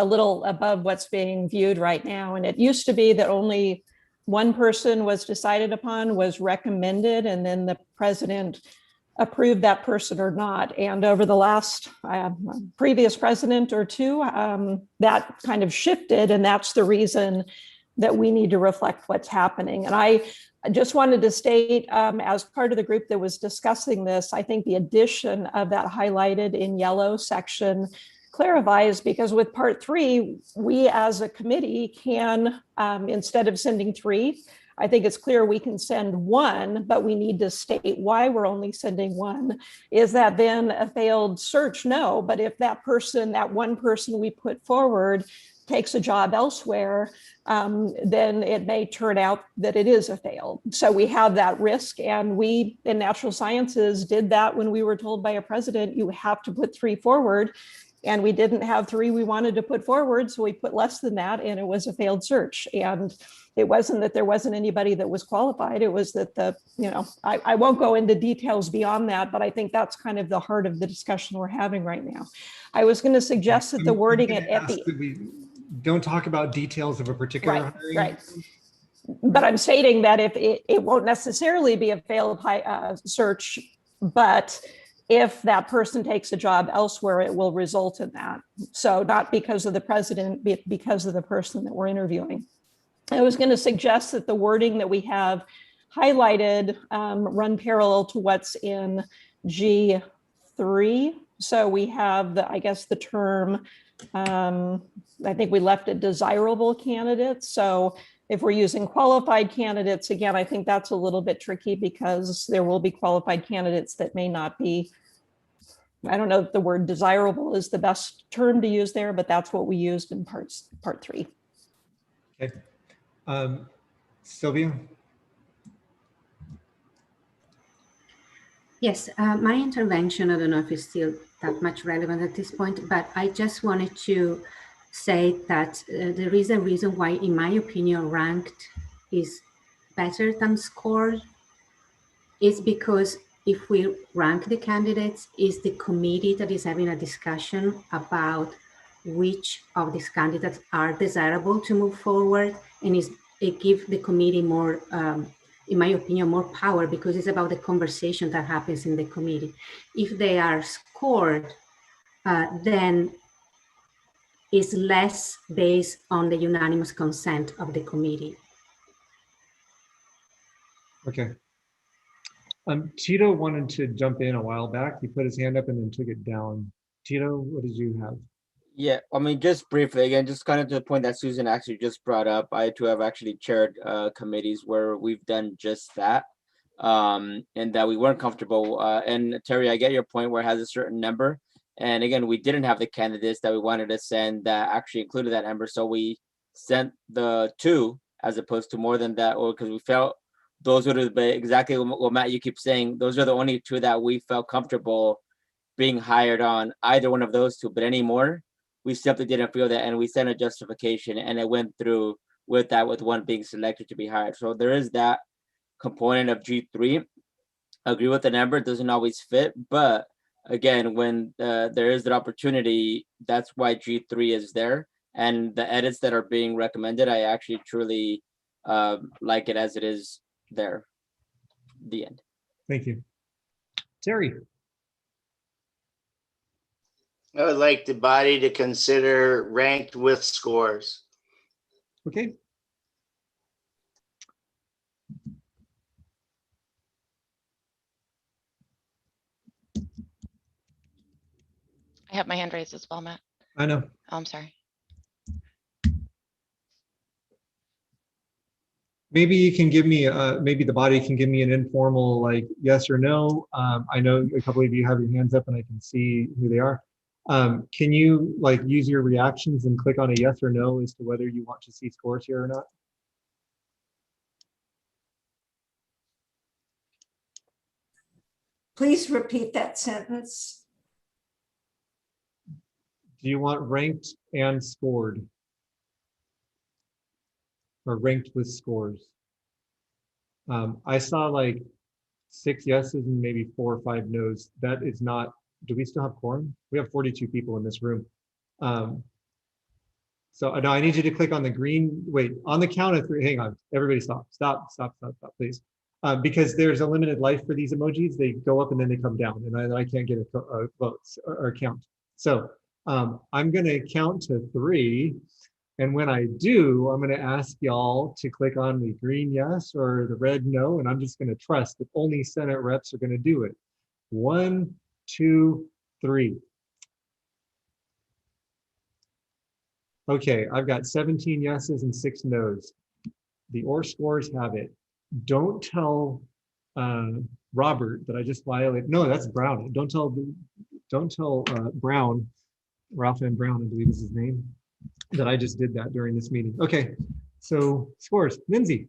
little above what's being viewed right now. And it used to be that only one person was decided upon, was recommended, and then the president approved that person or not. And over the last previous president or 2, that kind of shifted. And that's the reason that we need to reflect what's happening. And I just wanted to state, as part of the group that was discussing this, I think the addition of that highlighted in yellow section clarifies, because with part 3, we as a committee can, instead of sending 3, I think it's clear we can send 1, but we need to state why we're only sending 1. Is that then a failed search? No, but if that one person we put forward takes a job elsewhere, then it may turn out that it is a failed. So we have that risk, and we in natural sciences did that when we were told by a president, you have to put 3 forward. And we didn't have 3 we wanted to put forward, so we put less than that, and it was a failed search. And it wasn't that there wasn't anybody that was qualified. It was that I won't go into details beyond that, but I think that's kind of the heart of the discussion we're having right now. I was going to suggest that the wording we don't talk about details of a particular hiring. Right. But I'm stating that if it won't necessarily be a failed search, but if that person takes a job elsewhere, it will result in that. So not because of the president, but because of the person that we're interviewing. I was going to suggest that the wording that we have highlighted run parallel to what's in G3. So we have the term, I think we left it desirable candidates. So if we're using qualified candidates, again, I think that's a little bit tricky, because there will be qualified candidates that may not be, I don't know if the word desirable is the best term to use there, but that's what we used in part 3. Okay. Sylvia? Yes, my intervention, I don't know if it's still that much relevant at this point, but I just wanted to say that there is a reason why, in my opinion, ranked is better than scored. Is because if we rank the candidates, is the committee that is having a discussion about which of these candidates are desirable to move forward, and it gives the committee more, in my opinion, more power, because it's about the conversation that happens in the committee. If they are scored, then it's less based on the unanimous consent of the committee. Okay. Tito wanted to jump in a while back. He put his hand up and then took it down. Tito, what did you have? Yeah, I mean, just briefly, again, just kind of to the point that Susan actually just brought up, I too have actually chaired committees where we've done just that, and that we weren't comfortable. And Terry, I get your point where it has a certain number. And again, we didn't have the candidates that we wanted to send that actually included that number. So we sent the 2 as opposed to more than that, or because we felt those would have been exactly what Matt, you keep saying, those are the only 2 that we felt comfortable being hired on, either one of those 2, but any more, we simply didn't feel that, and we sent a justification, and it went through with that, with one being selected to be hired. So there is that component of G3. Agree with the number, it doesn't always fit, but again, when there is that opportunity, that's why G3 is there. And the edits that are being recommended, I actually truly like it as it is there. The end. Thank you. Terry. I would like the body to consider ranked with scores. Okay. I have my hand raised as well, Matt. I know. Oh, I'm sorry. Maybe you can give me, maybe the body can give me an informal, like, yes or no. I know a couple of you have your hands up and I can see who they are. Can you like use your reactions and click on a yes or no as to whether you want to see scores here or not? Please repeat that sentence. Do you want ranked and scored? Or ranked with scores? I saw like 6 yeses and maybe 4 or 5 no's. That is not, do we still have quorum? We have 42 people in this room. So now I need you to click on the green, wait, on the count of 3, hang on, everybody stop, please. Because there's a limited life for these emojis. They go up and then they come down and I can't get a vote or count. So I'm gonna count to 3. And when I do, I'm gonna ask y'all to click on the green yes or the red no, and I'm just gonna trust that only Senate reps are gonna do it. 1, 2, 3. Okay, I've got 17 yeses and 6 nos. The OR scores have it. Don't tell Robert that I just violated. No, that's Brown. Don't tell Brown, Ralph M. Brown, I believe is his name, that I just did that during this meeting. Okay, so scores. Lindsay.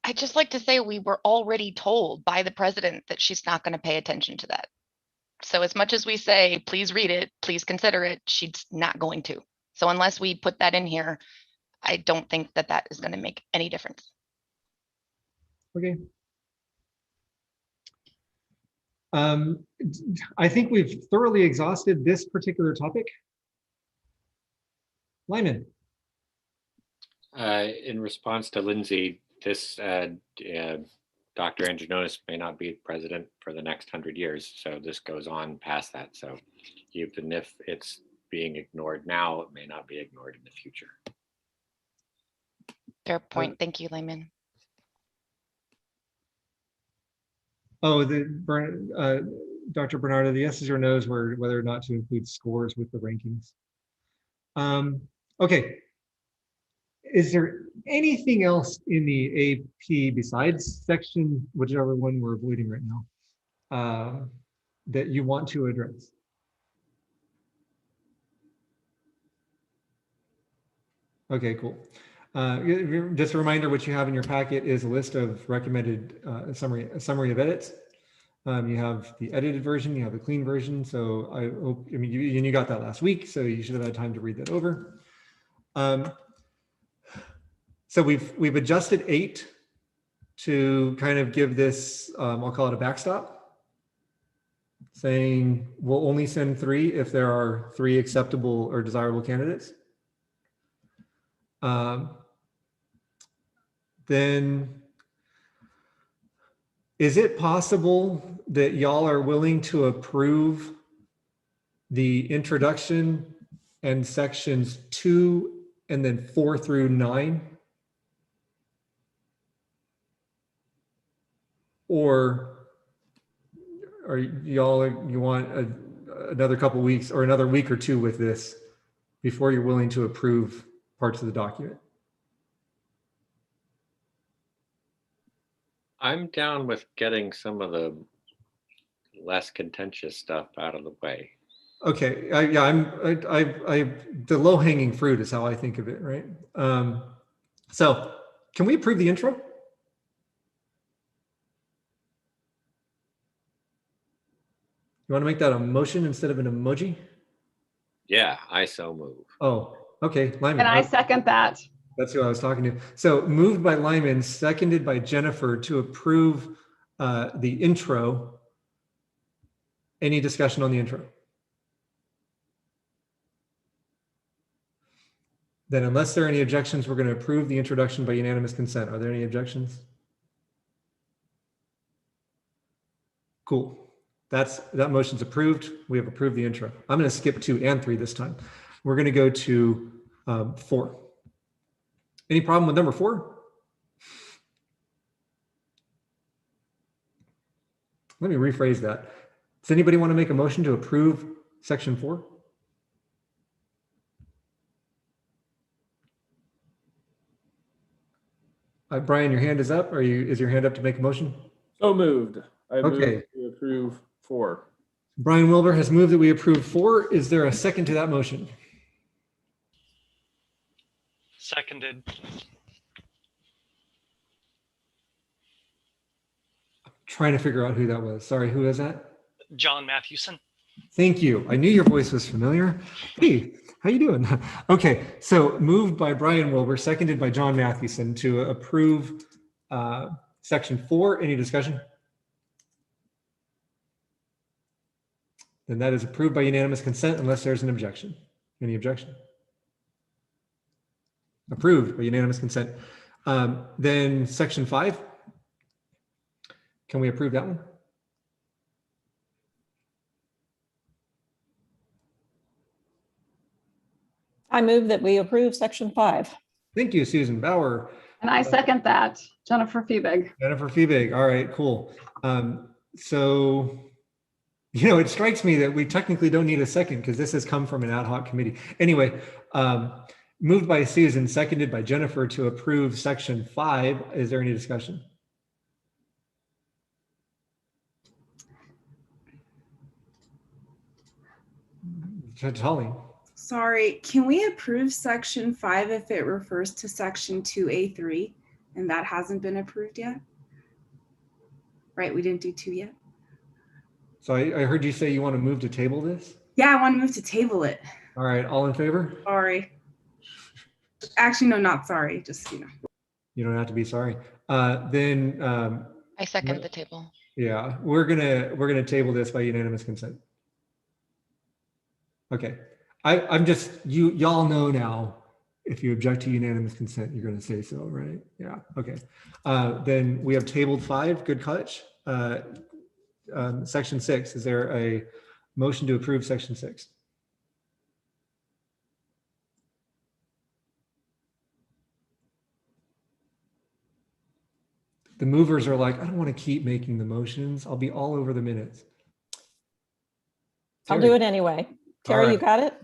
I'd just like to say we were already told by the president that she's not going to pay attention to that. So as much as we say, please read it, please consider it, she's not going to. So unless we put that in here, I don't think that that is going to make any difference. Okay. I think we've thoroughly exhausted this particular topic. Lyman. In response to Lindsay, this Dr. Angelinonis may not be president for the next 100 years. So this goes on past that. So even if it's being ignored now, it may not be ignored in the future. Fair point. Thank you, Lyman. Oh, Dr. Bernardo, the yeses or nos were whether or not to include scores with the rankings. Okay. Is there anything else in the AP besides section, whichever one we're avoiding right now, that you want to address? Okay, cool. Just a reminder, what you have in your packet is a list of recommended summary of edits. You have the edited version, you have the clean version. So I hope, I mean, you got that last week, so you should have had time to read that over. So we've adjusted 8 to kind of give this, I'll call it a backstop, saying we'll only send 3 if there are 3 acceptable or desirable candidates. Then is it possible that y'all are willing to approve the introduction and sections 2 and then 4 through 9? Or are y'all, you want another couple weeks or another week or two with this before you're willing to approve parts of the document? I'm down with getting some of the less contentious stuff out of the way. Okay, the low hanging fruit is how I think of it, right? So can we approve the intro? You want to make that a motion instead of an emoji? Yeah, I so move. Oh, okay, Lyman. And I second that. That's who I was talking to. So moved by Lyman, seconded by Jennifer to approve the intro. Any discussion on the intro? Then unless there are any objections, we're going to approve the introduction by unanimous consent. Are there any objections? Cool. That motion's approved. We have approved the intro. I'm going to skip 2 and 3 this time. We're going to go to 4. Any problem with number 4? Let me rephrase that. Does anybody want to make a motion to approve section 4? Brian, your hand is up. Is your hand up to make a motion? So moved. I move Okay. to approve 4. Brian Wilbur has moved that we approve 4. Is there a second to that motion? Seconded. Trying to figure out who that was. Sorry, who is that? John Mathewson. Thank you. I knew your voice was familiar. Hey, how you doing? Okay, so moved by Brian Wilbur, seconded by John Mathewson to approve section 4. Any discussion? Then that is approved by unanimous consent unless there's an objection. Any objection? Approved by unanimous consent. Then section 5. Can we approve that one? I move that we approve section 5. Thank you, Susan Bauer. And I second that. Jennifer Feebig. Jennifer Feebig. All right, cool. So, it strikes me that we technically don't need a second because this has come from an ad hoc committee. Anyway, moved by Susan, seconded by Jennifer to approve section 5. Is there any discussion? Holly. Sorry, can we approve section 5 if it refers to section 2A3 and that hasn't been approved yet? Right, we didn't do 2 yet. So I heard you say you want to move to table this? Yeah, I want to move to table it. All right, all in favor? Sorry. Actually, no, not sorry, just, You don't have to be sorry. Then I second the table. yeah, we're gonna table this by unanimous consent. Okay. I'm just, y'all know now, if you object to unanimous consent, you're going to say so, right? Yeah. Okay. Then we have tabled 5. Good catch. Section 6. Is there a motion to approve section 6? The movers are like, I don't want to keep making the motions. I'll be all over the minutes. I'll do it anyway. Terry, right. you got it?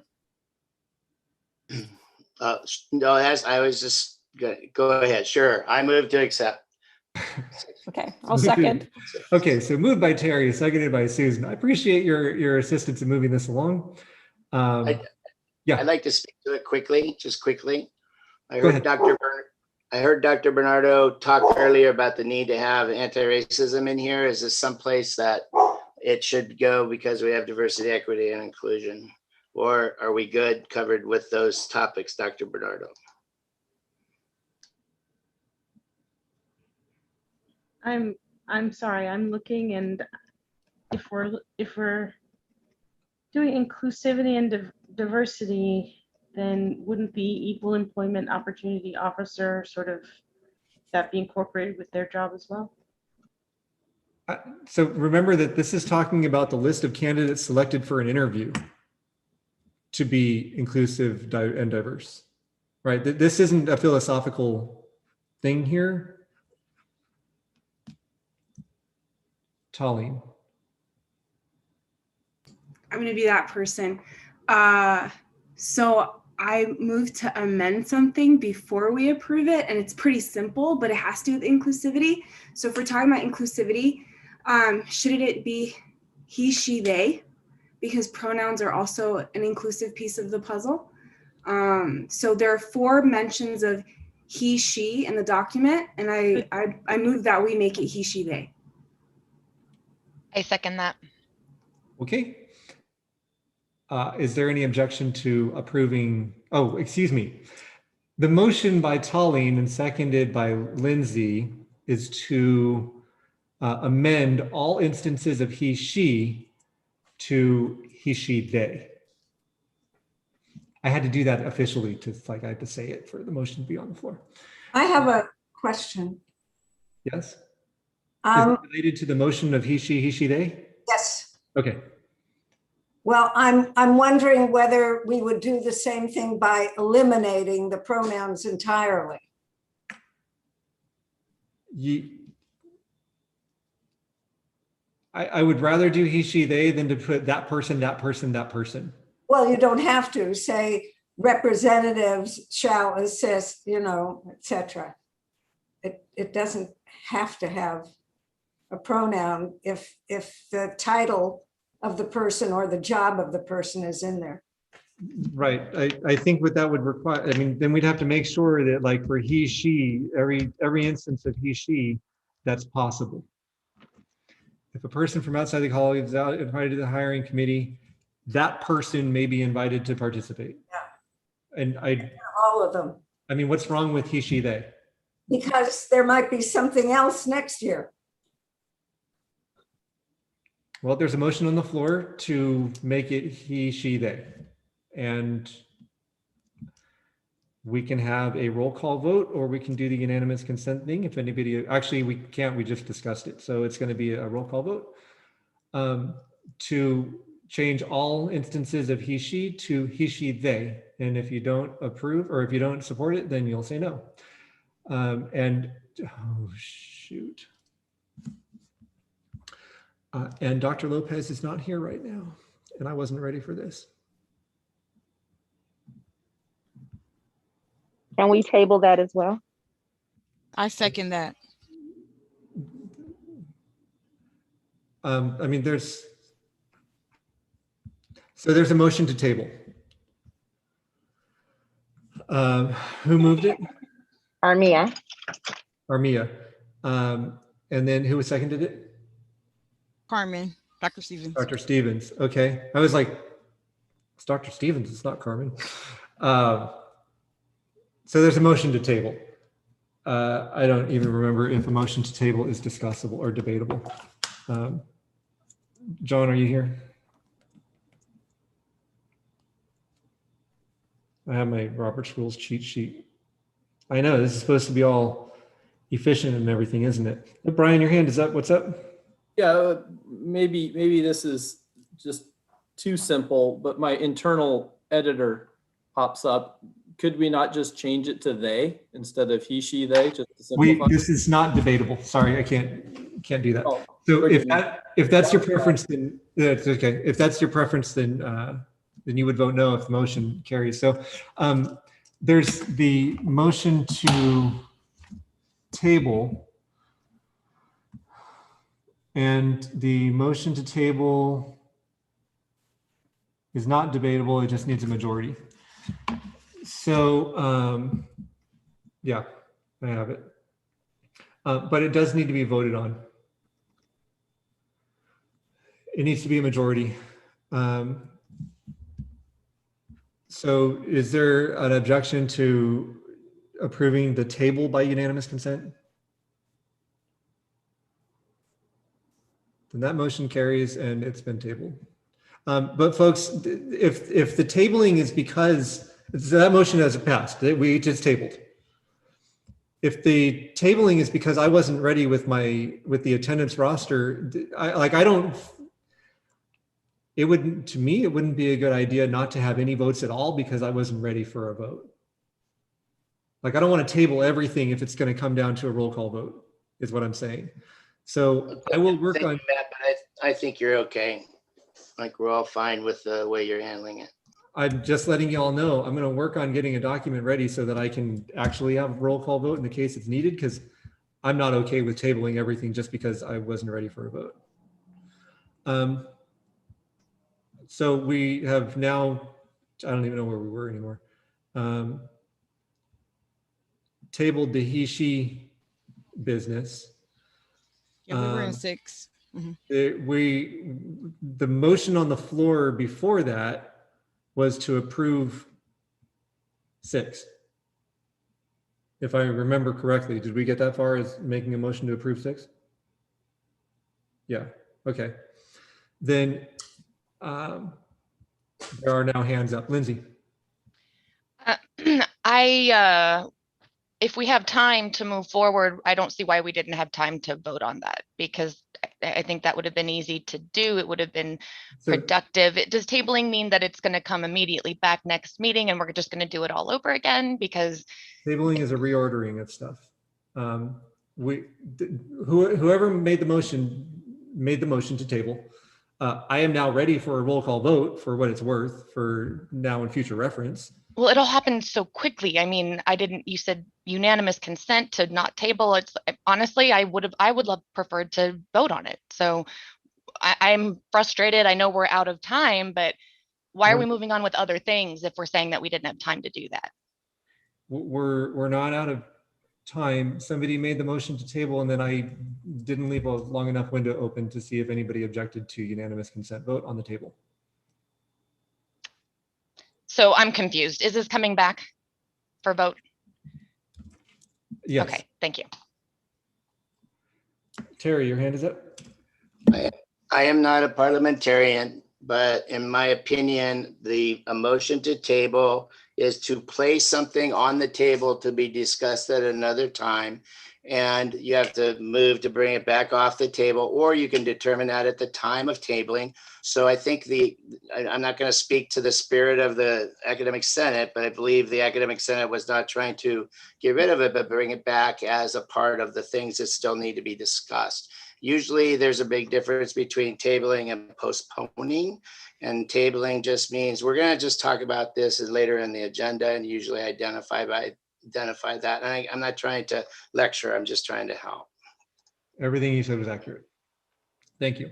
No, I was just go ahead. Sure. I move to accept. Okay, I'll second. Okay, so moved by Terry, seconded by Susan. I appreciate your assistance in moving this along. Yeah. I'd like to speak to it quickly, just quickly. I heard Dr. Bernardo talk earlier about the need to have anti-racism in here. Is this someplace that it should go because we have diversity, equity, and inclusion? Or are we good covered with those topics, Dr. Bernardo? I'm sorry, I'm looking, and if we're doing inclusivity and diversity, then wouldn't the equal employment opportunity officer sort of that be incorporated with their job as well? So remember that this is talking about the list of candidates selected for an interview to be inclusive and diverse, right? This isn't a philosophical thing here. Tallene. I'm going to be that person. So I moved to amend something before we approve it, and it's pretty simple, but it has to do with inclusivity. So if we're talking about inclusivity, shouldn't it be he, she, they? Because pronouns are also an inclusive piece of the puzzle. So there are 4 mentions of he, she in the document, and I move that we make it he, she, they. I second that. Okay. Is there any objection to approving? Oh, excuse me. The motion by Tallene and seconded by Lindsay is to amend all instances of he, she to he, she, they. I had to do that officially to, like, I had to say it for the motion to be on the floor. I have a question. Yes? Is it related to the motion of he, she, they? Yes. Okay. Well, I'm wondering whether we would do the same thing by eliminating the pronouns entirely. I would rather do he, she, they than to put that person, that person, that person. Well, you don't have to say representatives shall assist, you know, etc. It doesn't have to have a pronoun if the title of the person or the job of the person is in there. Right. I think what that would require, I mean, then we'd have to make sure that, like, for he, she, every instance of he, she, that's possible. If a person from outside the college is invited to the hiring committee, that person may be invited to participate. Yeah. And all of them. I mean, what's wrong with he, she, they? Because there might be something else next year. Well, there's a motion on the floor to make it he, she, they. And we can have a roll call vote, or we can do the unanimous consent thing. If anybody, actually we can't, we just discussed it. So it's going to be a roll call vote to change all instances of he, she to he, she, they. And if you don't approve, or if you don't support it, then you'll say no. And oh shoot. And Dr. Lopez is not here right now, and I wasn't ready for this. Can we table that as well? I second that. I mean, there's a motion to table. Who moved it? Armia. Armia. And then who seconded it? Carmen, Dr. Stevens. Dr. Stevens. Okay. I was like, it's Dr. Stevens, it's not Carmen. So there's a motion to table. I don't even remember if a motion to table is discussable or debatable. John, are you here? I have my Robert's Rules cheat sheet. I know this is supposed to be all efficient and everything, isn't it? Brian, your hand is up. What's up? Yeah, maybe this is just too simple, but my internal editor pops up. Could we not just change it to they instead of he, she, they? Just to simplify? This is not debatable. Sorry, I can't do that. Oh, so if that's your preference, then that's okay. If that's your preference, then you would vote no if the motion carries. So there's the motion to table, and the motion to table is not debatable. It just needs a majority. So yeah, I have it. But it does need to be voted on. It needs to be a majority. So is there an objection to approving the table by unanimous consent? Then that motion carries and it's been tabled. But folks, if the tabling is because that motion hasn't passed, we just tabled. If the tabling is because I wasn't ready with the attendance roster, it wouldn't, to me, it wouldn't be a good idea not to have any votes at all because I wasn't ready for a vote. Like, I don't want to table everything if it's going to come down to a roll call vote, is what I'm saying. So I will work on that, but I think you're okay. like we're all fine with the way you're handling it. I'm just letting you all know, I'm going to work on getting a document ready so that I can actually have a roll call vote in the case it's needed, because I'm not okay with tabling everything just because I wasn't ready for a vote. So we have now, I don't even know where we were anymore. Tabled the he/she business. Yeah, we were in 6. The motion on the floor before that was to approve 6. If I remember correctly, did we get that far as making a motion to approve 6? Yeah, okay. Then there are now hands up. Lindsay. If we have time to move forward, I don't see why we didn't have time to vote on that, because I think that would have been easy to do. It would have been productive. Does tabling mean that it's going to come immediately back next meeting and we're just going to do it all over again? Because tabling is a reordering of stuff. Whoever made the motion to table. I am now ready for a roll call vote for what it's worth for now and future reference. Well, it all happened so quickly. I mean, you said unanimous consent to not table. It's honestly, I would have preferred to vote on it. So I'm frustrated. I know we're out of time, but why are we moving on with other things if we're saying that we didn't have time to do that? We're not out of time. Somebody made the motion to table, and then I didn't leave a long enough window open to see if anybody objected to unanimous consent vote on the table. So I'm confused. Is this coming back for vote? Yes. Okay, thank you. Terry, your hand is up. I am not a parliamentarian, but in my opinion, a motion to table is to place something on the table to be discussed at another time. And you have to move to bring it back off the table, or you can determine that at the time of tabling. So I think I'm not going to speak to the spirit of the Academic Senate, but I believe the Academic Senate was not trying to get rid of it, but bring it back as a part of the things that still need to be discussed. Usually there's a big difference between tabling and postponing, and tabling just means we're going to just talk about this later in the agenda and usually identify that. And I'm not trying to lecture, I'm just trying to help. Everything you said was accurate. Thank you.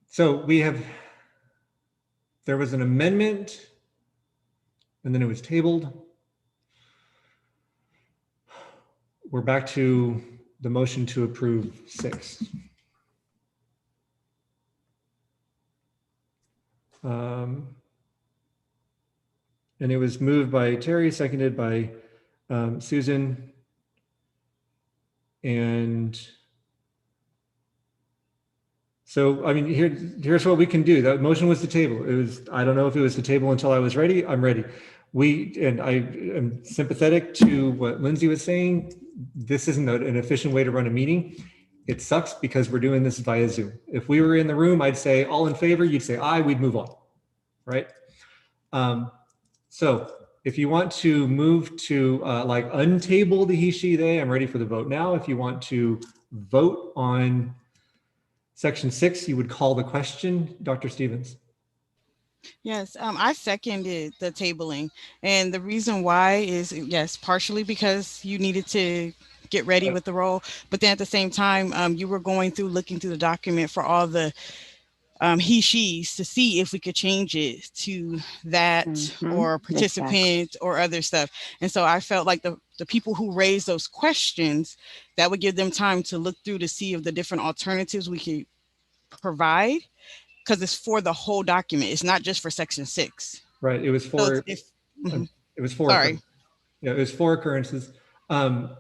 So there was an amendment and then it was tabled. We're back to the motion to approve 6. And it was moved by Terry, seconded by Susan. And so, I mean, here's what we can do. That motion was to table. It was, I don't know if it was to table until I was ready. I'm ready. And I am sympathetic to what Lindsay was saying. This isn't an efficient way to run a meeting. It sucks because we're doing this via Zoom. If we were in the room, I'd say all in favor, you'd say aye, we'd move on, right? So if you want to move to like untable the he, she, they, I'm ready for the vote now. If you want to vote on section 6, you would call the question. Dr. Stevens. Yes, I seconded the tabling. And the reason why is, yes, partially because you needed to get ready with the role. But then at the same time, you were looking through the document for all the he, she's to see if we could change it to that or participant or other stuff. And so I felt like the people who raised those questions, that would give them time to look through to see if the different alternatives we could provide, because it's for the whole document. It's not just for section 6. Right. It was for, So it was for, sorry. Yeah, it was 4 occurrences. And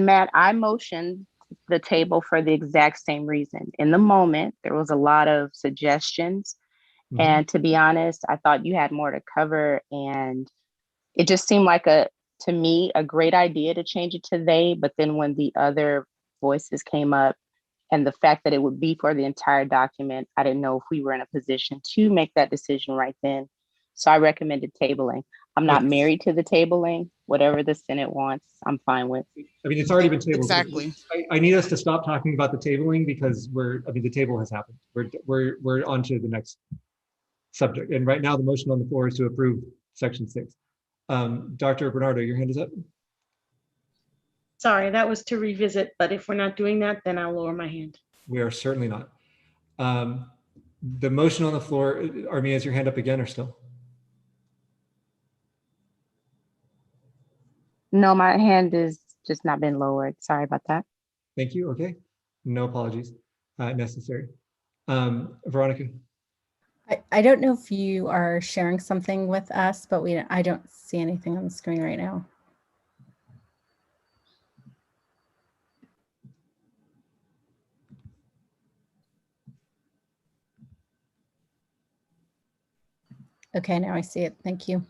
Matt, I motioned the table for the exact same reason. In the moment, there was a lot of suggestions. And to be honest, I thought you had more to cover. And it just seemed like to me, a great idea to change it to they. But then when the other voices came up and the fact that it would be for the entire document, I didn't know if we were in a position to make that decision right then. So I recommended tabling. I'm not married to the tabling. Whatever the Senate wants, I'm fine with. I mean, it's already been tabled. Exactly. I need us to stop talking about the tabling because the table has happened. We're on to the next subject. And right now the motion on the floor is to approve section 6. Dr. Bernardo, your hand is up. Sorry, that was to revisit, but if we're not doing that, then I'll lower my hand. We are certainly not. The motion on the floor, Armia, is your hand up again or still? No, my hand is just not been lowered. Sorry about that. Thank you. Okay. No apologies necessary. Veronica. I don't know if you are sharing something with us, but I don't see anything on the screen right now. Okay, now I see it. Thank you.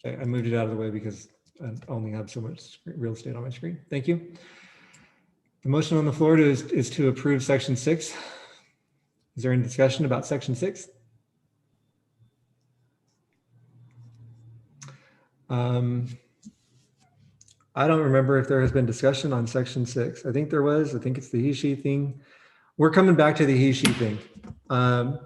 Okay, I moved it out of the way because I only have so much real estate on my screen. Thank you. The motion on the floor is to approve section 6. Is there any discussion about section 6? I don't remember if there has been discussion on section 6. I think there was. I think it's the he, she thing. We're coming back to the he, she thing. No,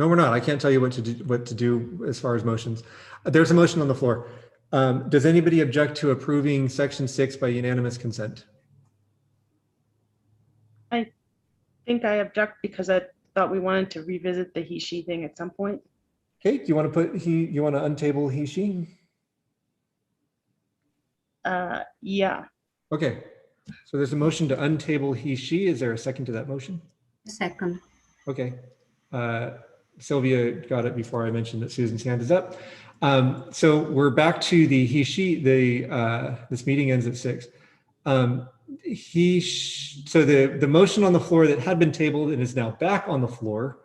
we're not. I can't tell you what to do as far as motions. There's a motion on the floor. Does anybody object to approving section 6 by unanimous consent? I think I object because I thought we wanted to revisit the he, she thing at some point. Okay, do you want to you want to untable he, she? Yeah. Okay, so there's a motion to untable he, she. Is there a second to that motion? Second. Okay. Sylvia got it before I mentioned that Susan's hand is up. So we're back to the he, she. This meeting ends at 6. So the motion on the floor that had been tabled and is now back on the floor,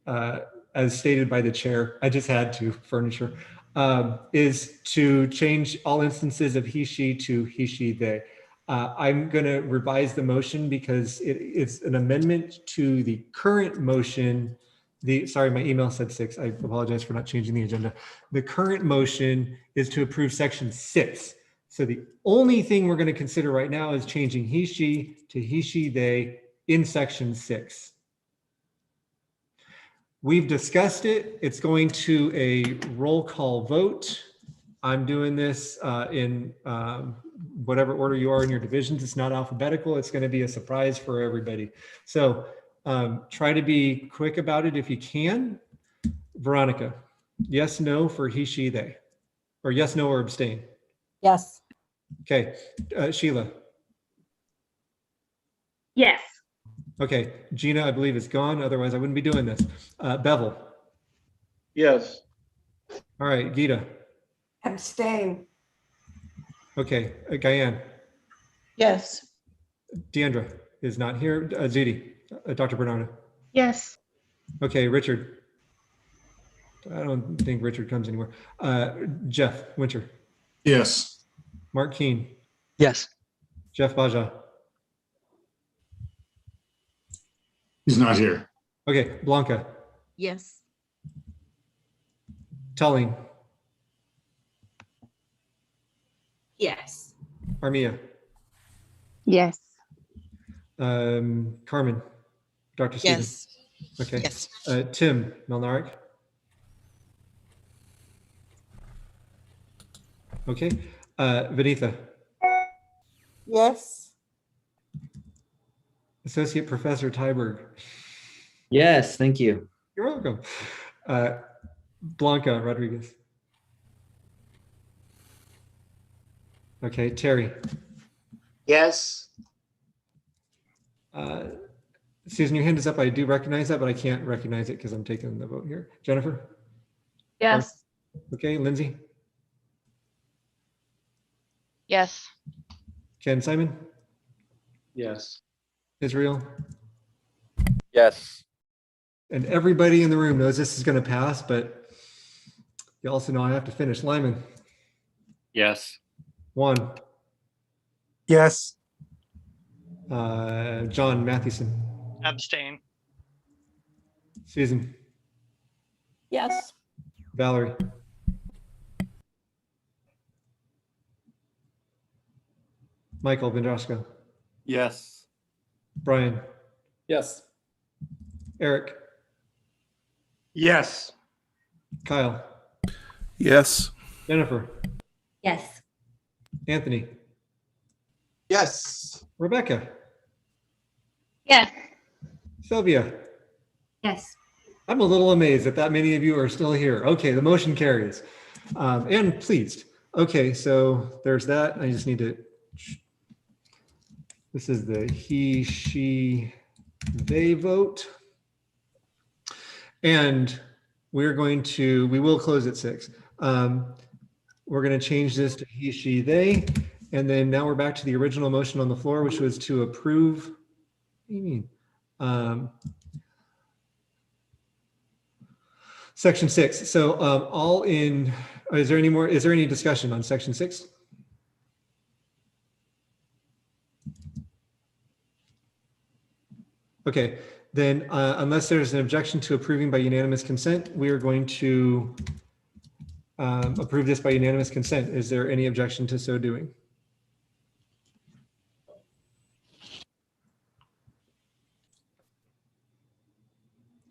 as stated by the chair, I just had to furniture, is to change all instances of he, she to he, she, they. I'm going to revise the motion because it's an amendment to the current motion. Sorry, my email said 6. I apologize for not changing the agenda. The current motion is to approve section 6. So the only thing we're going to consider right now is changing he, she to he, she, they in section 6. We've discussed it. It's going to a roll call vote. I'm doing this in whatever order you are in your divisions. It's not alphabetical. It's going to be a surprise for everybody. So try to be quick about it if you can. Veronica, yes, no for he, she, they, or yes, no, or abstain. Yes. Okay, Sheila. Yes. Okay, Gina, I believe is gone. Otherwise, I wouldn't be doing this. Bevel. Yes. All right, Gita. Abstain. Okay, Guyane. Yes. Deandra is not here. Zudi, Dr. Bernardo. Yes. Okay, Richard. I don't think Richard comes anymore. Jeff Winter. Yes. Mark Keene. Yes. Jeff Baja. He's not here. Okay, Blanca. Yes. Tulling. Yes. Armia. Yes. Carmen. Dr. Stevens. Yes. Okay. Yes. Tim Melnarek. Okay. Vinitha. Yes. Associate Professor Tyberg. Yes, thank you. You're welcome. Blanca Rodriguez. Okay, Terry. Yes. Susan, your hand is up. I do recognize that, but I can't recognize it because I'm taking the vote here. Jennifer? Yes. Okay, Lindsay? Yes. Ken Simon? Yes. Israel? Yes. And everybody in the room knows this is going to pass, but you also know I have to finish. Lyman? Yes. Juan? Yes. John Mathewson? Abstain. Susan? Yes. Valerie. Michael Vendraska. Yes. Brian. Yes. Eric. Yes. Kyle. Yes. Jennifer. Yes. Anthony. Yes. Rebecca. Yes. Sylvia. Yes. I'm a little amazed that many of you are still here. Okay, the motion carries. And pleased. Okay, so there's that. I just need to, this is the he, she, they vote. And we will close at 6. We're going to change this to he, she, they. And then now we're back to the original motion on the floor, which was to approve. What do you mean? Section 6. So all in, is there any discussion on section 6? Okay, then unless there's an objection to approving by unanimous consent, we are going to approve this by unanimous consent. Is there any objection to so doing?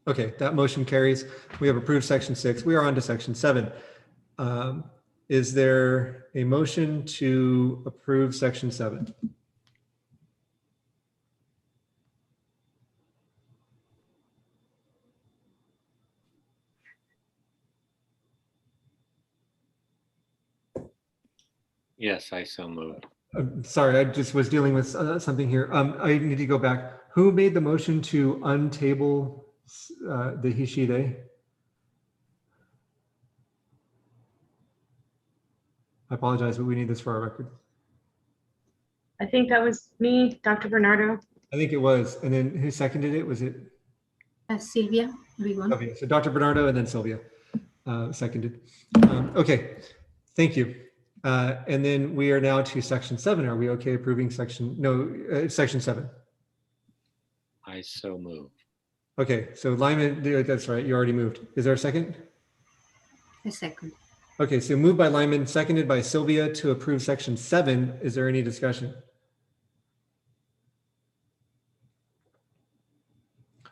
Okay, that motion carries. We have approved section 6. We are on to section 7. Is there a motion to approve section 7? Yes, I so moved. Sorry, I just was dealing with something here. I need to go back. Who made the motion to untable the he, she, they? I apologize, but we need this for our record. I think that was me, Dr. Bernardo. I think it was. And then who seconded it? Was it? Sylvia, everyone. Okay, so Dr. Bernardo and then Sylvia seconded. Okay, thank you. And then we are now to section 7. Are we okay approving section? No, section 7. I so move. Okay, so Lyman, that's right. You already moved. Is there a second? A second. Okay, so moved by Lyman, seconded by Sylvia to approve section 7. Is there any discussion?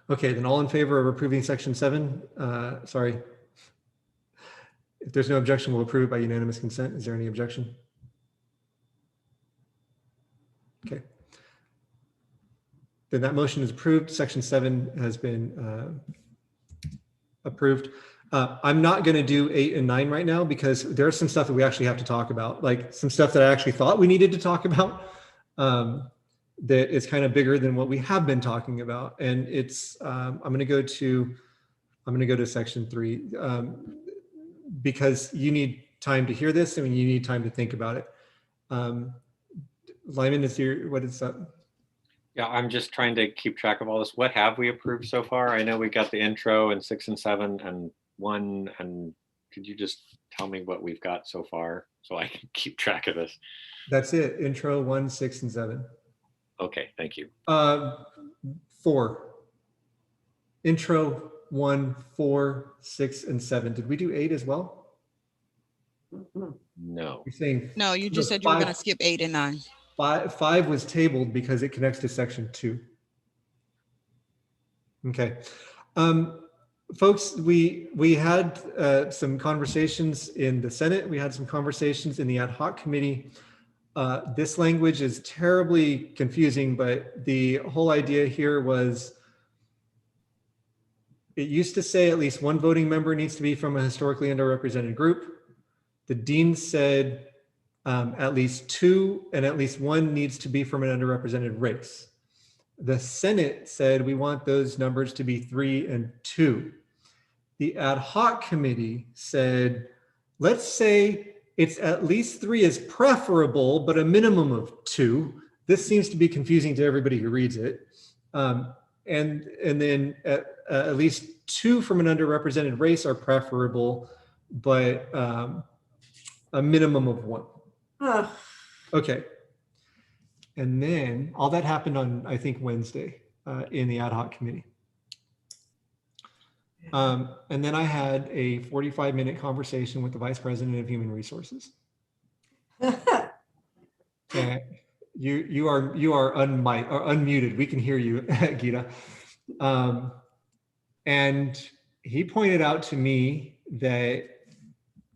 Okay, then all in favor of approving section 7? Sorry. If there's no objection, we'll approve it by unanimous consent. Is there any objection? Okay. Then that motion is approved. Section 7 has been approved. I'm not going to do 8 and 9 right now because there's some stuff that we actually have to talk about, like some stuff that I actually thought we needed to talk about that is kind of bigger than what we have been talking about. And it's I'm going to go to section 3 because you need time to hear this. I mean, you need time to think about it. Lyman, what is that? Yeah, I'm just trying to keep track of all this. What have we approved so far? I know we got the intro and 6 and 7 and 1. And could you just tell me what we've got so far so I can keep track of this? That's it. Intro 1, 6, and 7. Okay, thank you. 4. Intro 1, 4, 6, and 7. Did we do 8 as well? No. You're saying No, you just said you were going to skip 8 and 9. 5 was tabled because it connects to section 2. Okay. Folks, we had some conversations in the Senate. We had some conversations in the ad hoc committee. This language is terribly confusing, but the whole idea here was it used to say at least one voting member needs to be from a historically underrepresented group. The dean said at least 2 and at least 1 needs to be from an underrepresented race. The Senate said we want those numbers to be 3 and 2. The ad hoc committee said, let's say it's at least 3 is preferable, but a minimum of 2. This seems to be confusing to everybody who reads it. And then at least 2 from an underrepresented race are preferable, but a minimum of 1. Okay. And then all that happened on, I think, Wednesday in the ad hoc committee. And then I had a 45-minute conversation with the Vice President of Human Resources. And you are unmuted. We can hear you, Gita. And he pointed out to me that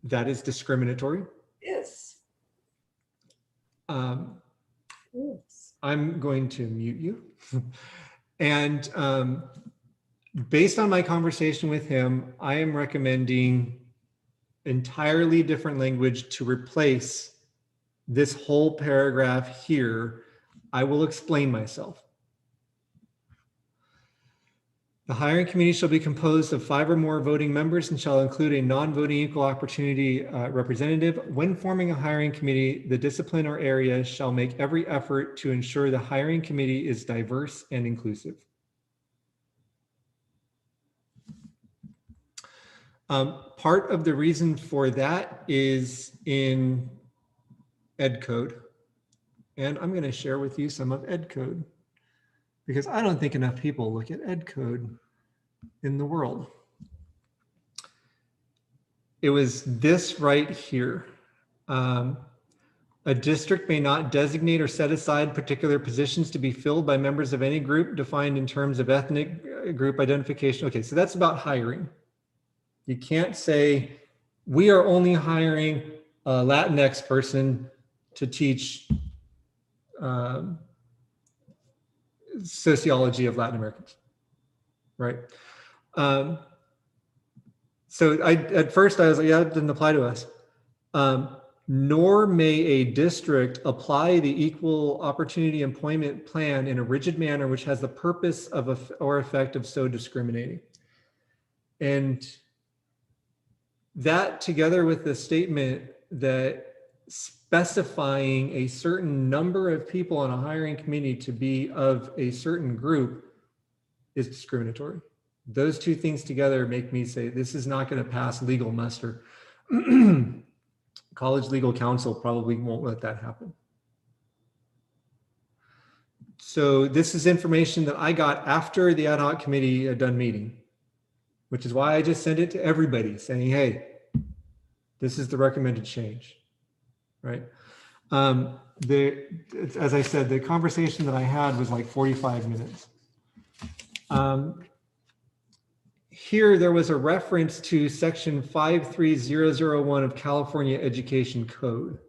that is discriminatory. Yes. Yes. I'm going to mute you. And based on my conversation with him, I am recommending entirely different language to replace this whole paragraph here. I will explain myself. The hiring committee shall be composed of 5 or more voting members and shall include a non-voting equal opportunity representative. When forming a hiring committee, the discipline or area shall make every effort to ensure the hiring committee is diverse and inclusive. Part of the reason for that is in Ed Code. And I'm going to share with you some of Ed Code, because I don't think enough people look at Ed Code in the world. It was this right here. A district may not designate or set aside particular positions to be filled by members of any group defined in terms of ethnic group identification. Okay, so that's about hiring. You can't say, we are only hiring a Latinx person to teach sociology of Latin Americans, right? So at first I was like, yeah, it didn't apply to us. Nor may a district apply the equal opportunity employment plan in a rigid manner which has the purpose of or effect of so discriminating. And that, together with the statement that specifying a certain number of people on a hiring committee to be of a certain group, is discriminatory. Those two things together make me say this is not going to pass legal muster. College legal counsel probably won't let that happen. So this is information that I got after the ad hoc committee had done meeting, which is why I just sent it to everybody saying, hey, this is the recommended change, right? As I said, the conversation that I had was like 45 minutes. Here, there was a reference to section 53001 of California Education Code.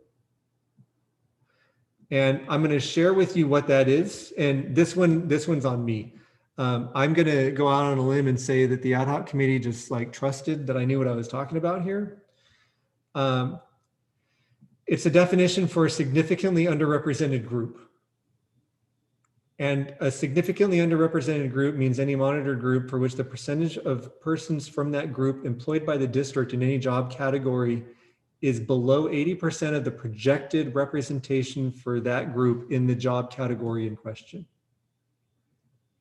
And I'm going to share with you what that is. And this one's on me. I'm going to go out on a limb and say that the ad hoc committee just like trusted that I knew what I was talking about here. It's a definition for a significantly underrepresented group. And a significantly underrepresented group means any monitored group for which the percentage of persons from that group employed by the district in any job category is below 80% of the projected representation for that group in the job category in question.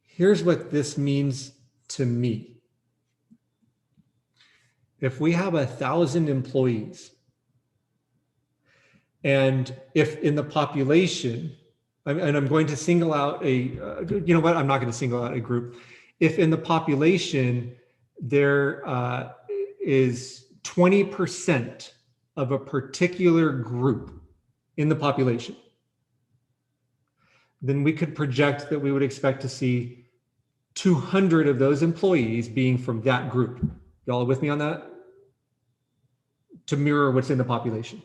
Here's what this means to me. If we have 1,000 employees, and if in the population, and I'm going to single out you know what, I'm not going to single out a group. If in the population, there is 20% of a particular group in the population, then we could project that we would expect to see 200 of those employees being from that group. Y'all with me on that? To mirror what's in the population.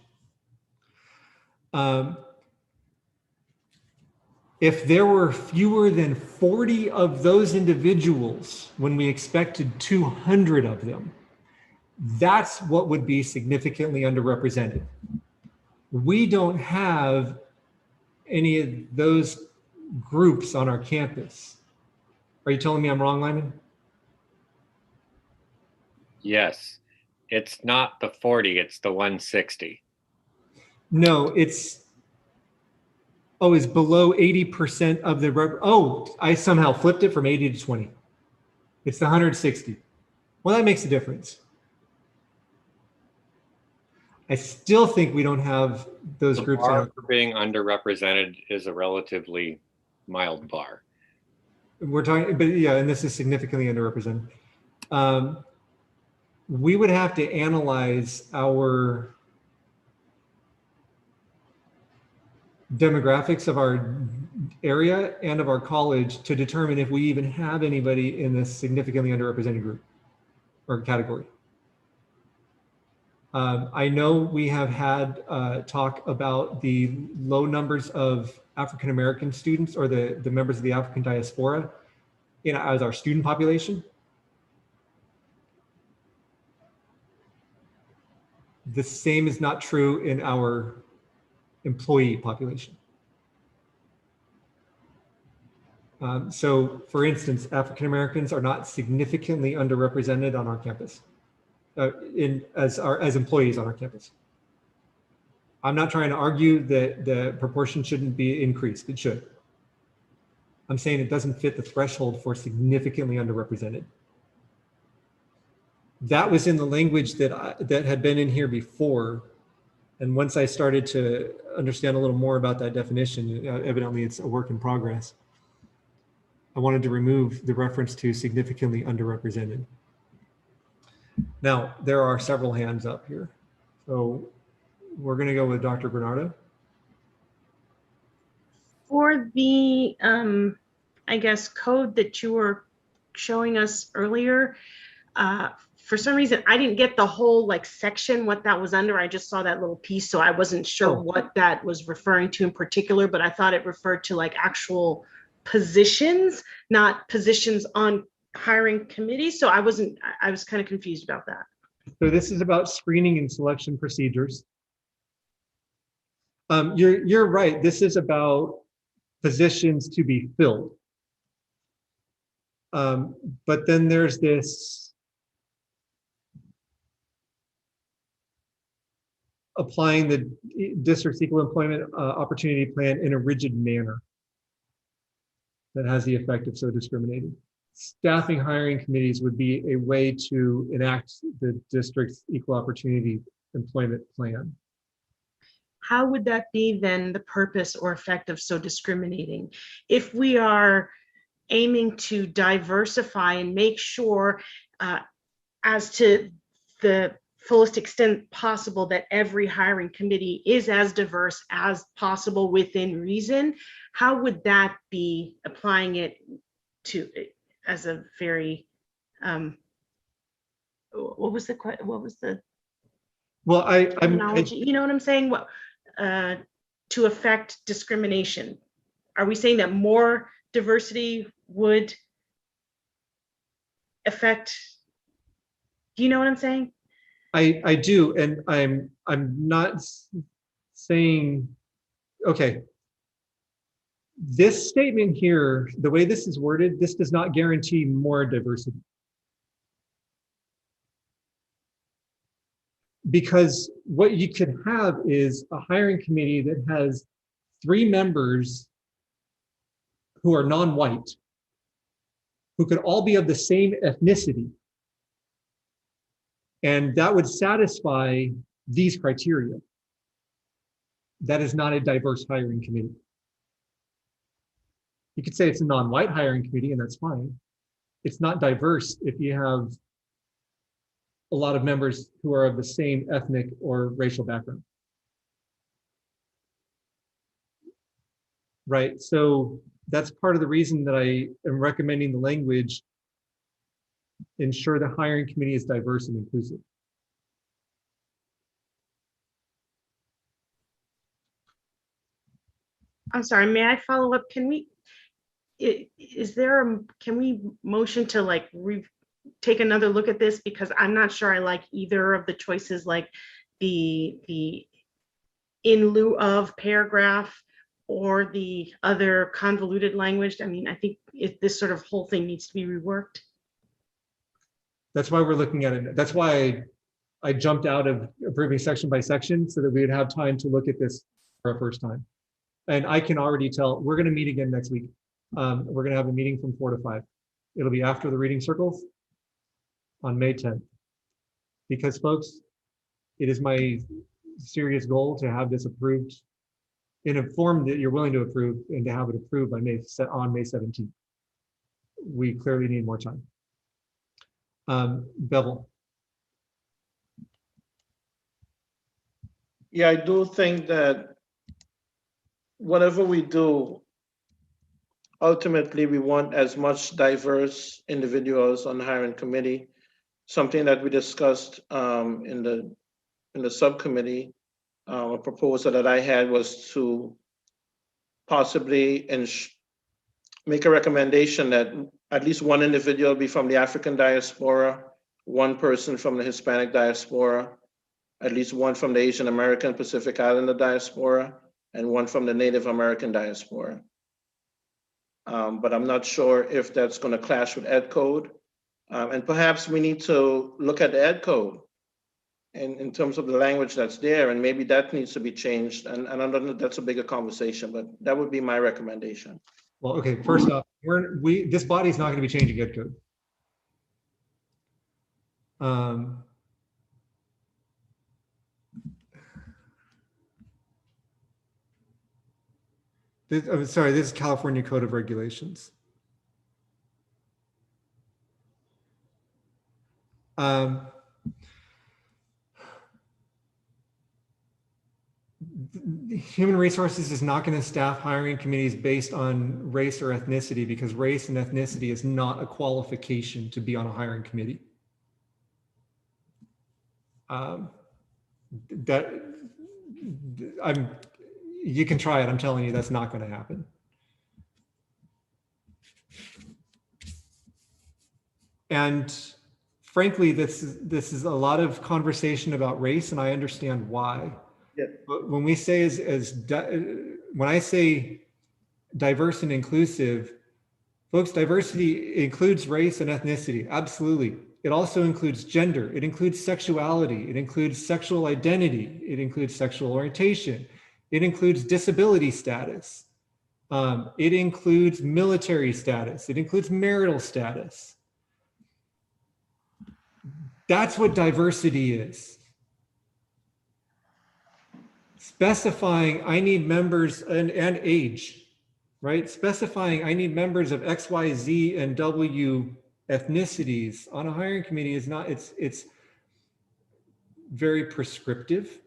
If there were fewer than 40 of those individuals when we expected 200 of them, that's what would be significantly underrepresented. We don't have any of those groups on our campus. Are you telling me I'm wrong, Lyman? Yes, it's not the 40, it's the 160. No, it's below 80% of the, I somehow flipped it from 80 to 20. It's the 160. Well, that makes a difference. I still think we don't have those The groups. bar for being underrepresented is a relatively mild bar. We're talking, but yeah, and this is significantly underrepresented. we would have to analyze our demographics of our area and of our college to determine if we even have anybody in this significantly underrepresented group or category. I know we have had talk about the low numbers of African-American students or the members of the African diaspora as our student population. The same is not true in our employee population. So for instance, African-Americans are not significantly underrepresented on our campus as employees on our campus. I'm not trying to argue that the proportion shouldn't be increased, it should. I'm saying it doesn't fit the threshold for significantly underrepresented. That was in the language that had been in here before. And once I started to understand a little more about that definition, evidently it's a work in progress. I wanted to remove the reference to significantly underrepresented. Now, there are several hands up here. So we're going to go with Dr. Bernardo. For the, I guess, code that you were showing us earlier, for some reason, I didn't get the whole section, what that was under. I just saw that little piece, so I wasn't sure what that was referring to in particular, but I thought it referred to actual positions, not positions on hiring committees. So I was kind of confused about that. So this is about screening and selection procedures. You're right. This is about positions to be filled. But then there's this applying the district's equal employment opportunity plan in a rigid manner that has the effect of so discriminating. Staffing hiring committees would be a way to enact the district's equal opportunity employment plan. How would that be then the purpose or effect of so discriminating? If we are aiming to diversify and make sure as to the fullest extent possible that every hiring committee is as diverse as possible within reason, how would that be applying it to as a very what was the well terminology? You know what I'm saying? What to affect discrimination? Are we saying that more diversity would affect? Do you know what I'm saying? I do, and I'm not saying, okay, this statement here, the way this is worded, this does not guarantee more diversity. Because what you could have is a hiring committee that has 3 members who are non-white, who could all be of the same ethnicity. And that would satisfy these criteria. That is not a diverse hiring committee. You could say it's a non-white hiring committee, and that's fine. It's not diverse if you have a lot of members who are of the same ethnic or racial background. Right, so that's part of the reason that I am recommending the language, ensure the hiring committee is diverse and inclusive. I'm sorry, may I follow up? Can we, can we motion to take another look at this? Because I'm not sure I like either of the choices, like the in lieu of paragraph or the other convoluted language. I mean, I think this sort of whole thing needs to be reworked. That's why we're looking at it. That's why I jumped out of approving section by section so that we would have time to look at this for a first time. And I can already tell, we're going to meet again next week. We're going to have a meeting from 4 to 5. It'll be after the reading circles on May 10th. Because folks, it is my serious goal to have this approved in a form that you're willing to approve and to have it approved by on May 17th. We clearly need more time. Bevel. Yeah, I do think that whatever we do, ultimately we want as much diverse individuals on the hiring committee. Something that we discussed in the subcommittee, a proposal that I had was to possibly make a recommendation that at least one individual be from the African diaspora, one person from the Hispanic diaspora, at least one from the Asian American Pacific Islander diaspora, and one from the Native American diaspora. But I'm not sure if that's going to clash with Ed Code. And perhaps we need to look at the Ed Code in terms of the language that's there, and maybe that needs to be changed. And I don't know, that's a bigger conversation, but that would be my recommendation. Well, okay, first off, this body is not going to be changing Ed Code. I'm sorry, this is California Code of Regulations. Human Resources is not going to staff hiring committees based on race or ethnicity, because race and ethnicity is not a qualification to be on a hiring committee. You can try it. I'm telling you, that's not going to happen. And frankly, this is a lot of conversation about race, and I understand why. Yeah. But when we say when I say diverse and inclusive, folks, diversity includes race and ethnicity. Absolutely. It also includes gender. It includes sexuality. It includes sexual identity. It includes sexual orientation. It includes disability status. It includes military status. It includes marital status. That's what diversity is. Specifying I need members and age, right? Specifying I need members of X, Y, Z, and W ethnicities on a hiring committee is not, it's very prescriptive.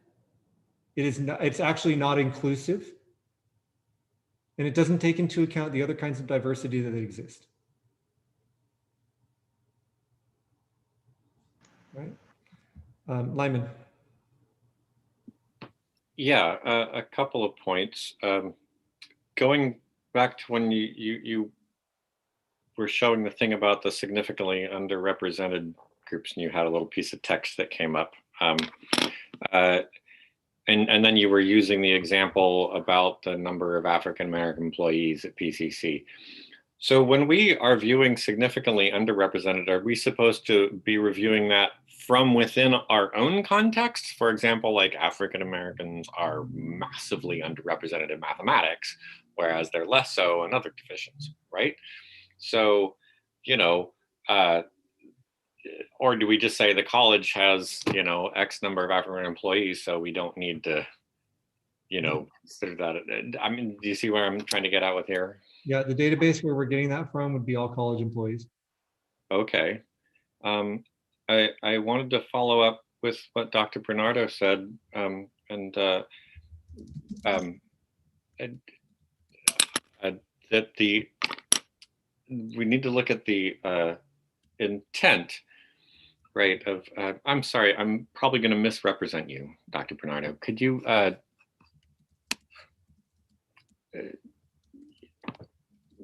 It is not, it's actually not inclusive. And it doesn't take into account the other kinds of diversity that exist. Right? Lyman. Yeah, a couple of points. Going back to when you were showing the thing about the significantly underrepresented groups, and you had a little piece of text that came up. And then you were using the example about the number of African-American employees at PCC. So when we are viewing significantly underrepresented, are we supposed to be reviewing that from within our own context? For example, like African-Americans are massively underrepresented in mathematics, whereas they're less so in other divisions, right? So, you know, or do we just say the college has, you know, X number of African employees, so we don't need to, you know, consider that? I mean, do you see where I'm trying to get at with here? Yeah, the database where we're getting that from would be all college employees. Okay. I wanted to follow up with what Dr. Bernardo said, that we need to look at the intent, right? Of I'm sorry, I'm probably going to misrepresent you, Dr. Bernardo. Could you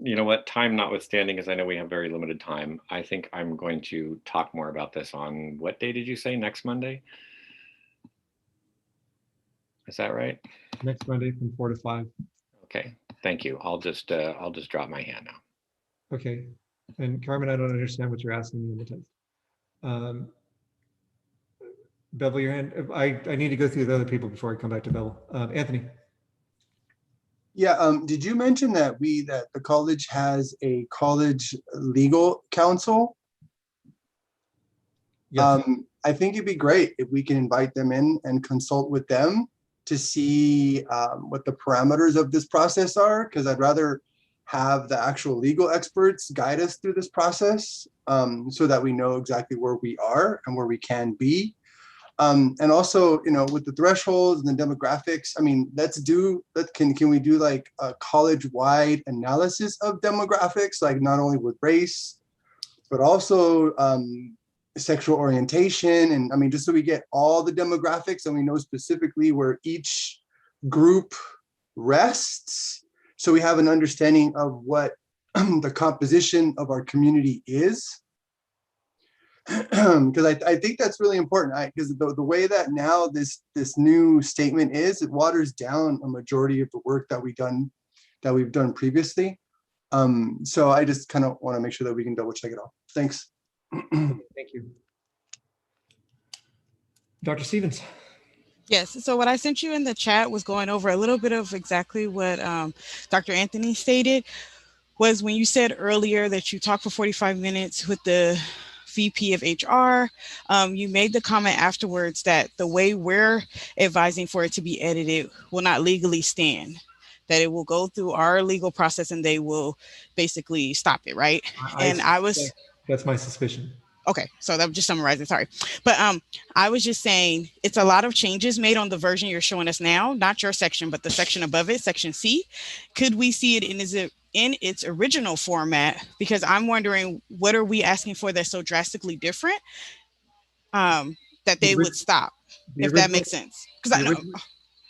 you know what, time notwithstanding, as I know we have very limited time, I think I'm going to talk more about this on, what day did you say? Next Monday? Is that right? Next Monday from 4 to 5. Okay, thank you. I'll just drop my hand now. Okay, and Carmen, I don't understand what you're asking me in the text. Bevel, your hand. I need to go through the other people before I come back to Bevel. Anthony. Yeah, did you mention that the college has a college legal counsel? Yes. I think it'd be great if we can invite them in and consult with them to see what the parameters of this process are, because I'd rather have the actual legal experts guide us through this process, so that we know exactly where we are and where we can be. And also, you know, with the thresholds and the demographics, I mean, can we do like a college-wide analysis of demographics, like not only with race, but also sexual orientation, and I mean, just so we get all the demographics and we know specifically where each group rests, so we have an understanding of what the composition of our community is. Because I think that's really important, because the way that now this new statement is, it waters down a majority of the work that we've done previously. So I just kind of want to make sure that we can double check it all. Thanks. Thank you. Dr. Stevens. Yes, so what I sent you in the chat was going over a little bit of exactly what Dr. Anthony stated, was when you said earlier that you talked for 45 minutes with the VP of HR, you made the comment afterwards that the way we're advising for it to be edited will not legally stand, that it will go through our legal process and they will basically stop it, right? That's my suspicion. Okay, so that was just summarizing, sorry. But I was just saying it's a lot of changes made on the version you're showing us now, not your section, but the section above it, section C. Could we see it in its original format? Because I'm wondering, what are we asking for that's so drastically different that they would stop, if that makes sense? Because I know.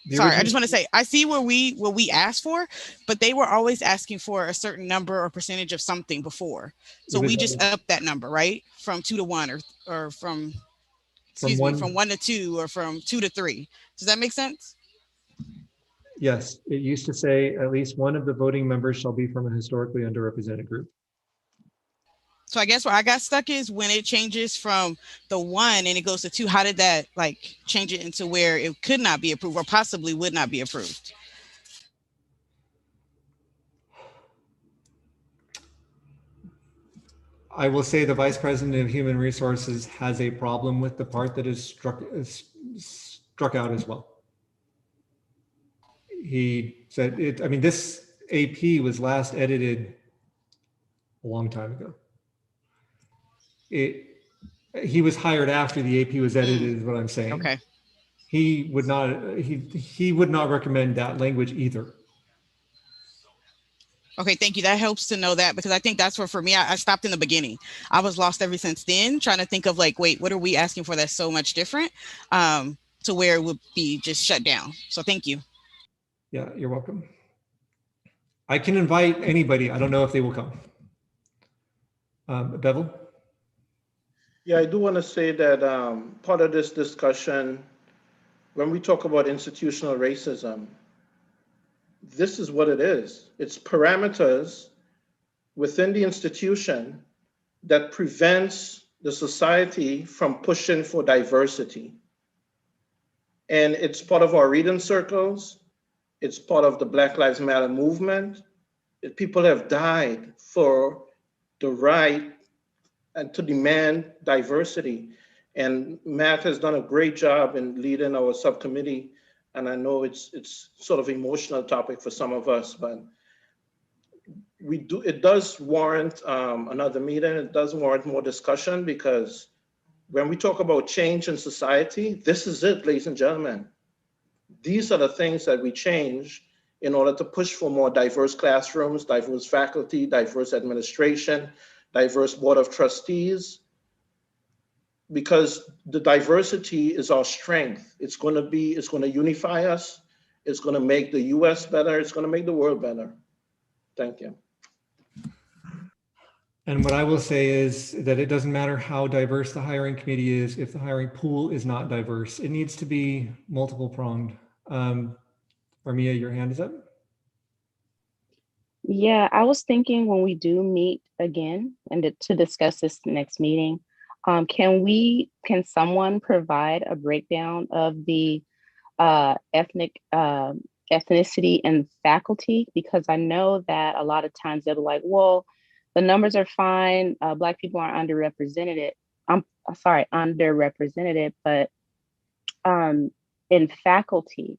Sorry, I just want to say, I see what we asked for, but they were always asking for a certain number or percentage of something before. So we just upped that number, right? From 2 to 1 or from 1 to 2 or from 2 to 3. Does that make sense? Yes, it used to say at least one of the voting members shall be from a historically underrepresented group. So I guess where I got stuck is when it changes from the 1 and it goes to 2, how did that like change it into where it could not be approved or possibly would not be approved? I will say the Vice President of Human Resources has a problem with the part that is struck out as well. He said it, I mean, this AP was last edited a long time ago. He was hired after the AP was edited, is what I'm saying. Okay. He would not recommend that language either. Okay, thank you. That helps to know that, because I think that's where, for me, I stopped in the beginning. I was lost ever since then, trying to think of like, wait, what are we asking for that's so much different, to where it would be just shut down. So thank you. Yeah, you're welcome. I can invite anybody. I don't know if they will come. Bevel? Yeah, I do want to say that part of this discussion, when we talk about institutional racism, this is what it is. It's parameters within the institution that prevents the society from pushing for diversity. And it's part of our reading circles. It's part of the Black Lives Matter movement. People have died for the right and to demand diversity. And Matt has done a great job in leading our subcommittee. And I know it's sort of an emotional topic for some of us, but it does warrant another meeting. It does warrant more discussion, because when we talk about change in society, this is it, ladies and gentlemen. These are the things that we change in order to push for more diverse classrooms, diverse faculty, diverse administration, diverse board of trustees, because the diversity is our strength. It's going to unify us. It's going to make the US better. It's going to make the world better. Thank you. And what I will say is that it doesn't matter how diverse the hiring committee is if the hiring pool is not diverse. It needs to be multiple pronged. Armia, your hand is up. Yeah, I was thinking when we do meet again and to discuss this next meeting, can someone provide a breakdown of the ethnicity and faculty? Because I know that a lot of times they'll be like, well, the numbers are fine. Black people are underrepresented. Underrepresented, but in faculty,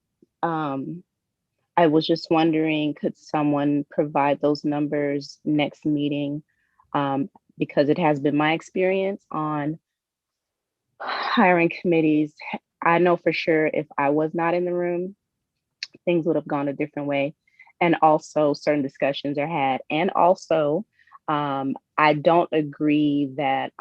I was just wondering, could someone provide those numbers next meeting? Because it has been my experience on hiring committees. I know for sure if I was not in the room, things would have gone a different way. And also certain discussions are had. And also, I don't agree that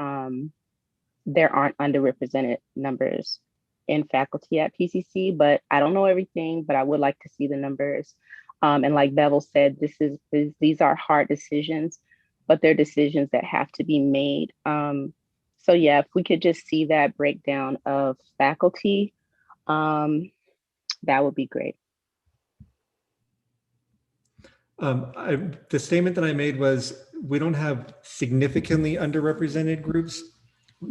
there aren't underrepresented numbers in faculty at PCC, but I don't know everything, but I would like to see the numbers. And like Bevel said, these are hard decisions, but they're decisions that have to be made. So yeah, if we could just see that breakdown of faculty, that would be great. The statement that I made was we don't have significantly underrepresented groups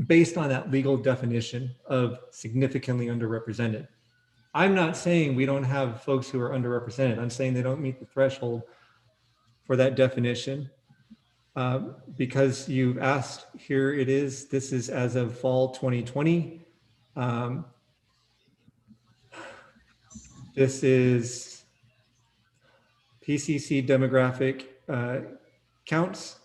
based on that legal definition of significantly underrepresented. I'm not saying we don't have folks who are underrepresented. I'm saying they don't meet the threshold for that definition. Because you've asked, here it is. This is as of fall 2020. This is PCC demographic counts.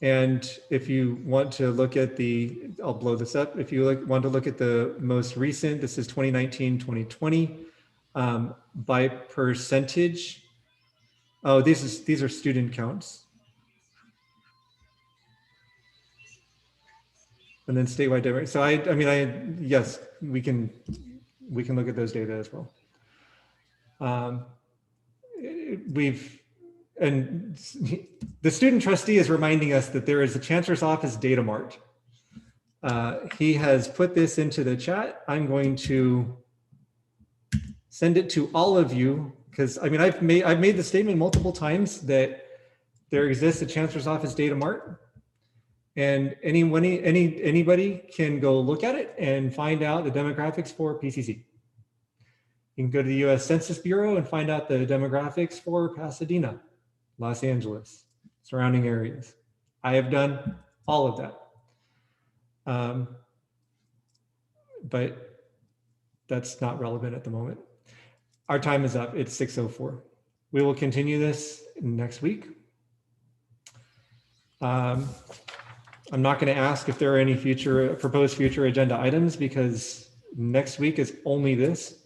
And if you want to look at the, I'll blow this up. If you want to look at the most recent, this is 2019, 2020, by percentage. Oh, these are student counts. And then statewide demographics. So yes, we can look at those data as well. And the student trustee is reminding us that there is a Chancellor's Office data mart. He has put this into the chat. I'm going to send it to all of you because I've made the statement multiple times that there exists a Chancellor's Office data mart, and anybody can go look at it and find out the demographics for PCC. You can go to the U.S. Census Bureau and find out the demographics for Pasadena, Los Angeles, surrounding areas. I have done all of that. But that's not relevant at the moment. Our time is up. It's 6:04. We will continue this next week. I'm not going to ask if there are any proposed future agenda items because next week is only this.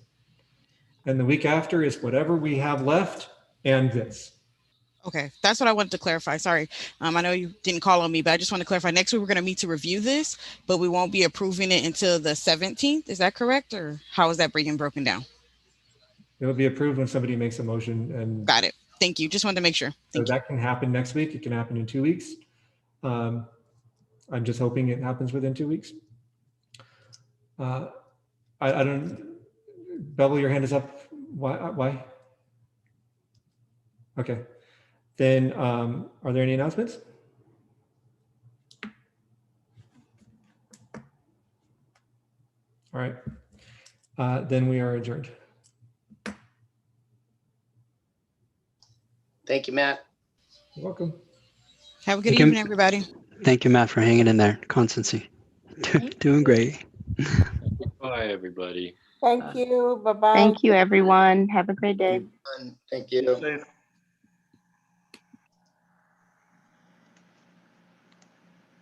And the week after is whatever we have left and this. Okay, that's what I wanted to clarify. Sorry. I know you didn't call on me, but I just want to clarify. Next week, we're going to meet to review this, but we won't be approving it until the 17th. Is that correct? Or how is that being broken down? It will be approved when somebody makes a motion. And got it. Thank you. Just wanted to make sure. So that can happen next week. It can happen in 2 weeks. I'm just hoping it happens within 2 weeks. I don't, Bevel, your hand is up. Why? Okay. Then are there any announcements? All right. Then we are adjourned. Thank you, Matt. You're welcome. Have a good evening, everybody. Thank you, Matt, for hanging in there. Constancy. Doing great. Bye, everybody. Thank you. Bye-bye. Thank you, everyone. Have a great day. Thank you.